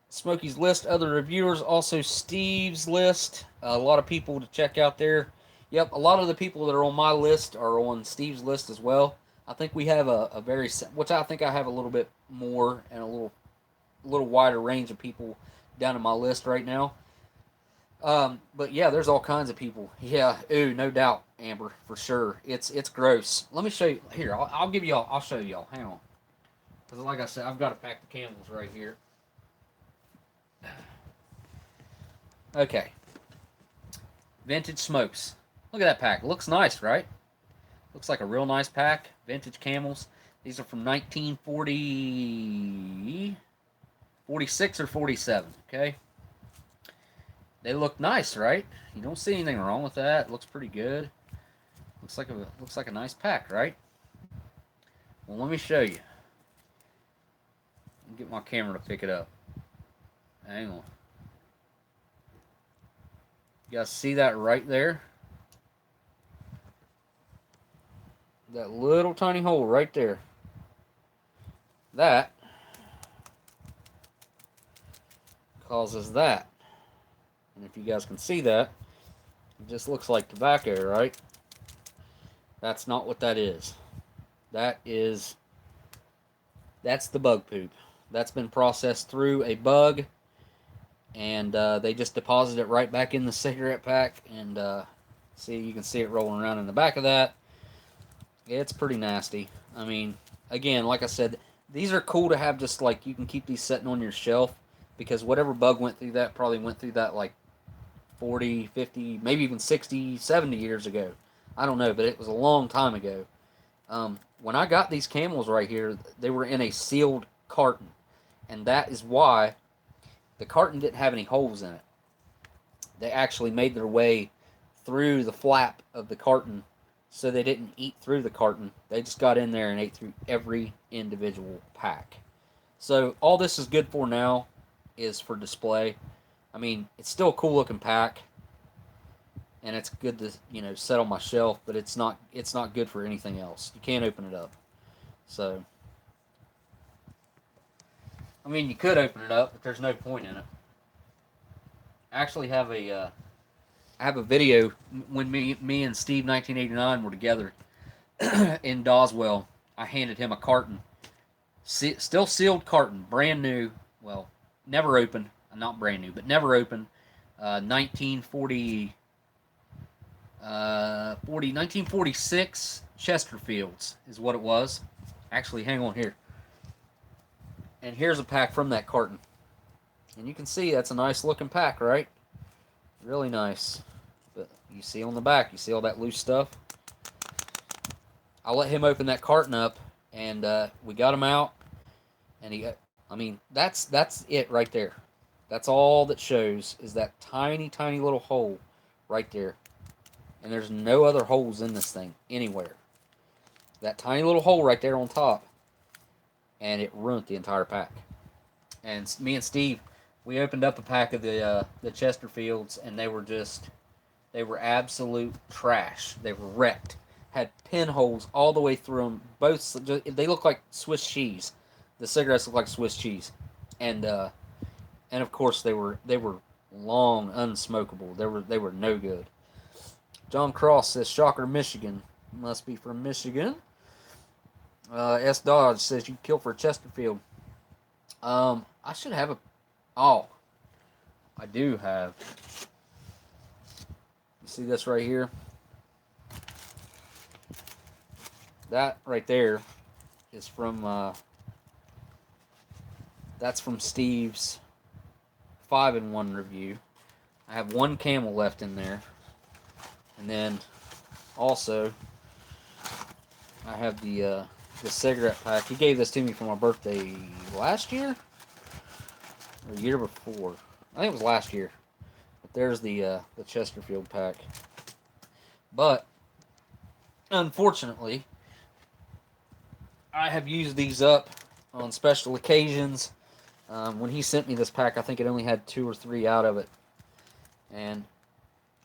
Smokey's list, other reviewers, also Steve's list. A lot of people to check out there. Yep, a lot of the people that are on my list are on Steve's list as well. I think we have a very, which I think I have a little bit more and a little wider range of people down in my list right now. But yeah, there's all kinds of people. Yeah, ooh, no doubt, Amber, for sure. It's gross. Let me show you. Here, I'll give y'all. I'll show y'all. Hang on. Because like I said, I've got a pack of Camels right here. Okay. Vintage smokes. Look at that pack. It looks nice, right? Looks like a real nice pack. Vintage Camels. These are from 1940, 46 or 47. Okay. They look nice, right? You don't see anything wrong with that. It looks pretty good. Looks like a nice pack, right? Well, let me show you. Get my camera to pick it up. Hang on. You guys see that right there? That little tiny hole right there. That causes that. And if you guys can see that, it just looks like tobacco, right? That's not what that is. That's the bug poop. That's been processed through a bug, and they just deposit it right back in the cigarette pack, and see, you can see it rolling around in the back of that. It's pretty nasty. I mean, again, like I said, these are cool to have, just like, you can keep these sitting on your shelf, because whatever bug went through that probably went through that like 40, 50, maybe even 60, 70 years ago. I don't know, but it was a long time ago. When I got these Camels right here, they were in a sealed carton, and that is why the carton didn't have any holes in it. They actually made their way through the flap of the carton, so they didn't eat through the carton. They just got in there and ate through every individual pack. So all this is good for now is for display. I mean, it's still a cool looking pack, and it's good to, you know, set on my shelf, but it's not good for anything else. You can't open it up. So, I mean, you could open it up, but there's no point in it. I actually have I have a video when me and Steve 1989 were together in Doswell. I handed him a carton, still sealed carton, brand new. Well, never opened, not brand new, but never opened. 1946 Chesterfields is what it was. Actually, hang on here. And here's a pack from that carton. And you can see that's a nice looking pack, right? Really nice. But you see on the back, you see all that loose stuff? I'll let him open that carton up, and we got him out. And I mean, that's it right there. That's all that shows is that tiny, tiny little hole right there. And there's no other holes in this thing anywhere. That tiny little hole right there on top. And it ruined the entire pack. And me and Steve, we opened up a pack of the Chesterfields, and they were absolute trash. They were wrecked. Had pinholes all the way through them. Both, they look like Swiss cheese. The cigarettes look like Swiss cheese, and of course they were long unsmokable. They were no good. John Cross says Shocker, Michigan. Must be from Michigan. S Dodge says you kill for a Chesterfield. I should have a. Oh, I do have. You see this right here? That right there is from. That's from Steve's 5-in-1 review. I have one Camel left in there, and then also I have the cigarette pack. He gave this to me for my birthday last year or the year before. I think it was last year. But there's the Chesterfield pack. But unfortunately, I have used these up on special occasions. When he sent me this pack, I think it only had 2 or 3 out of it. And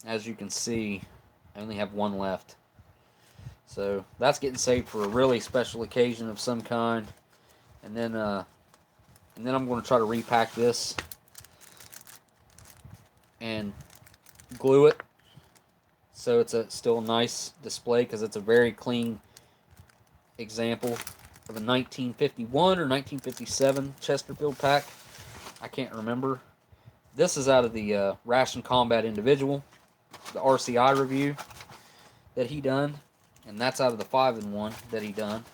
as you can see, I only have 1 left. So that's getting saved for a really special occasion of some kind. And then I'm going to try to repack this and glue it so it's still a nice display, because it's a very clean example of a 1951 or 1957 Chesterfield pack. I can't remember. This is out of the Ration Combat Individual, the RCI review that he done, and that's out of the 5-in-1 that he done.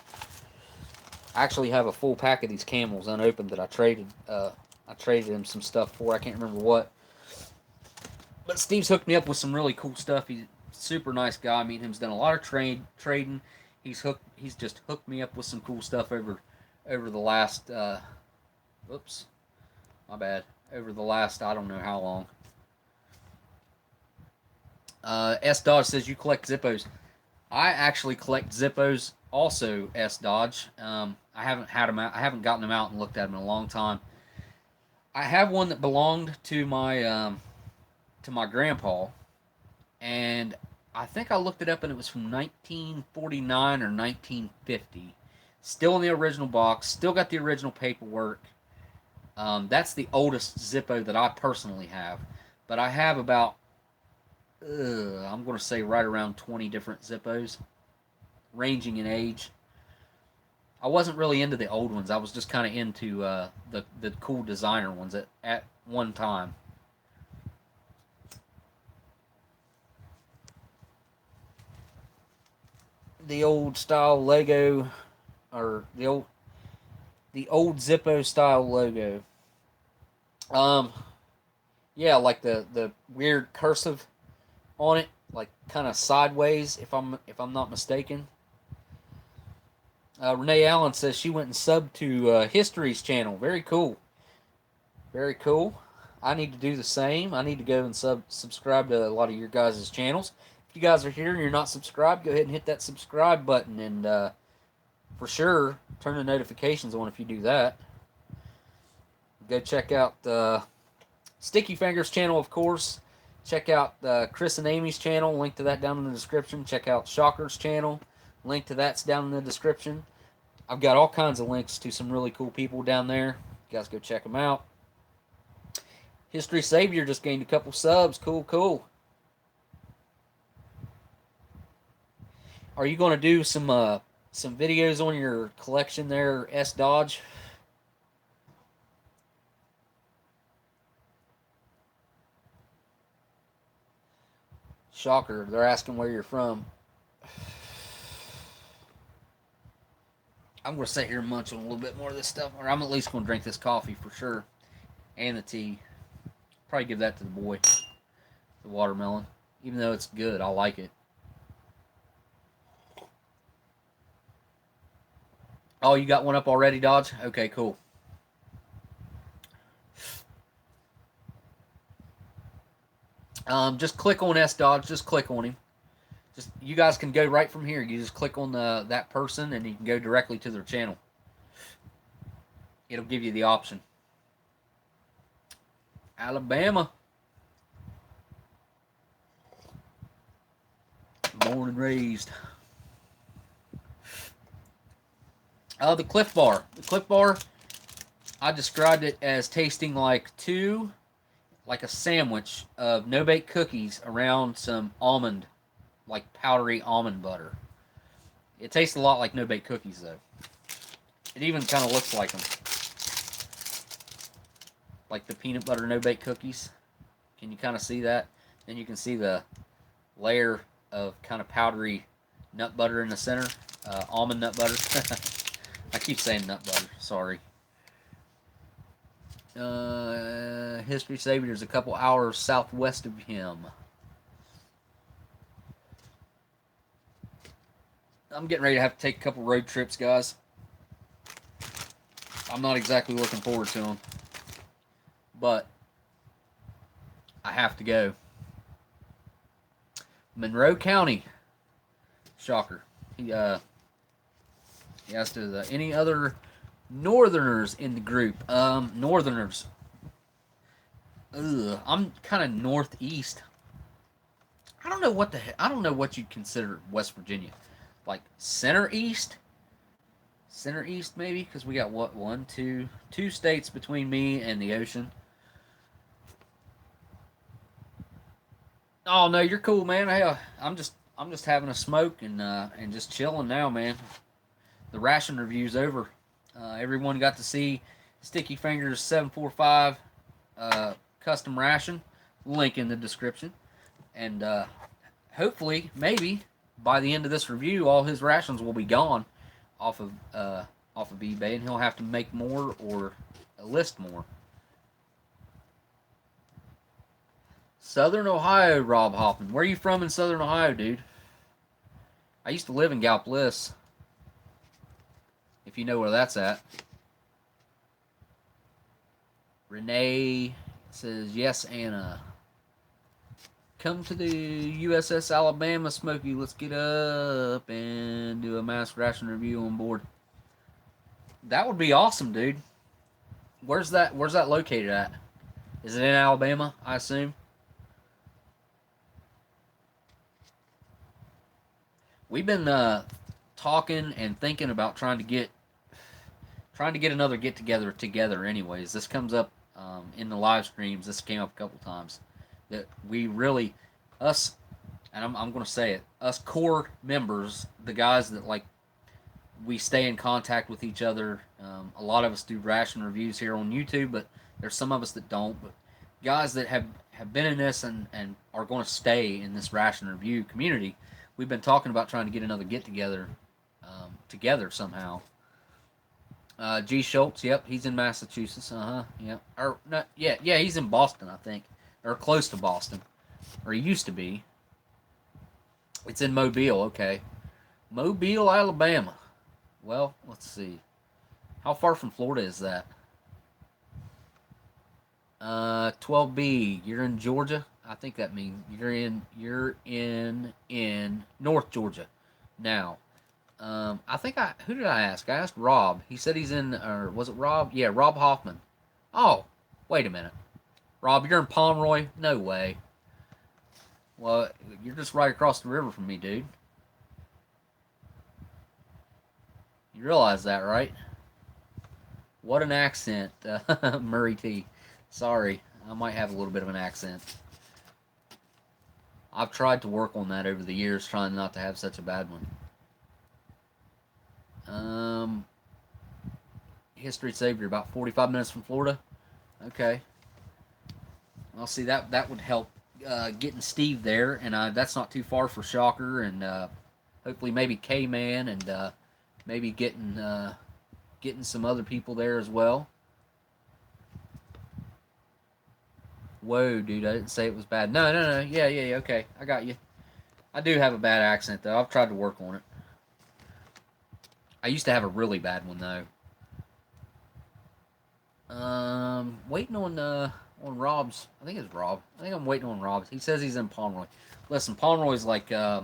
I actually have a full pack of these Camels unopened that I traded him some stuff for. I can't remember what. But Steve's hooked me up with some really cool stuff. He's a super nice guy. Me and him's done a lot of trading. He's just hooked me up with some cool stuff over the last oops, my bad. Over the last, I don't know how long. S Dodge says you collect Zippos. I actually collect Zippos also, S Dodge. I haven't had them out. I haven't gotten them out and looked at them in a long time. I have one that belonged to my grandpa, and I think I looked it up and it was from 1949 or 1950. Still in the original box. Still got the original paperwork. That's the oldest Zippo that I personally have. But I have about, I'm going to say right around 20 different Zippos, ranging in age. I wasn't really into the old ones. I was just kind of into the cool designer ones at one time. The old style logo, or the old Zippo style logo. Yeah, like the weird cursive on it, like kind of sideways, if I'm not mistaken. Renee Allen says she went and subbed to History's channel. Very cool. Very cool. I need to do the same. I need to go and subscribe to a lot of your guys' channels. If you guys are here and you're not subscribed, go ahead and hit that subscribe button, and for sure, turn the notifications on if you do that. Go check out Sticky Fingers channel, of course. Check out Chris and Amy's channel. Link to that down in the description. Check out Shocker's channel. Link to that's down in the description. I've got all kinds of links to some really cool people down there. You guys go check them out. History Savior just gained a couple subs. Cool, cool. Are you going to do some videos on your collection there, S Dodge? Shocker, they're asking where you're from. I'm going to sit here and munch on a little bit more of this stuff. Or I'm at least going to drink this coffee for sure. And the tea. Probably give that to the boy. The watermelon. Even though it's good, I like it. Oh, you got one up already, Dodge? Okay, cool. Just click on S Dodge. Just click on him. Just you guys can go right from here. You just click on that person, and you can go directly to their channel. It'll give you the option. Alabama. Born and raised. The Cliff Bar. The Cliff Bar, I described it as tasting like a sandwich of no-bake cookies around some almond, like powdery almond butter. It tastes a lot like no-bake cookies, though. It even kind of looks like them. Like the peanut butter no-bake cookies. Can you kind of see that? Then you can see the layer of kind of powdery nut butter in the center. Almond nut butter. I keep saying nut butter. Sorry. History Savior is a couple hours southwest of him. I'm getting ready to have to take a couple road trips, guys. I'm not exactly looking forward to them. But I have to go. Monroe County. Shocker. He asked any other northerners in the group. Northerners. I'm kind of northeast. I don't know what I don't know what you'd consider West Virginia. Like center east? Center east maybe? Because we got what? Two states between me and the ocean. Oh no, you're cool, man. Hey, I'm just having a smoke and just chilling now, man. The ration review's over. Everyone got to see stickyfingaz745 custom ration. Link in the description. And hopefully, maybe by the end of this review, all his rations will be gone off of eBay, and he'll have to make more or list more. Southern Ohio, Rob Hoffman. Where are you from in Southern Ohio, dude? I used to live in Gallipolis. If you know where that's at. Renee says, yes, Anna. Come to the USS Alabama, Smokey. Let's get up and do a mass ration review on board. That would be awesome, dude. Where's that located at? Is it in Alabama, I assume? We've been talking and thinking about trying to get another get together. Anyways, this comes up in the live streams. This came up a couple times that we really us, and I'm going to say it, us core members, the guys that like we stay in contact with each other. A lot of us do ration reviews here on YouTube, but there's some of us that don't. But guys that have been in this and are going to stay in this ration review community. We've been talking about trying to get another get-together together somehow. G. Schultz, yep, he's in Massachusetts, yep. Or, not, yeah, he's in Boston, I think. Or close to Boston. Or he used to be. It's in Mobile, okay. Mobile, Alabama. Well, let's see. How far from Florida is that? 12B, you're in Georgia? I think that means you're in North Georgia now. I think who did I ask? I asked Rob. He said he's in, or was it Rob? Yeah, Rob Hoffman. Oh, wait a minute. Rob, you're in Pomeroy? No way. Well, you're just right across the river from me, dude. You realize that, right? What an accent, Murray T. Sorry, I might have a little bit of an accent. I've tried to work on that over the years, trying not to have such a bad one. History Savior, about 45 minutes from Florida. Okay. I'll see that would help getting Steve there, and that's not too far for Shocker, and hopefully maybe K-Man and maybe getting some other people there as well. Whoa, dude, I didn't say it was bad. No, no, no. Yeah, yeah, yeah. Okay, I got you. I do have a bad accent, though. I've tried to work on it. I used to have a really bad one, though. Waiting on Rob's. I think it's Rob. I think I'm waiting on Rob. He says he's in Pomeroy. Listen, Pomeroy's like, I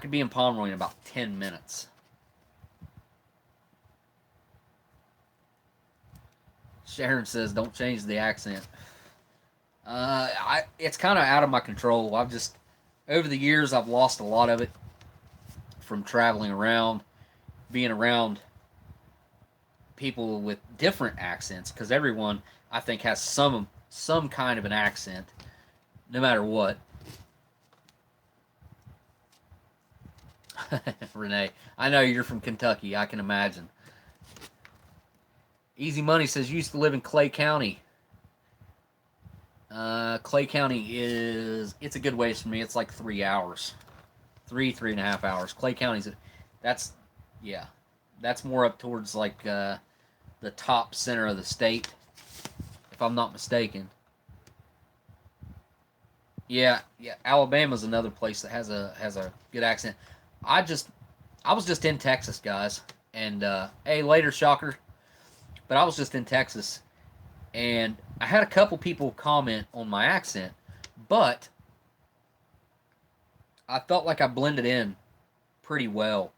could be in Pomeroy in about 10 minutes. Sharon says, don't change the accent. It's kind of out of my control. I've just, over the years, I've lost a lot of it from traveling around, being around people with different accents, because everyone, I think, has some kind of an accent, no matter what. Renee, I know you're from Kentucky. I can imagine. Easy Money says, used to live in Clay County. Clay County it's a good ways for me. It's like 3 hours. 3.5 hours. Clay County's, that's more up towards like the top center of the state, if I'm not mistaken. Yeah, Alabama's another place that has a good accent. I was just in Texas, guys, and hey, later, shocker. But I was just in Texas, and I had a couple people comment on my accent, but I felt like I blended in pretty well,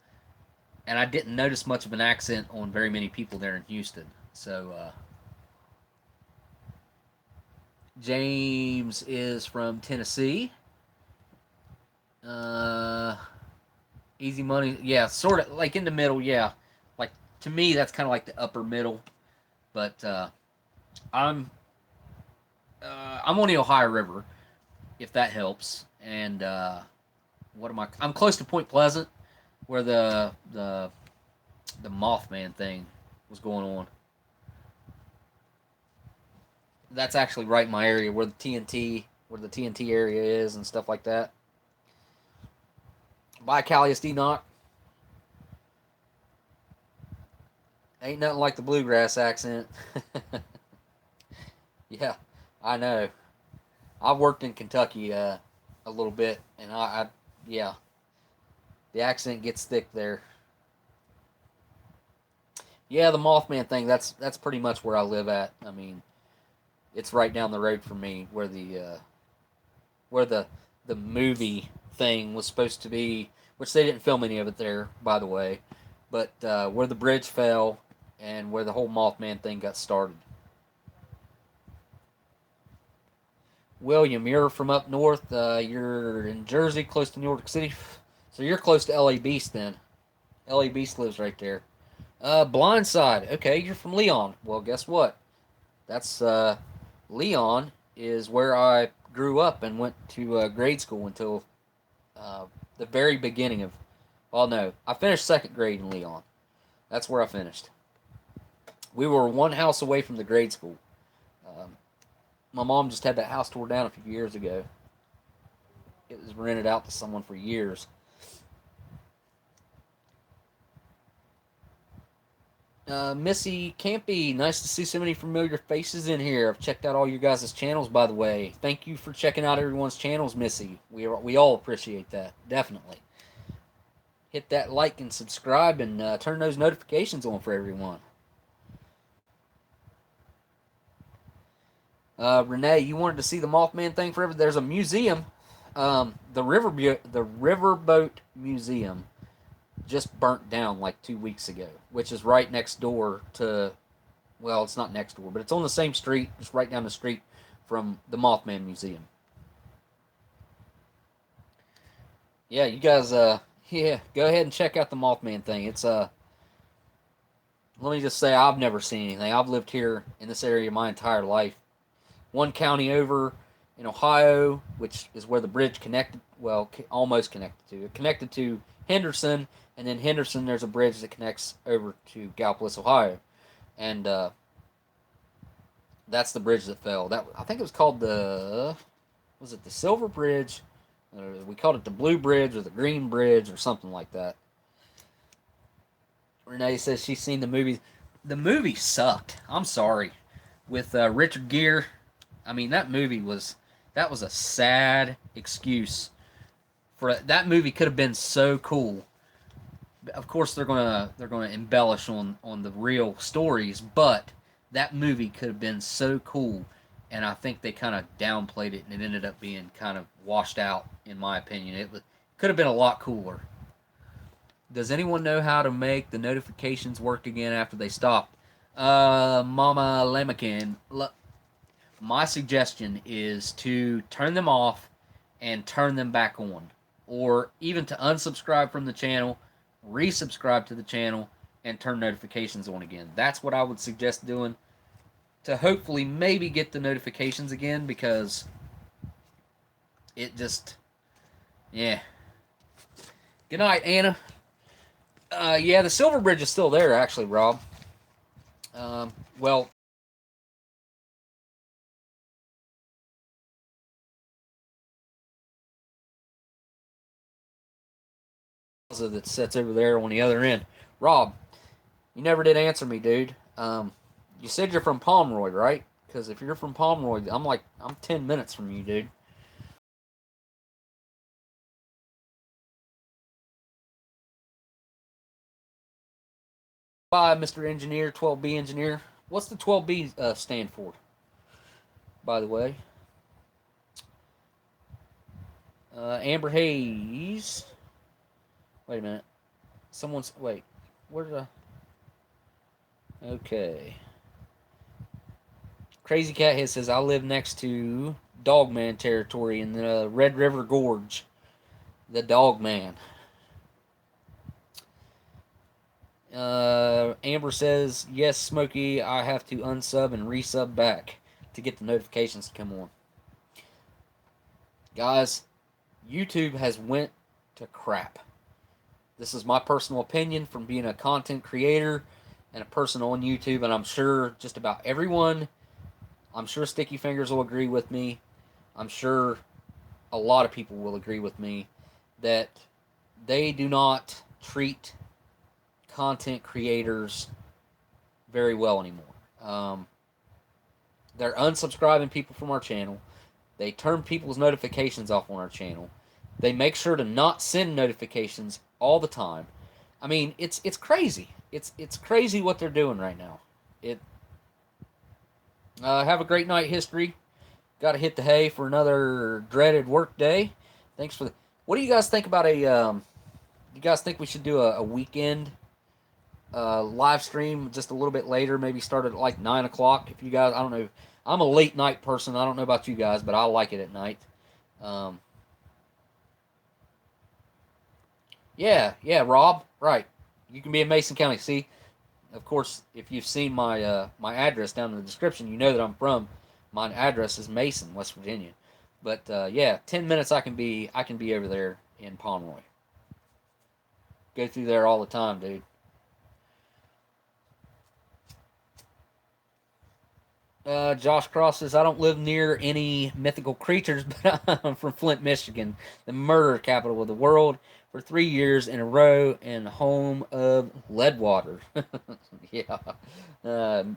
and I didn't notice much of an accent on very many people there in Houston. So, James is from Tennessee. Easy Money, yeah, sort of like in the middle, yeah. Like, to me, that's kind of like the upper middle. But I'm on the Ohio River, if that helps. And what am I? I'm close to Point Pleasant, where the Mothman thing was going on. That's actually right in my area, where the TNT area is and stuff like that. Bye, Callius Enoch. Ain't nothing like the bluegrass accent. Yeah, I know. I've worked in Kentucky a little bit, and yeah, the accent gets thick there. Yeah, the Mothman thing, that's pretty much where I live at. I mean, it's right down the road from me, where the movie thing was supposed to be, which they didn't film any of it there, by the way, but where the bridge fell and where the whole Mothman thing got started. William, you're from up north. You're in Jersey, close to New York City. So you're close to L.A. Beast then. L.A. Beast lives right there. Blindside. Okay, you're from Leon. Well, guess what? That's Leon is where I grew up and went to grade school until the very beginning of. Well, no, I finished second grade in Leon. That's where I finished. We were one house away from the grade school. My mom just had that house tore down a few years ago. It was rented out to someone for years. Missy Campy, nice to see so many familiar faces in here. I've checked out all you guys' channels, by the way. Thank you for checking out everyone's channels, Missy. We all appreciate that, definitely. Hit that like and subscribe and turn those notifications on for everyone. Renee, you wanted to see the Mothman thing forever? There's a museum, the Riverboat Museum, just burnt down like 2 weeks ago, which is right next door to, well, it's not next door, but it's on the same street, just right down the street from the Mothman Museum. Yeah, you guys, yeah, go ahead and check out the Mothman thing. It's, let me just say, I've never seen anything. I've lived here in this area my entire life. One county over in Ohio, which is where the bridge connected, well, almost connected to. It connected to Henderson, and then Henderson, there's a bridge that connects over to Gallipolis, Ohio. And that's the bridge that fell. I think it was called was it the Silver Bridge? We called it the Blue Bridge or the Green Bridge or something like that. Renee says she's seen the movies. The movie sucked. I'm sorry. With Richard Gere, I mean that was a sad excuse for that movie. Could have been so cool. Of course they're gonna embellish on the real stories, but that movie could have been so cool, and I think they kind of downplayed it, and it ended up being kind of washed out, in my opinion. Could have been a lot cooler. Does anyone know how to make the notifications work again after they stopped? Mama Lamakin, my suggestion is to turn them off and turn them back on, or even to unsubscribe from the channel, resubscribe to the channel, and turn notifications on again. That's what I would suggest doing to hopefully maybe get the notifications again, because it just, yeah. Good night, Anna. Yeah, the Silver Bridge is still there, actually, Rob. Well, that sits over there on the other end. Rob, you never did answer me, dude. You said you're from Pomeroy, right? Because if you're from Pomeroy, I'm 10 minutes from you, dude. Bye, Mr. Engineer, 12B Engineer. What's the 12B stand for, by the way? Amber Hayes. Wait a minute. Wait. Where did I... Okay. Crazy Cat Hit says, I live next to Dogman territory in the Red River Gorge. The Dogman. Amber says, yes, Smokey, I have to unsub and resub back to get the notifications to come on. Guys, YouTube has went to crap. This is my personal opinion from being a content creator and a person on YouTube, and I'm sure just about everyone, I'm sure Sticky Fingers will agree with me. I'm sure a lot of people will agree with me that they do not treat content creators very well anymore. They're unsubscribing people from our channel. They turn people's notifications off on our channel. They make sure to not send notifications all the time. I mean, it's crazy. It's crazy what they're doing right now. Have a great night, History. Got to hit the hay for another dreaded work day. Thanks for the... What do you guys think about you guys think we should do a weekend live stream just a little bit later? Maybe start at like 9 o'clock. If you guys, I don't know. I'm a late night person. I don't know about you guys, but I like it at night. Yeah, Rob. Right. You can be in Mason County. See, of course, if you've seen my my address down in the description, you know that I'm from. My address is Mason, West Virginia. But yeah, 10 minutes I can be over there in Pomeroy. Go through there all the time, dude. Josh Cross says, I don't live near any mythical creatures, but I'm from Flint, Michigan, the murder capital of the world, for 3 years in a row, and home of Leadwater. Yeah.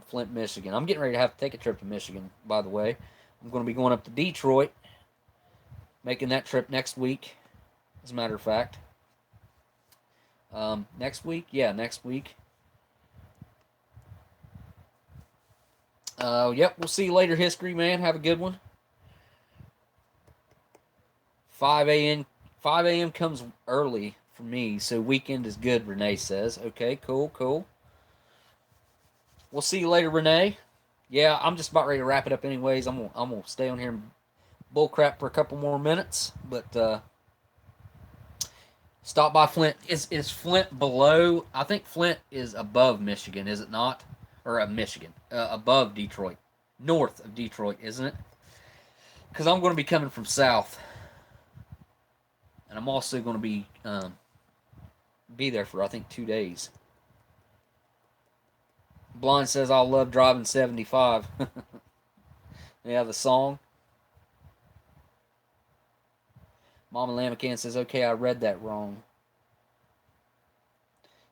Flint, Michigan. I'm getting ready to have to take a trip to Michigan, by the way. I'm going to be going up to Detroit, making that trip next week, as a matter of fact. Next week? Yeah, next week. Yep, we'll see you later, History, man. Have a good one. 5 a.m. 5 a.m. comes early for me, so weekend is good, Renee says. Okay, cool. We'll see you later, Renee. Yeah, I'm just about ready to wrap it up anyways. I'm gonna stay on here and bullcrap for a couple more minutes, but stop by Flint. Is Flint below? I think Flint is above Michigan, is it not? Or Michigan, above Detroit, north of Detroit, isn't it? Because I'm going to be coming from south, and I'm also going to be there for I think 2 days. Blind says I love driving 75. Yeah, the song. Mama Lamacan says, okay, I read that wrong.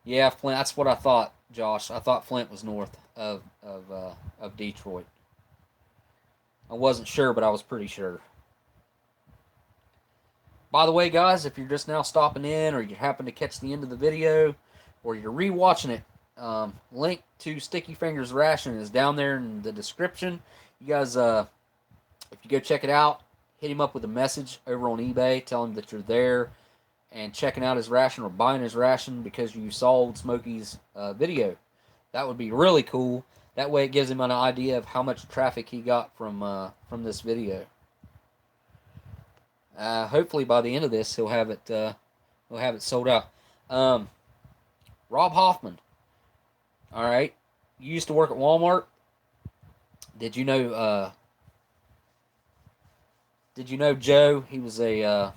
Yeah, Flint. That's what I thought, Josh. I thought Flint was north of Detroit. I wasn't sure, but I was pretty sure. By the way, guys, if you're just now stopping in, or you happen to catch the end of the video, or you're rewatching it, link to Sticky Fingers Ration is down there in the description. You guys, if you go check it out, hit him up with a message over on eBay. Tell him that you're there and checking out his ration or buying his ration because you saw Oldsmokey's video. That would be really cool. That way it gives him an idea of how much traffic he got from this video. Hopefully by the end of this he'll have it sold out. Rob Hoffman. All right, you used to work at Walmart. Did you know Joe? He was a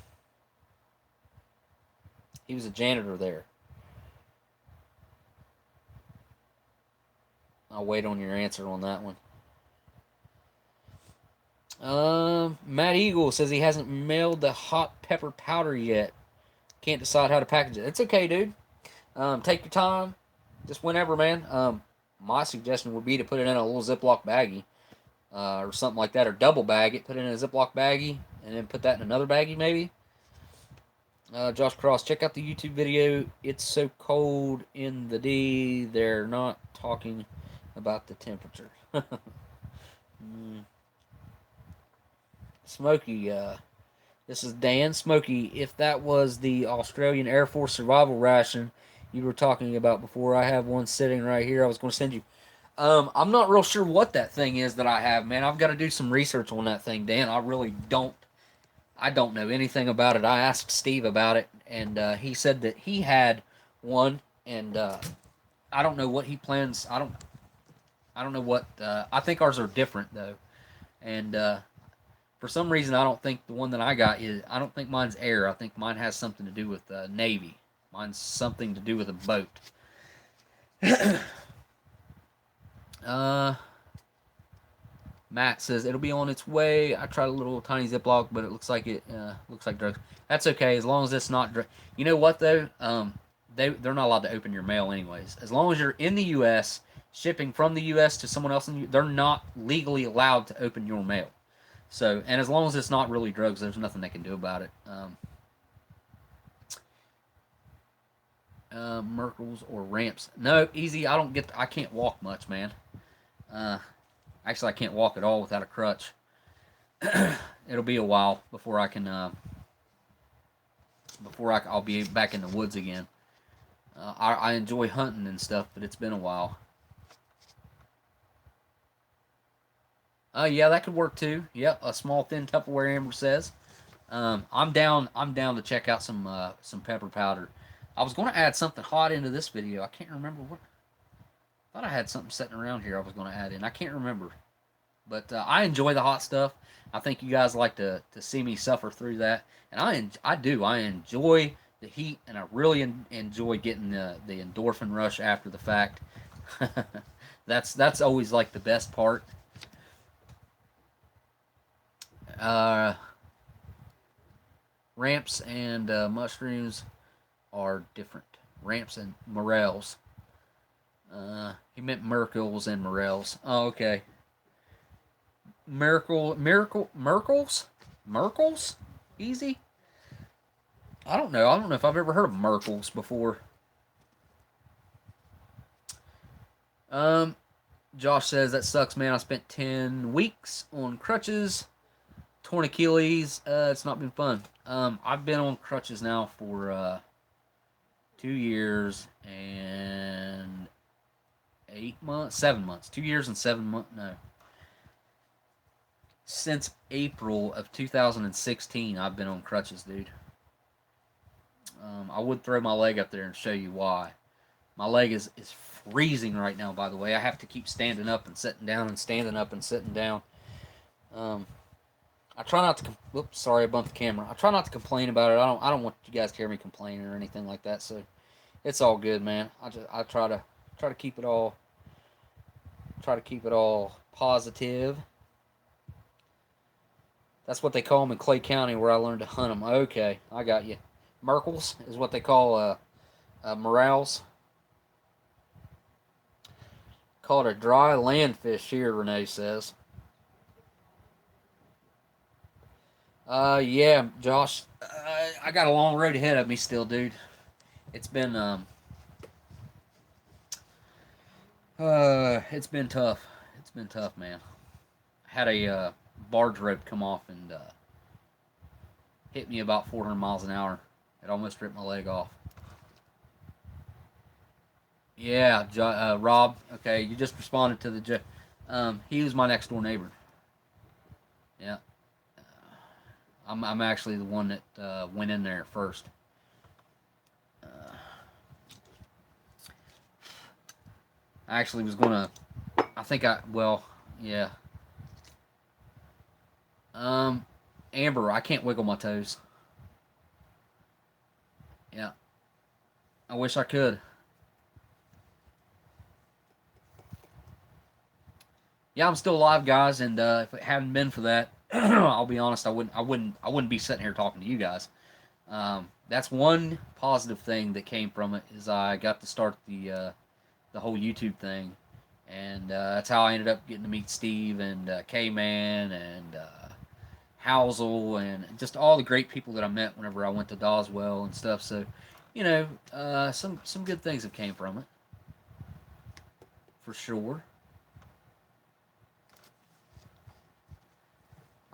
janitor there. I'll wait on your answer on that one. Matt Eagle says he hasn't mailed the hot pepper powder yet. Can't decide how to package it. It's okay, dude. Take your time. Just whenever, man. My suggestion would be to put it in a little Ziploc baggie. Or something like that. Or double bag it. Put it in a Ziploc baggie. And then put that in another baggie, maybe. Josh Cross, check out the YouTube video. It's so cold in the D. They're not talking about the temperature. Smokey, this is Dan. Smokey, if that was the Australian Air Force survival ration you were talking about before, I have one sitting right here I was going to send you. I'm not real sure what that thing is that I have, man. I've got to do some research on that thing, Dan. I really don't. I don't know anything about it. I asked Steve about it, and he said that he had one, and I don't know what he plans. I don't know what. I think ours are different though, and for some reason I don't think the one that I got is. I don't think mine's air. I think mine has something to do with Navy. Mine's something to do with a boat. Matt says it'll be on its way. I tried a little tiny Ziploc, but it looks like drugs. That's okay as long as it's not. You know what though? They're not allowed to open your mail anyways. As long as you're in the U.S. shipping from the U.S. to someone else, they're not legally allowed to open your mail. So, and as long as it's not really drugs, there's nothing they can do about it. Merkles or ramps? No, easy. I can't walk much, man. Actually, I can't walk at all without a crutch. It'll be a while before I can. I'll be back in the woods again. I enjoy hunting and stuff, but it's been a while. Yeah, that could work too. Yep, a small thin Tupperware, Amber says. I'm down to check out some pepper powder. I was going to add something hot into this video. I can't remember what. I thought I had something sitting around here I was going to add in. I can't remember. But I enjoy the hot stuff. I think you guys like to see me suffer through that. And I do. I enjoy the heat, and I really enjoy getting the endorphin rush after the fact. That's always like the best part. Ramps and mushrooms are different. Ramps and morels. He meant Merkles and morels. Oh, okay. Merkles? Easy? I don't know. I don't know if I've ever heard of Merkles before. Josh says, that sucks, man. I spent 10 weeks on crutches. Torn Achilles. It's not been fun. I've been on crutches now for 2 years and 7 months. 2 years and 7 months. No. Since April of 2016, I've been on crutches, dude. I would throw my leg up there and show you why. My leg is freezing right now, by the way. I have to keep standing up and sitting down and standing up and sitting down. I try not to. Whoops, sorry, I bumped the camera. I try not to complain about it. I don't want you guys to hear me complaining or anything like that. So it's all good, man. I try to keep it all. Try to keep it all positive. That's what they call them in Clay County, where I learned to hunt them. Okay, I got you. Merkles is what they call morels. Caught a dry landfish here, Renee says. Yeah, Josh. I got a long road ahead of me still, dude. It's been it's been tough. It's been tough, man. I had a barge rope come off and hit me about 400 miles an hour. It almost ripped my leg off. Yeah, Rob. Okay, you just responded to the. He was my next door neighbor. Yeah, I'm actually the one that went in there first. I actually was gonna. I think I. Well, yeah. Amber, I can't wiggle my toes. Yeah, I wish I could. Yeah, I'm still alive, guys, and if it hadn't been for that, I'll be honest, I wouldn't be sitting here talking to you guys. That's one positive thing that came from it is I got to start the whole YouTube thing, and that's how I ended up getting to meet Steve and K-Man and Housel and just all the great people that I met whenever I went to Doswell and stuff. So, you know, some good things have came from it, for sure.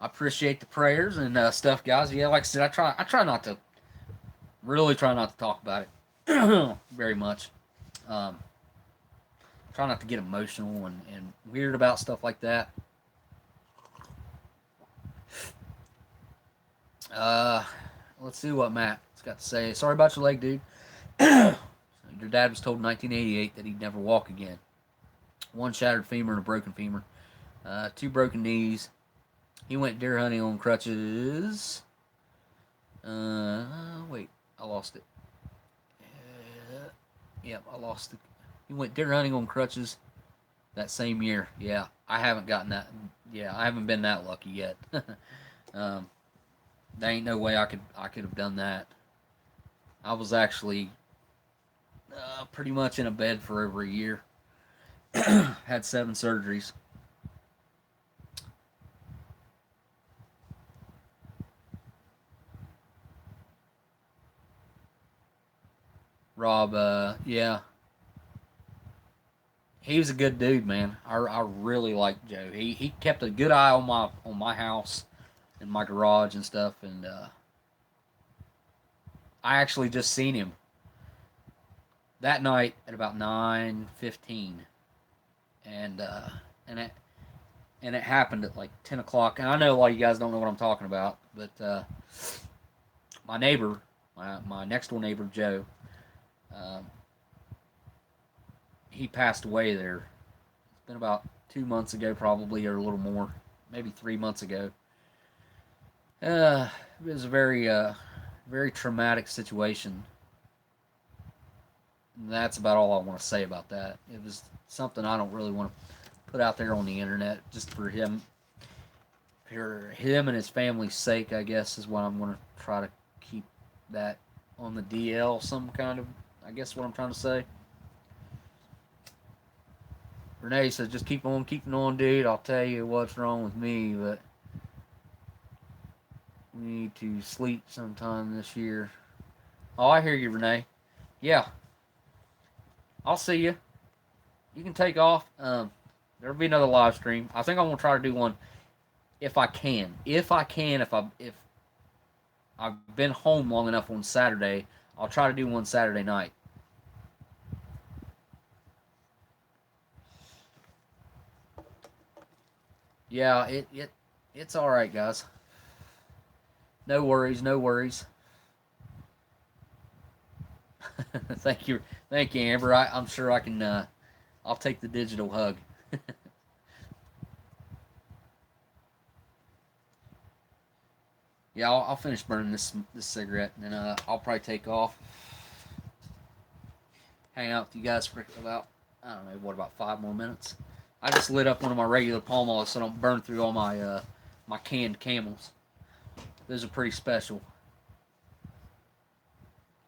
I appreciate the prayers and stuff, guys. Yeah, like I said, I try not to really try not to talk about it very much. Try not to get emotional and weird about stuff like that. Let's see what Matt's got to say. Sorry about your leg, dude. Your dad was told in 1988 that he'd never walk again. One shattered femur and a broken femur. 2 broken knees. He went deer hunting on crutches. Wait, I lost it. Yep, I lost it. He went deer hunting on crutches that same year. Yeah, I haven't gotten that. Yeah, I haven't been that lucky yet. There ain't no way I could have done that. I was actually pretty much in a bed for over a year. Had 7 surgeries. Rob, yeah, he was a good dude, man. I really liked Joe. He kept a good eye on my house and my garage and stuff, and I actually just seen him that night at about 9:15, and and it and it happened at like 10 o'clock. And I know a lot of you guys don't know what I'm talking about, but my neighbor, my next door neighbor Joe, um, he passed away there. It's been about 2 months ago, probably, or a little more, maybe 3 months ago. It was a very traumatic situation. And that's about all I want to say about that. It was something I don't really want to put out there on the internet, just for him and his family's sake, I guess, is what I'm going to try to keep that on the DL, some kind of, I guess what I'm trying to say. Renee says, just keep on keeping on, dude. I'll tell you what's wrong with me, but we need to sleep sometime this year. Oh, I hear you, Renee. Yeah. I'll see you. You can take off. There'll be another live stream. I think I'm gonna try to do one if I can. If I've been home long enough on Saturday, I'll try to do one Saturday night. Yeah, it's all right, guys. No worries, no worries. Thank you, Amber. I'm sure I can. I'll take the digital hug. Yeah, I'll finish burning this cigarette, and then I'll probably take off. Hang out with you guys for about, I don't know, what, about 5 more minutes. I just lit up one of my regular Palm Oils so I don't burn through all my my canned Camels. Those are pretty special.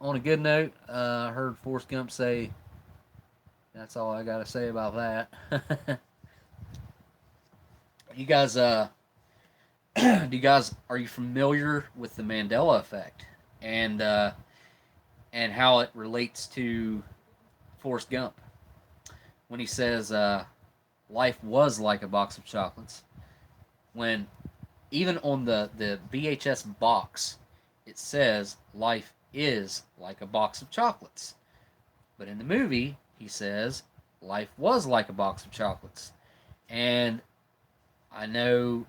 On a good note, I heard Forrest Gump say, That's all I gotta say about that. You guys, are you familiar with the Mandela effect and how it relates to Forrest Gump when he says life was like a box of chocolates? When even on the VHS box, it says life is like a box of chocolates. But in the movie, he says life was like a box of chocolates. And I know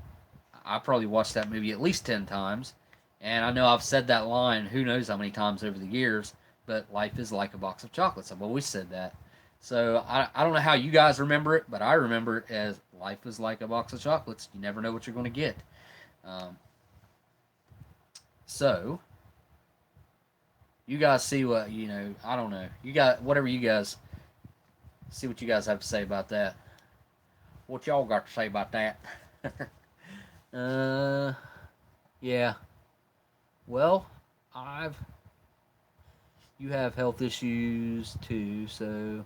I probably watched that movie at least 10 times. And I know I've said that line who knows how many times over the years, but life is like a box of chocolates. I've always said that. So I don't know how you guys remember it, but I remember it as life is like a box of chocolates. You never know what you're going to get. Um, so, you guys see what, I don't know. You got, whatever you guys, see what you guys have to say about that. What y'all got to say about that? Yeah. Well, you have health issues too, so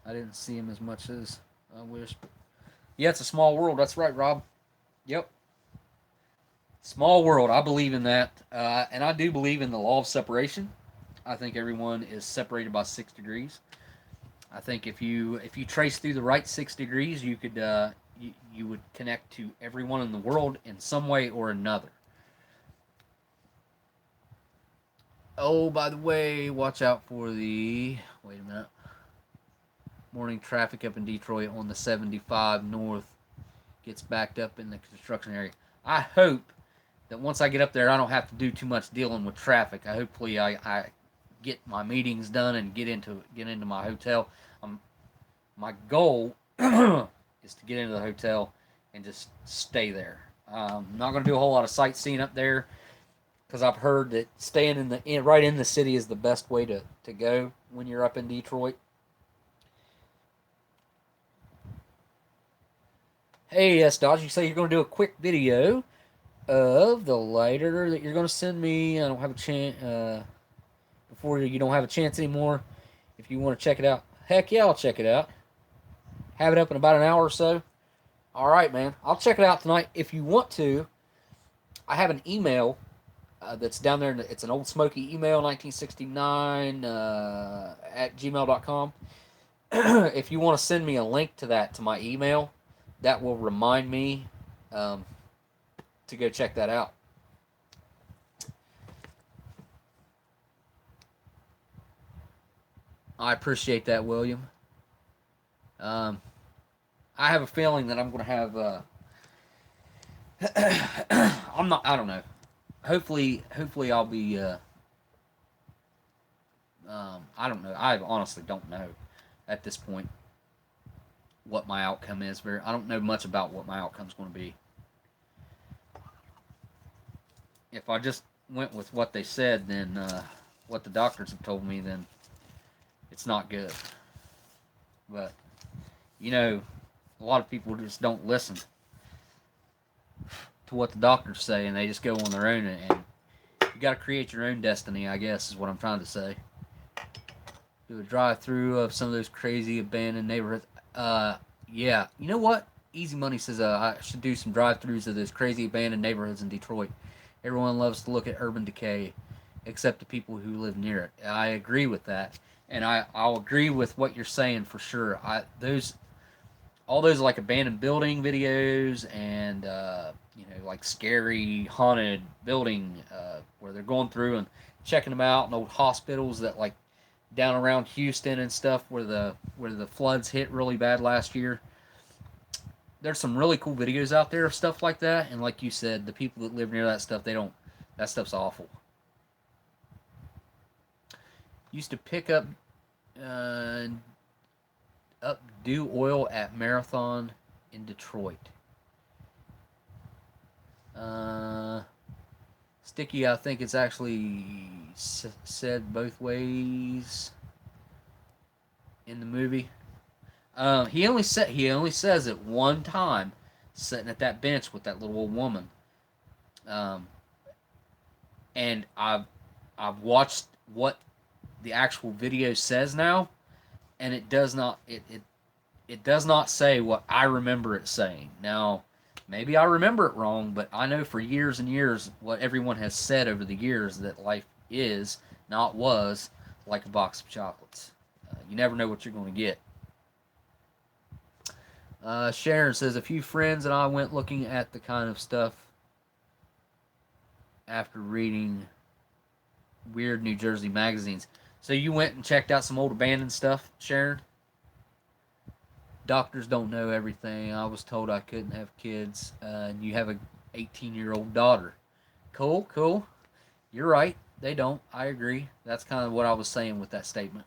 I didn't see him as much as I wish. But yeah, it's a small world. That's right, Rob. Yep. Small world. I believe in that, and I do believe in the law of separation. I think everyone is separated by 6 degrees. I think if you trace through the right 6 degrees, you could you would connect to everyone in the world in some way or another. Oh, by the way, watch out for the wait a minute morning traffic up in Detroit on the 75 north gets backed up in the construction area. I hope that once I get up there, I don't have to do too much dealing with traffic. Hopefully I get my meetings done and get into my hotel. My goal is to get into the hotel and just stay there. I'm not going to do a whole lot of sightseeing up there because I've heard that staying right in the city is the best way to go when you're up in Detroit. Hey, yes, Dodge, you say you're going to do a quick video of the lighter that you're going to send me. I don't have a chance before you don't have a chance anymore. If you want to check it out, heck yeah, I'll check it out. Have it up in about an hour or so. All right, man. I'll check it out tonight. If you want to, I have an email that's down there. It's an Oldsmokey email, 1969 at gmail.com. If you want to send me a link to that, to my email, that will remind me to go check that out. I appreciate that, William. I have a feeling that I'm going to have. I'm not. I don't know. Hopefully, I'll be. I don't know. I honestly don't know at this point what my outcome is. I don't know much about what my outcome's going to be. If I just went with what they said, then what the doctors have told me, then it's not good. But a lot of people just don't listen to what the doctors say, and they just go on their own. And you got to create your own destiny, I guess, is what I'm trying to say. Do a drive-through of some of those crazy abandoned neighborhoods. Yeah. You know what? Easy Money says I should do some drive-throughs of those crazy abandoned neighborhoods in Detroit. Everyone loves to look at urban decay, except the people who live near it. I agree with that, and I'll agree with what you're saying for sure. All those like abandoned building videos and like scary haunted building where they're going through and checking them out, and old hospitals that like down around Houston and stuff where the floods hit really bad last year. There's some really cool videos out there of stuff like that, and like you said, the people that live near that stuff, that stuff's awful. Used to pick up Dew Oil at Marathon in Detroit. Sticky, I think it's actually said both ways in the movie. He only says it one time, sitting at that bench with that little old woman. And I've watched what the actual video says now, and it does not it does not say what I remember it saying. Now, maybe I remember it wrong, but I know for years and years what everyone has said over the years, that life is, not was, like a box of chocolates. You never know what you're going to get. Sharon says, a few friends and I went looking at the kind of stuff after reading weird New Jersey magazines. So you went and checked out some old abandoned stuff, Sharon? Doctors don't know everything. I was told I couldn't have kids. And you have a 18-year-old daughter. Cool, cool. You're right. They don't. I agree. That's kind of what I was saying with that statement.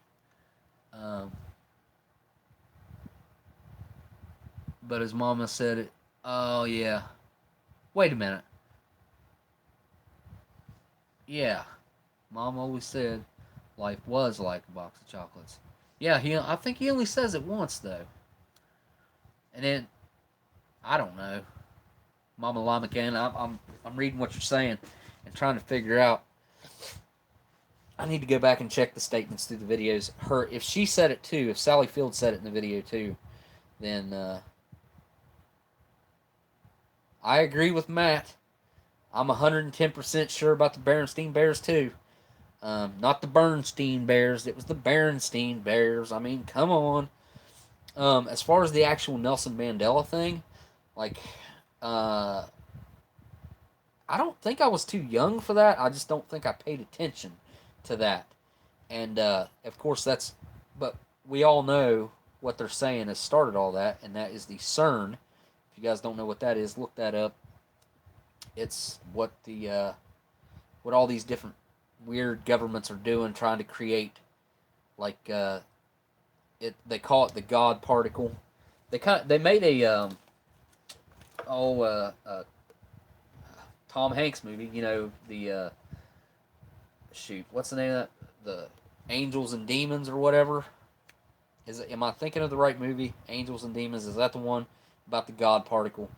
But his mama said it. Oh, yeah. Wait a minute. Yeah. Mom always said life was like a box of chocolates. Yeah, I think he only says it once, though. And then, I don't know. Mama Llama Can, I'm reading what you're saying and trying to figure out. I need to go back and check the statements through the videos. If she said it too, if Sally Field said it in the video too, then I agree with Matt. I'm 110% sure about the Berenstein Bears too. Not the Bernstein Bears. It was the Berenstein Bears. I mean, come on. As far as the actual Nelson Mandela thing, like, I don't think I was too young for that. I just don't think I paid attention to that. And, of course, but we all know what they're saying has started all that, and that is the CERN. If you guys don't know what that is, look that up. It's what all these different weird governments are doing, trying to create, like, they call it the God particle. They made a Tom Hanks movie. You know, the what's the name of that? The Angels and Demons or whatever. Am I thinking of the right movie? Angels and Demons, is that the one about the God particle?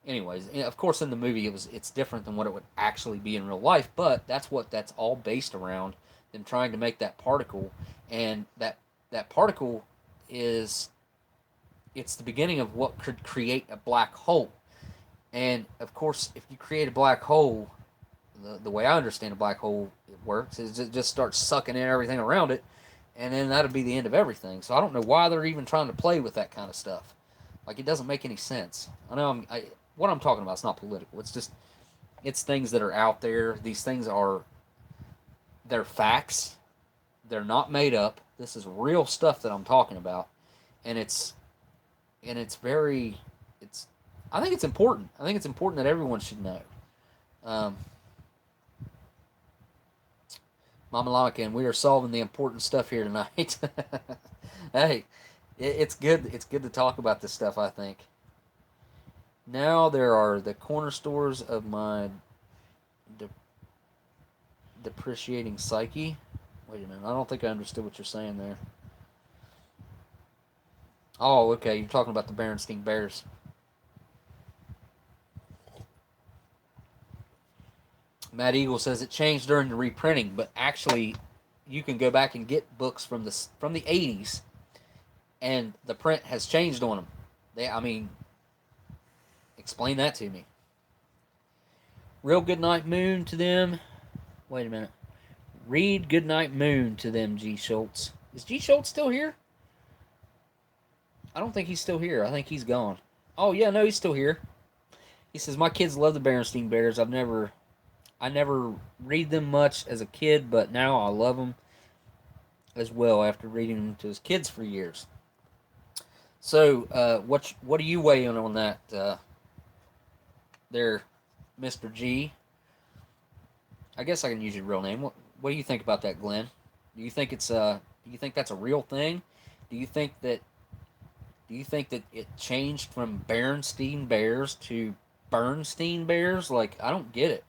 Anyways, of course, in the movie it's different than what it would actually be in real life, but that's what that's all based around, them trying to make that particle, and that particle it's the beginning of what could create a black hole. And of course, if you create a black hole, the way I understand a black hole works is it just starts sucking in everything around it, and then that'll be the end of everything. So I don't know why they're even trying to play with that kind of stuff. Like, it doesn't make any sense. I know what I'm talking about is not political. It's things that are out there. These things they're facts. They're not made up. This is real stuff that I'm talking about, and I think it's important. I think it's important that everyone should know. Mama Lamakin, we are solving the important stuff here tonight. Hey, it's good. It's good to talk about this stuff, I think. Now there are the corner stores of my depreciating psyche. Wait a minute. I don't think I understood what you're saying there. Oh, okay. You're talking about the Berenstein Bears. Matt Eagle says it changed during the reprinting, but actually, you can go back and get books from the 80s, and the print has changed on them. Explain that to me. Real Goodnight Moon to them. Wait a minute. Read Goodnight Moon to them, G. Schultz. Is G. Schultz still here? I don't think he's still here. I think he's gone. Oh, yeah, no, he's still here. He says, my kids love the Berenstein Bears. I never read them much as a kid, but now I love them as well after reading them to his kids for years. So, what do you weigh in on that, there, Mr. G? I guess I can use your real name. What do you think about that, Glenn? Do you think that's a real thing? Do you think that it changed from Berenstein Bears to Bernstein Bears? Like, I don't get it.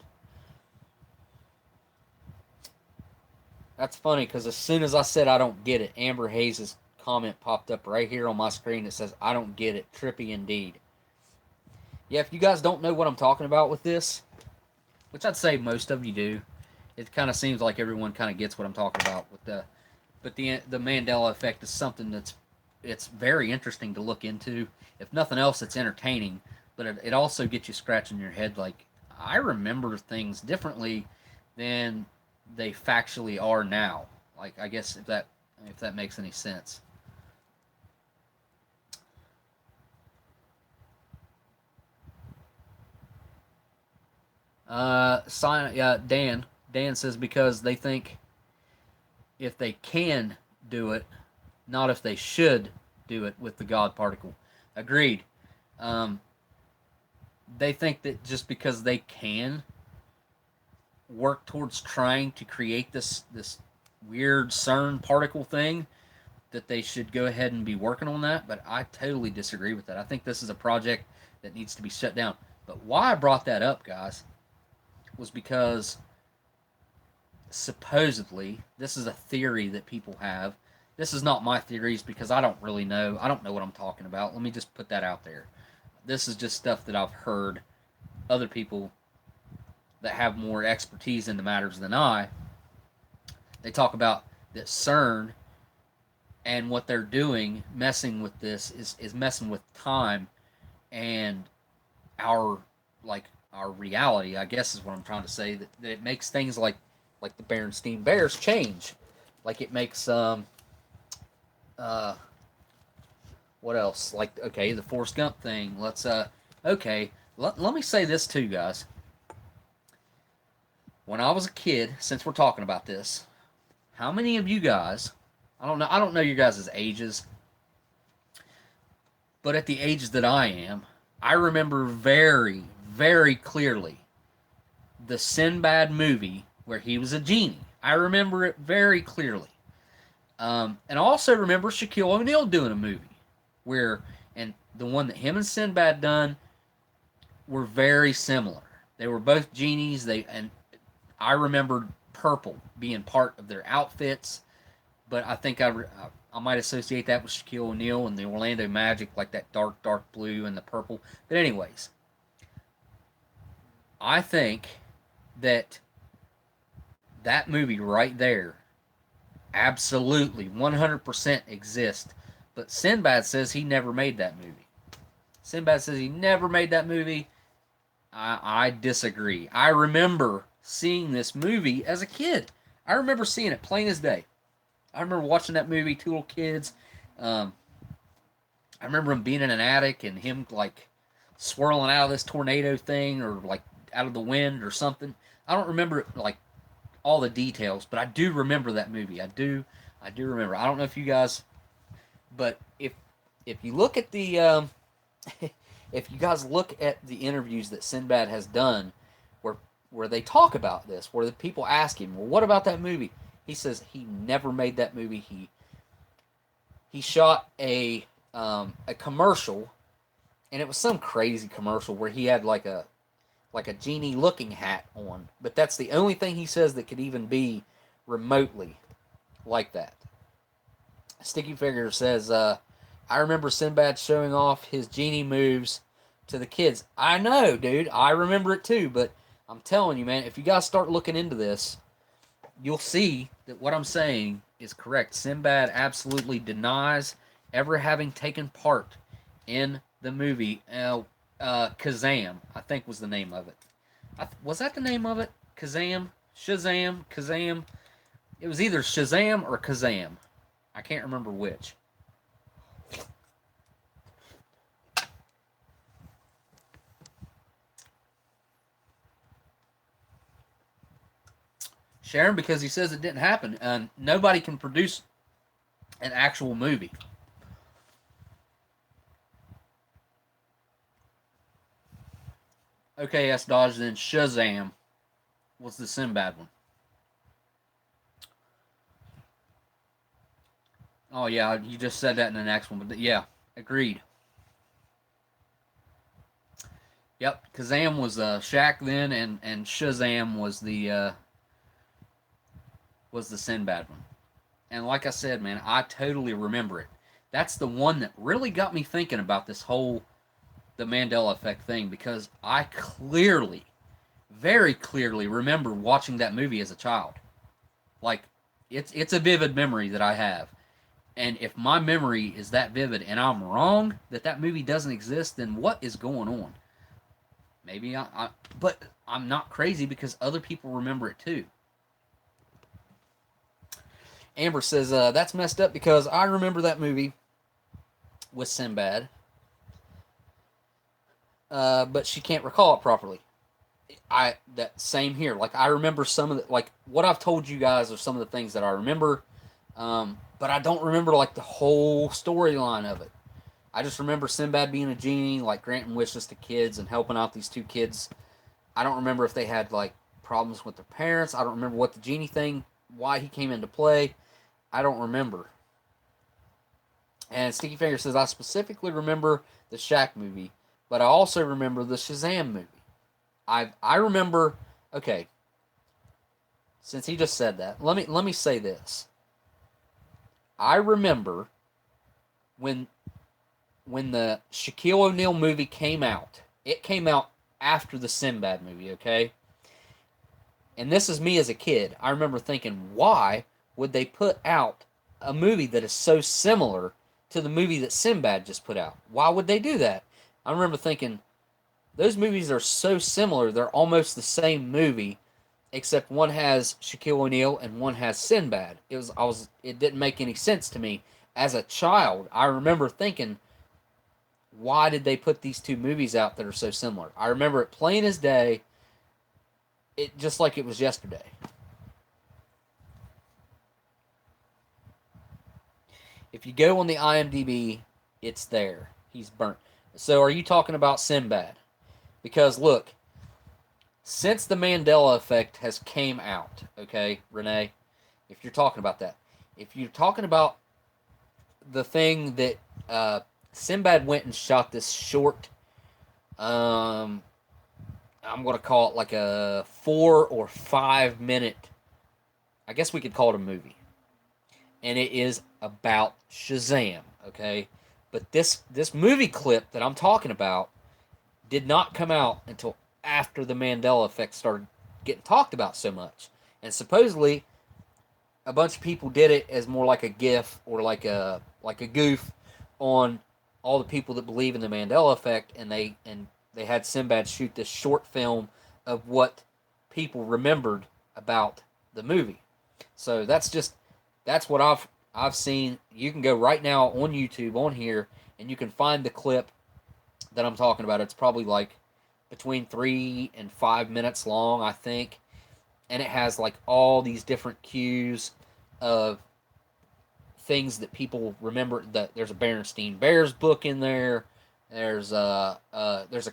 That's funny, because as soon as I said I don't get it, Amber Hayes' comment popped up right here on my screen that says, I don't get it. Trippy indeed. Yeah, if you guys don't know what I'm talking about with this, which I'd say most of you do, it kind of seems like everyone kind of gets what I'm talking about with but the Mandela effect is something that's it's very interesting to look into. If nothing else, it's entertaining, but it also gets you scratching your head. Like, I remember things differently than they factually are now. Like, I guess if that makes any sense. Dan says because they think if they can do it, not if they should do it with the God particle. Agreed. They think that just because they can work towards trying to create this weird CERN particle thing, that they should go ahead and be working on that. But I totally disagree with that. I think this is a project that needs to be shut down. But why I brought that up, guys, was because supposedly this is a theory that people have. This is not my theories because I don't really know. I don't know what I'm talking about. Let me just put that out there. This is just stuff that I've heard other people that have more expertise in the matters than I. They talk about that CERN and what they're doing, messing with this, is messing with time and our reality, I guess is what I'm trying to say. That it makes things like the Berenstein Bears change. Like it makes what else? Like, okay, the Forrest Gump thing. Let's okay. Let me say this too, guys. When I was a kid, since we're talking about this, how many of you guys, I don't know your guys' ages, but at the age that I am, I remember very, very clearly the Sinbad movie where he was a genie. I remember it very clearly. And I also remember Shaquille O'Neal doing a movie where, and the one that him and Sinbad done were very similar. They were both genies. And I remembered purple being part of their outfits, but I think I might associate that with Shaquille O'Neal and the Orlando Magic, like that dark blue and the purple. But anyways, I think that movie right there absolutely 100% exists. But Sinbad says he never made that movie. Sinbad says he never made that movie. I disagree. I remember seeing this movie as a kid. I remember seeing it plain as day. I remember watching that movie, two little kids. I remember him being in an attic and him like swirling out of this tornado thing or like out of the wind or something. I don't remember like all the details, but I do remember that movie. I do remember. I don't know if you guys, but if you look at the if you guys look at the interviews that Sinbad has done, where they talk about this, where the people ask him, well, what about that movie? He says he never made that movie. He shot a commercial, and it was some crazy commercial where he had like a genie looking hat on, but that's the only thing he says that could even be remotely like that. Sticky Fingers says, I remember Sinbad showing off his genie moves to the kids. I know, dude. I remember it too, but I'm telling you, man, if you guys start looking into this, you'll see that what I'm saying is correct. Sinbad absolutely denies ever having taken part in the movie Kazam, I think was the name of it. Was that the name of it? Kazam? Shazam? Kazam? It was either Shazam or Kazam. I can't remember which. Sharon, because he says it didn't happen. And nobody can produce an actual movie. Okay, S. Dodge, then Shazam was the Sinbad one. Oh, yeah, you just said that in the next one. But yeah, agreed. Yep, Kazam was Shaq then, and Shazam was the Sinbad one. And like I said, man, I totally remember it. That's the one that really got me thinking about this whole the Mandela effect thing, because I clearly, very clearly remember watching that movie as a child. Like, it's a vivid memory that I have. And if my memory is that vivid and I'm wrong that that movie doesn't exist, then what is going on? Maybe but I'm not crazy because other people remember it too. Amber says, that's messed up because I remember that movie with Sinbad, but she can't recall it properly. That same here. Like, I remember some of the, like, what I've told you guys are some of the things that I remember, but I don't remember, like, the whole storyline of it. I just remember Sinbad being a genie, like, granting wishes to kids and helping out these two kids. I don't remember if they had, like, problems with their parents. I don't remember what the genie thing, why he came into play. I don't remember. And Sticky Finger says, I specifically remember the Shaq movie, but I also remember the Shazam movie. I remember, okay, since he just said that, let me say this. I remember when the Shaquille O'Neal movie came out. It came out after the Sinbad movie, okay? And this is me as a kid. I remember thinking, why would they put out a movie that is so similar to the movie that Sinbad just put out? Why would they do that? I remember thinking, those movies are so similar, they're almost the same movie, except one has Shaquille O'Neal and one has Sinbad. It didn't make any sense to me. As a child, I remember thinking, why did they put these two movies out that are so similar? I remember it plain as day, it just like it was yesterday. If you go on the IMDb, it's there. He's burnt. So are you talking about Sinbad? Because look, since the Mandela effect has came out, okay, Renee, if you're talking about that, if you're talking about the thing that Sinbad went and shot this short, I'm going to call it like a 4 or 5 minute, I guess we could call it a movie. And it is about Shazam, okay? But this movie clip that I'm talking about did not come out until after the Mandela effect started getting talked about so much. And supposedly, a bunch of people did it as more like a gif or like a goof on all the people that believe in the Mandela effect, and they had Sinbad shoot this short film of what people remembered about the movie. So that's what I've seen. You can go right now on YouTube on here, and you can find the clip that I'm talking about. It's probably like between 3 and 5 minutes long, I think. And it has like all these different cues of things that people remember. That there's a Berenstein Bears book in there. There's a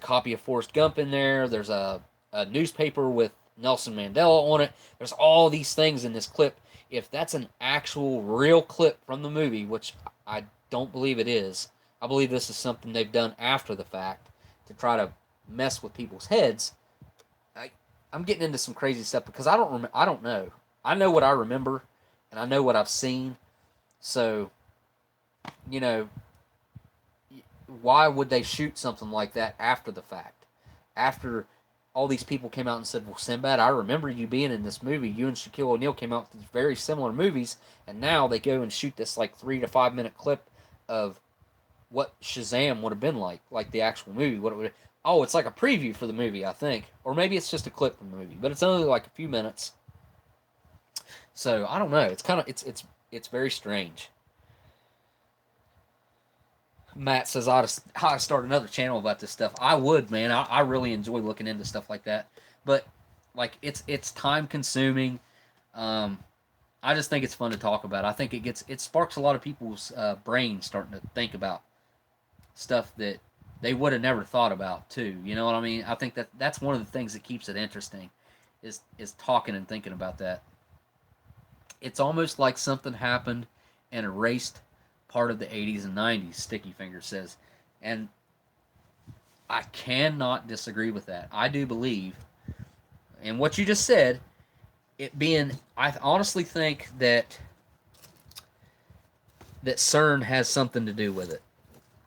copy of Forrest Gump in there. There's a newspaper with Nelson Mandela on it. There's all these things in this clip. If that's an actual real clip from the movie, which I don't believe it is, I believe this is something they've done after the fact to try to mess with people's heads. I'm getting into some crazy stuff because I don't know. I know what I remember, and I know what I've seen. So, you know, why would they shoot something like that after the fact? After all these people came out and said, well, Sinbad, I remember you being in this movie. You and Shaquille O'Neal came out with these very similar movies, and now they go and shoot this like 3 to 5 minute clip of what Shazam would have been like the actual movie. What it would. Oh, it's like a preview for the movie, I think, or maybe it's just a clip from the movie, but it's only like a few minutes. So I don't know. It's kind of it's very strange. Matt says I start another channel about this stuff. I would, man. I really enjoy looking into stuff like that, but like it's time consuming. I just think it's fun to talk about. I think it sparks a lot of people's brains starting to think about stuff that they would have never thought about too. You know what I mean? I think that's one of the things that keeps it interesting, is talking and thinking about that. It's almost like something happened and erased part of the 80s and 90s, Sticky Finger says. And I cannot disagree with that. I do believe, and what you just said, I honestly think that CERN has something to do with it.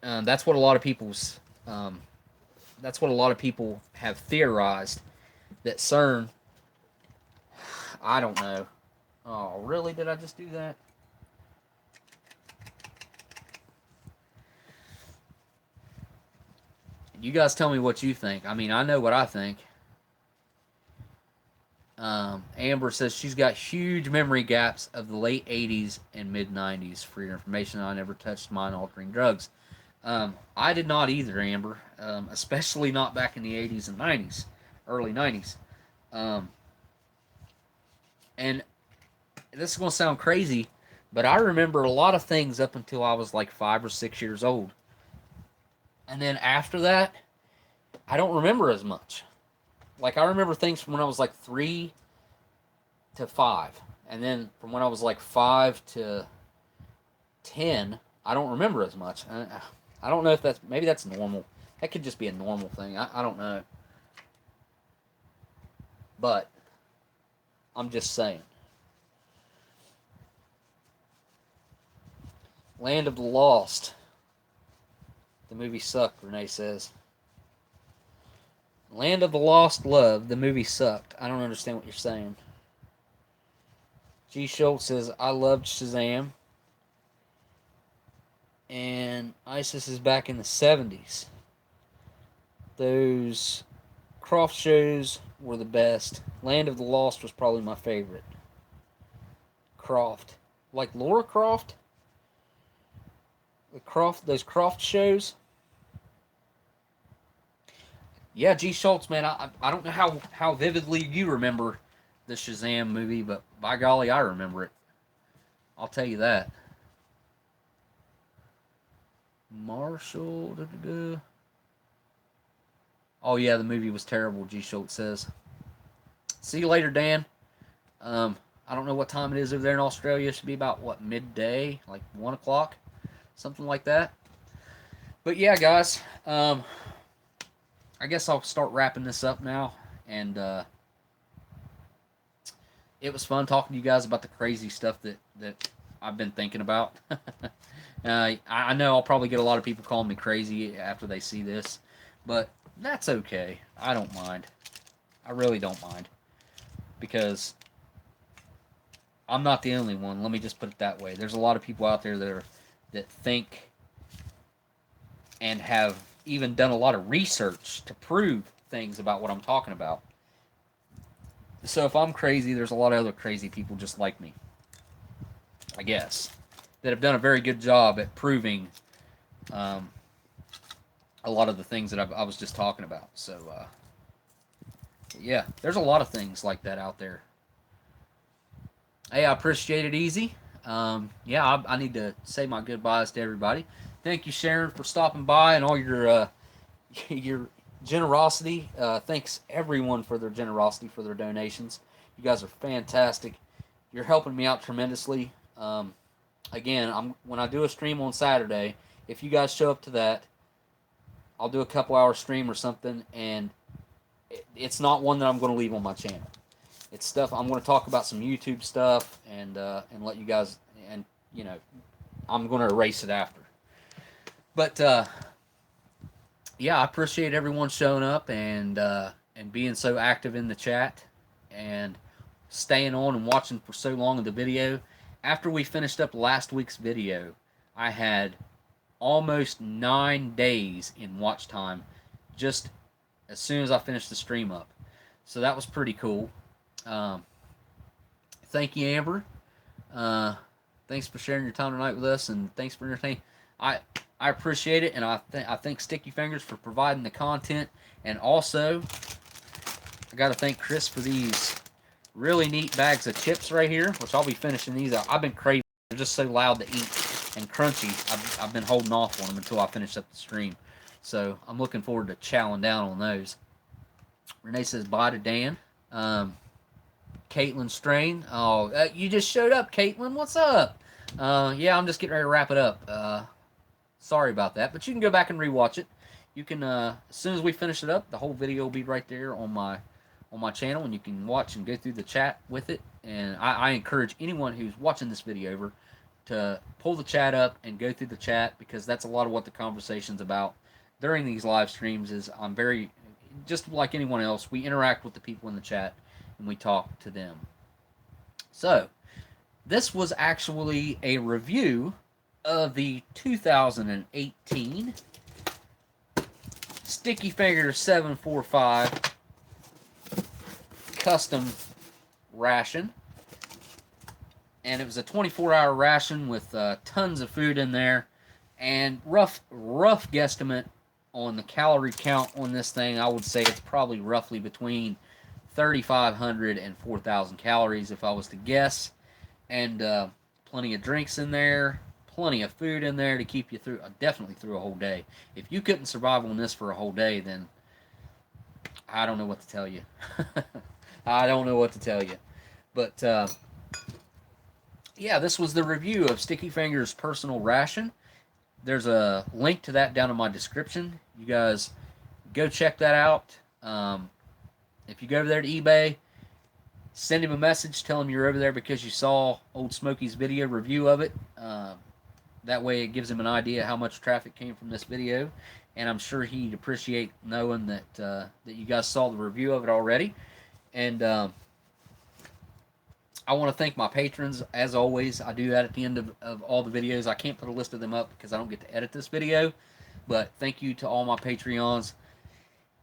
That's what a lot of people have theorized, that CERN. I don't know. Oh, really? Did I just do that? You guys tell me what you think. I mean, I know what I think. Amber says she's got huge memory gaps of the late 80s and mid 90s. For your information, I never touched mind-altering drugs. I did not either, Amber, especially not back in the 80s and 90s, early 90s. And this is going to sound crazy, but I remember a lot of things up until I was like 5 or 6 years old. And then after that, I don't remember as much. Like, I remember things from when I was like 3 to 5. And then from when I was like 5 to 10, I don't remember as much. I don't know if that's, maybe that's normal. That could just be a normal thing. I don't know. But I'm just saying. Land of the Lost. The movie sucked, Renee says. Land of the Lost Love. The movie sucked. I don't understand what you're saying. G. Schultz says, I loved Shazam. And ISIS is back in the 70s. Those Croft shows were the best. Land of the Lost was probably my favorite. Croft. Like Laura Croft? Those Croft shows? Yeah, G. Schultz, man, I don't know how vividly you remember the Shazam movie, but by golly, I remember it. I'll tell you that. Marshall. Oh, yeah, the movie was terrible, G. Schultz says. See you later, Dan. I don't know what time it is over there in Australia. It should be about, what, midday? Like 1 o'clock? Something like that. But, yeah, guys. I guess I'll start wrapping this up now. And it was fun talking to you guys about the crazy stuff that I've been thinking about. I know I'll probably get a lot of people calling me crazy after they see this, but that's okay. I don't mind. I really don't mind, because I'm not the only one. Let me just put it that way. There's a lot of people out there that think and have even done a lot of research to prove things about what I'm talking about. So if I'm crazy, there's a lot of other crazy people just like me, I guess, that have done a very good job at proving a lot of the things that I was just talking about. So, yeah, there's a lot of things like that out there. Hey, I appreciate it, Easy. Yeah, I need to say my goodbyes to everybody. Thank you, Sharon, for stopping by and all your generosity. Thanks, everyone, for their generosity, for their donations. You guys are fantastic. You're helping me out tremendously. Again, when I do a stream on Saturday, if you guys show up to that, I'll do a couple-hour stream or something, and it's not one that I'm going to leave on my channel. It's stuff I'm going to talk about, some YouTube stuff, and let you guys, and you know, I'm going to erase it after. But yeah, I appreciate everyone showing up and being so active in the chat and staying on and watching for so long in the video. After we finished up last week's video, I had almost 9 days in watch time just as soon as I finished the stream up. So that was pretty cool. Thank you, Amber. Thanks for sharing your time tonight with us, and thanks for entertaining. I appreciate it, and I thank Sticky Fingers for providing the content, and also I got to thank Chris for these really neat bags of chips right here, which I'll be finishing these out. I've been craving. They're just so loud to eat and crunchy. I've been holding off on them until I finish up the stream. So I'm looking forward to chowing down on those. Renee says bye to Dan. Caitlin Strain. Oh, you just showed up, Caitlin. What's up? Yeah, I'm just getting ready to wrap it up. Sorry about that, but you can go back and rewatch it. You can, as soon as we finish it up, the whole video will be right there on my channel, and you can watch and go through the chat with it. And I encourage anyone who's watching this video over to pull the chat up and go through the chat, because that's a lot of what the conversation's about during these live streams. Is I'm very, just like anyone else, we interact with the people in the chat and we talk to them. So this was actually a review of the 2018 stickyfingaz745 custom ration. And it was a 24-hour ration with tons of food in there. And rough guesstimate on the calorie count on this thing, I would say it's probably roughly between 3,500 and 4,000 calories if I was to guess. And plenty of drinks in there, plenty of food in there to keep you through, definitely through a whole day. If you couldn't survive on this for a whole day, then I don't know what to tell you. I don't know what to tell you. But yeah, this was the review of Sticky Fingers Personal Ration. There's a link to that down in my description. You guys go check that out. If you go over there to eBay, send him a message. Tell him you're over there because you saw Oldsmokey's video review of it. That way it gives him an idea how much traffic came from this video. And I'm sure he'd appreciate knowing that, that you guys saw the review of it already. And I want to thank my patrons, as always. I do that at the end of all the videos. I can't put a list of them up because I don't get to edit this video. But thank you to all my Patreons,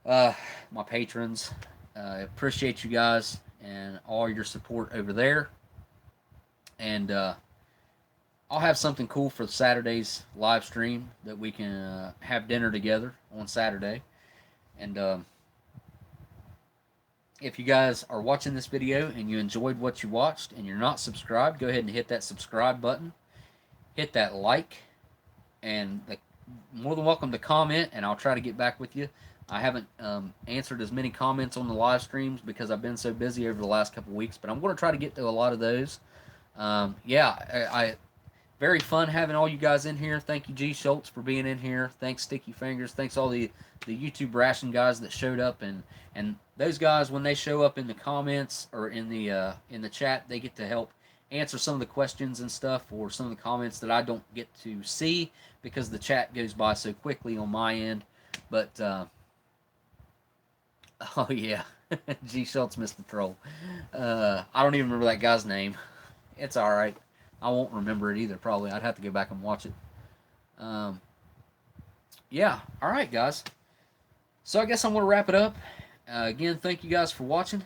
my patrons. Appreciate you guys and all your support over there. And I'll have something cool for Saturday's live stream that we can have dinner together on Saturday. And if you guys are watching this video and you enjoyed what you watched and you're not subscribed, go ahead and hit that subscribe button. Hit that like. And more than welcome to comment, and I'll try to get back with you. I haven't answered as many comments on the live streams because I've been so busy over the last couple weeks, but I'm going to try to get to a lot of those. Yeah, very fun having all you guys in here. Thank you, G. Schultz, for being in here. Thanks, Sticky Fingers. Thanks all the YouTube ration guys that showed up, and those guys, when they show up in the comments or in the chat, they get to help answer some of the questions and stuff, or some of the comments that I don't get to see because the chat goes by so quickly on my end. But oh yeah, G. Schultz missed the troll. I don't even remember that guy's name. It's all right. I won't remember it either, probably. I'd have to go back and watch it. Yeah, all right, guys. So I guess I'm going to wrap it up. Again, thank you guys for watching,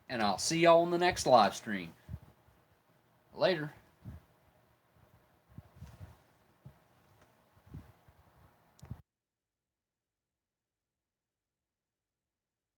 and I'll see y'all on the next live stream. Later.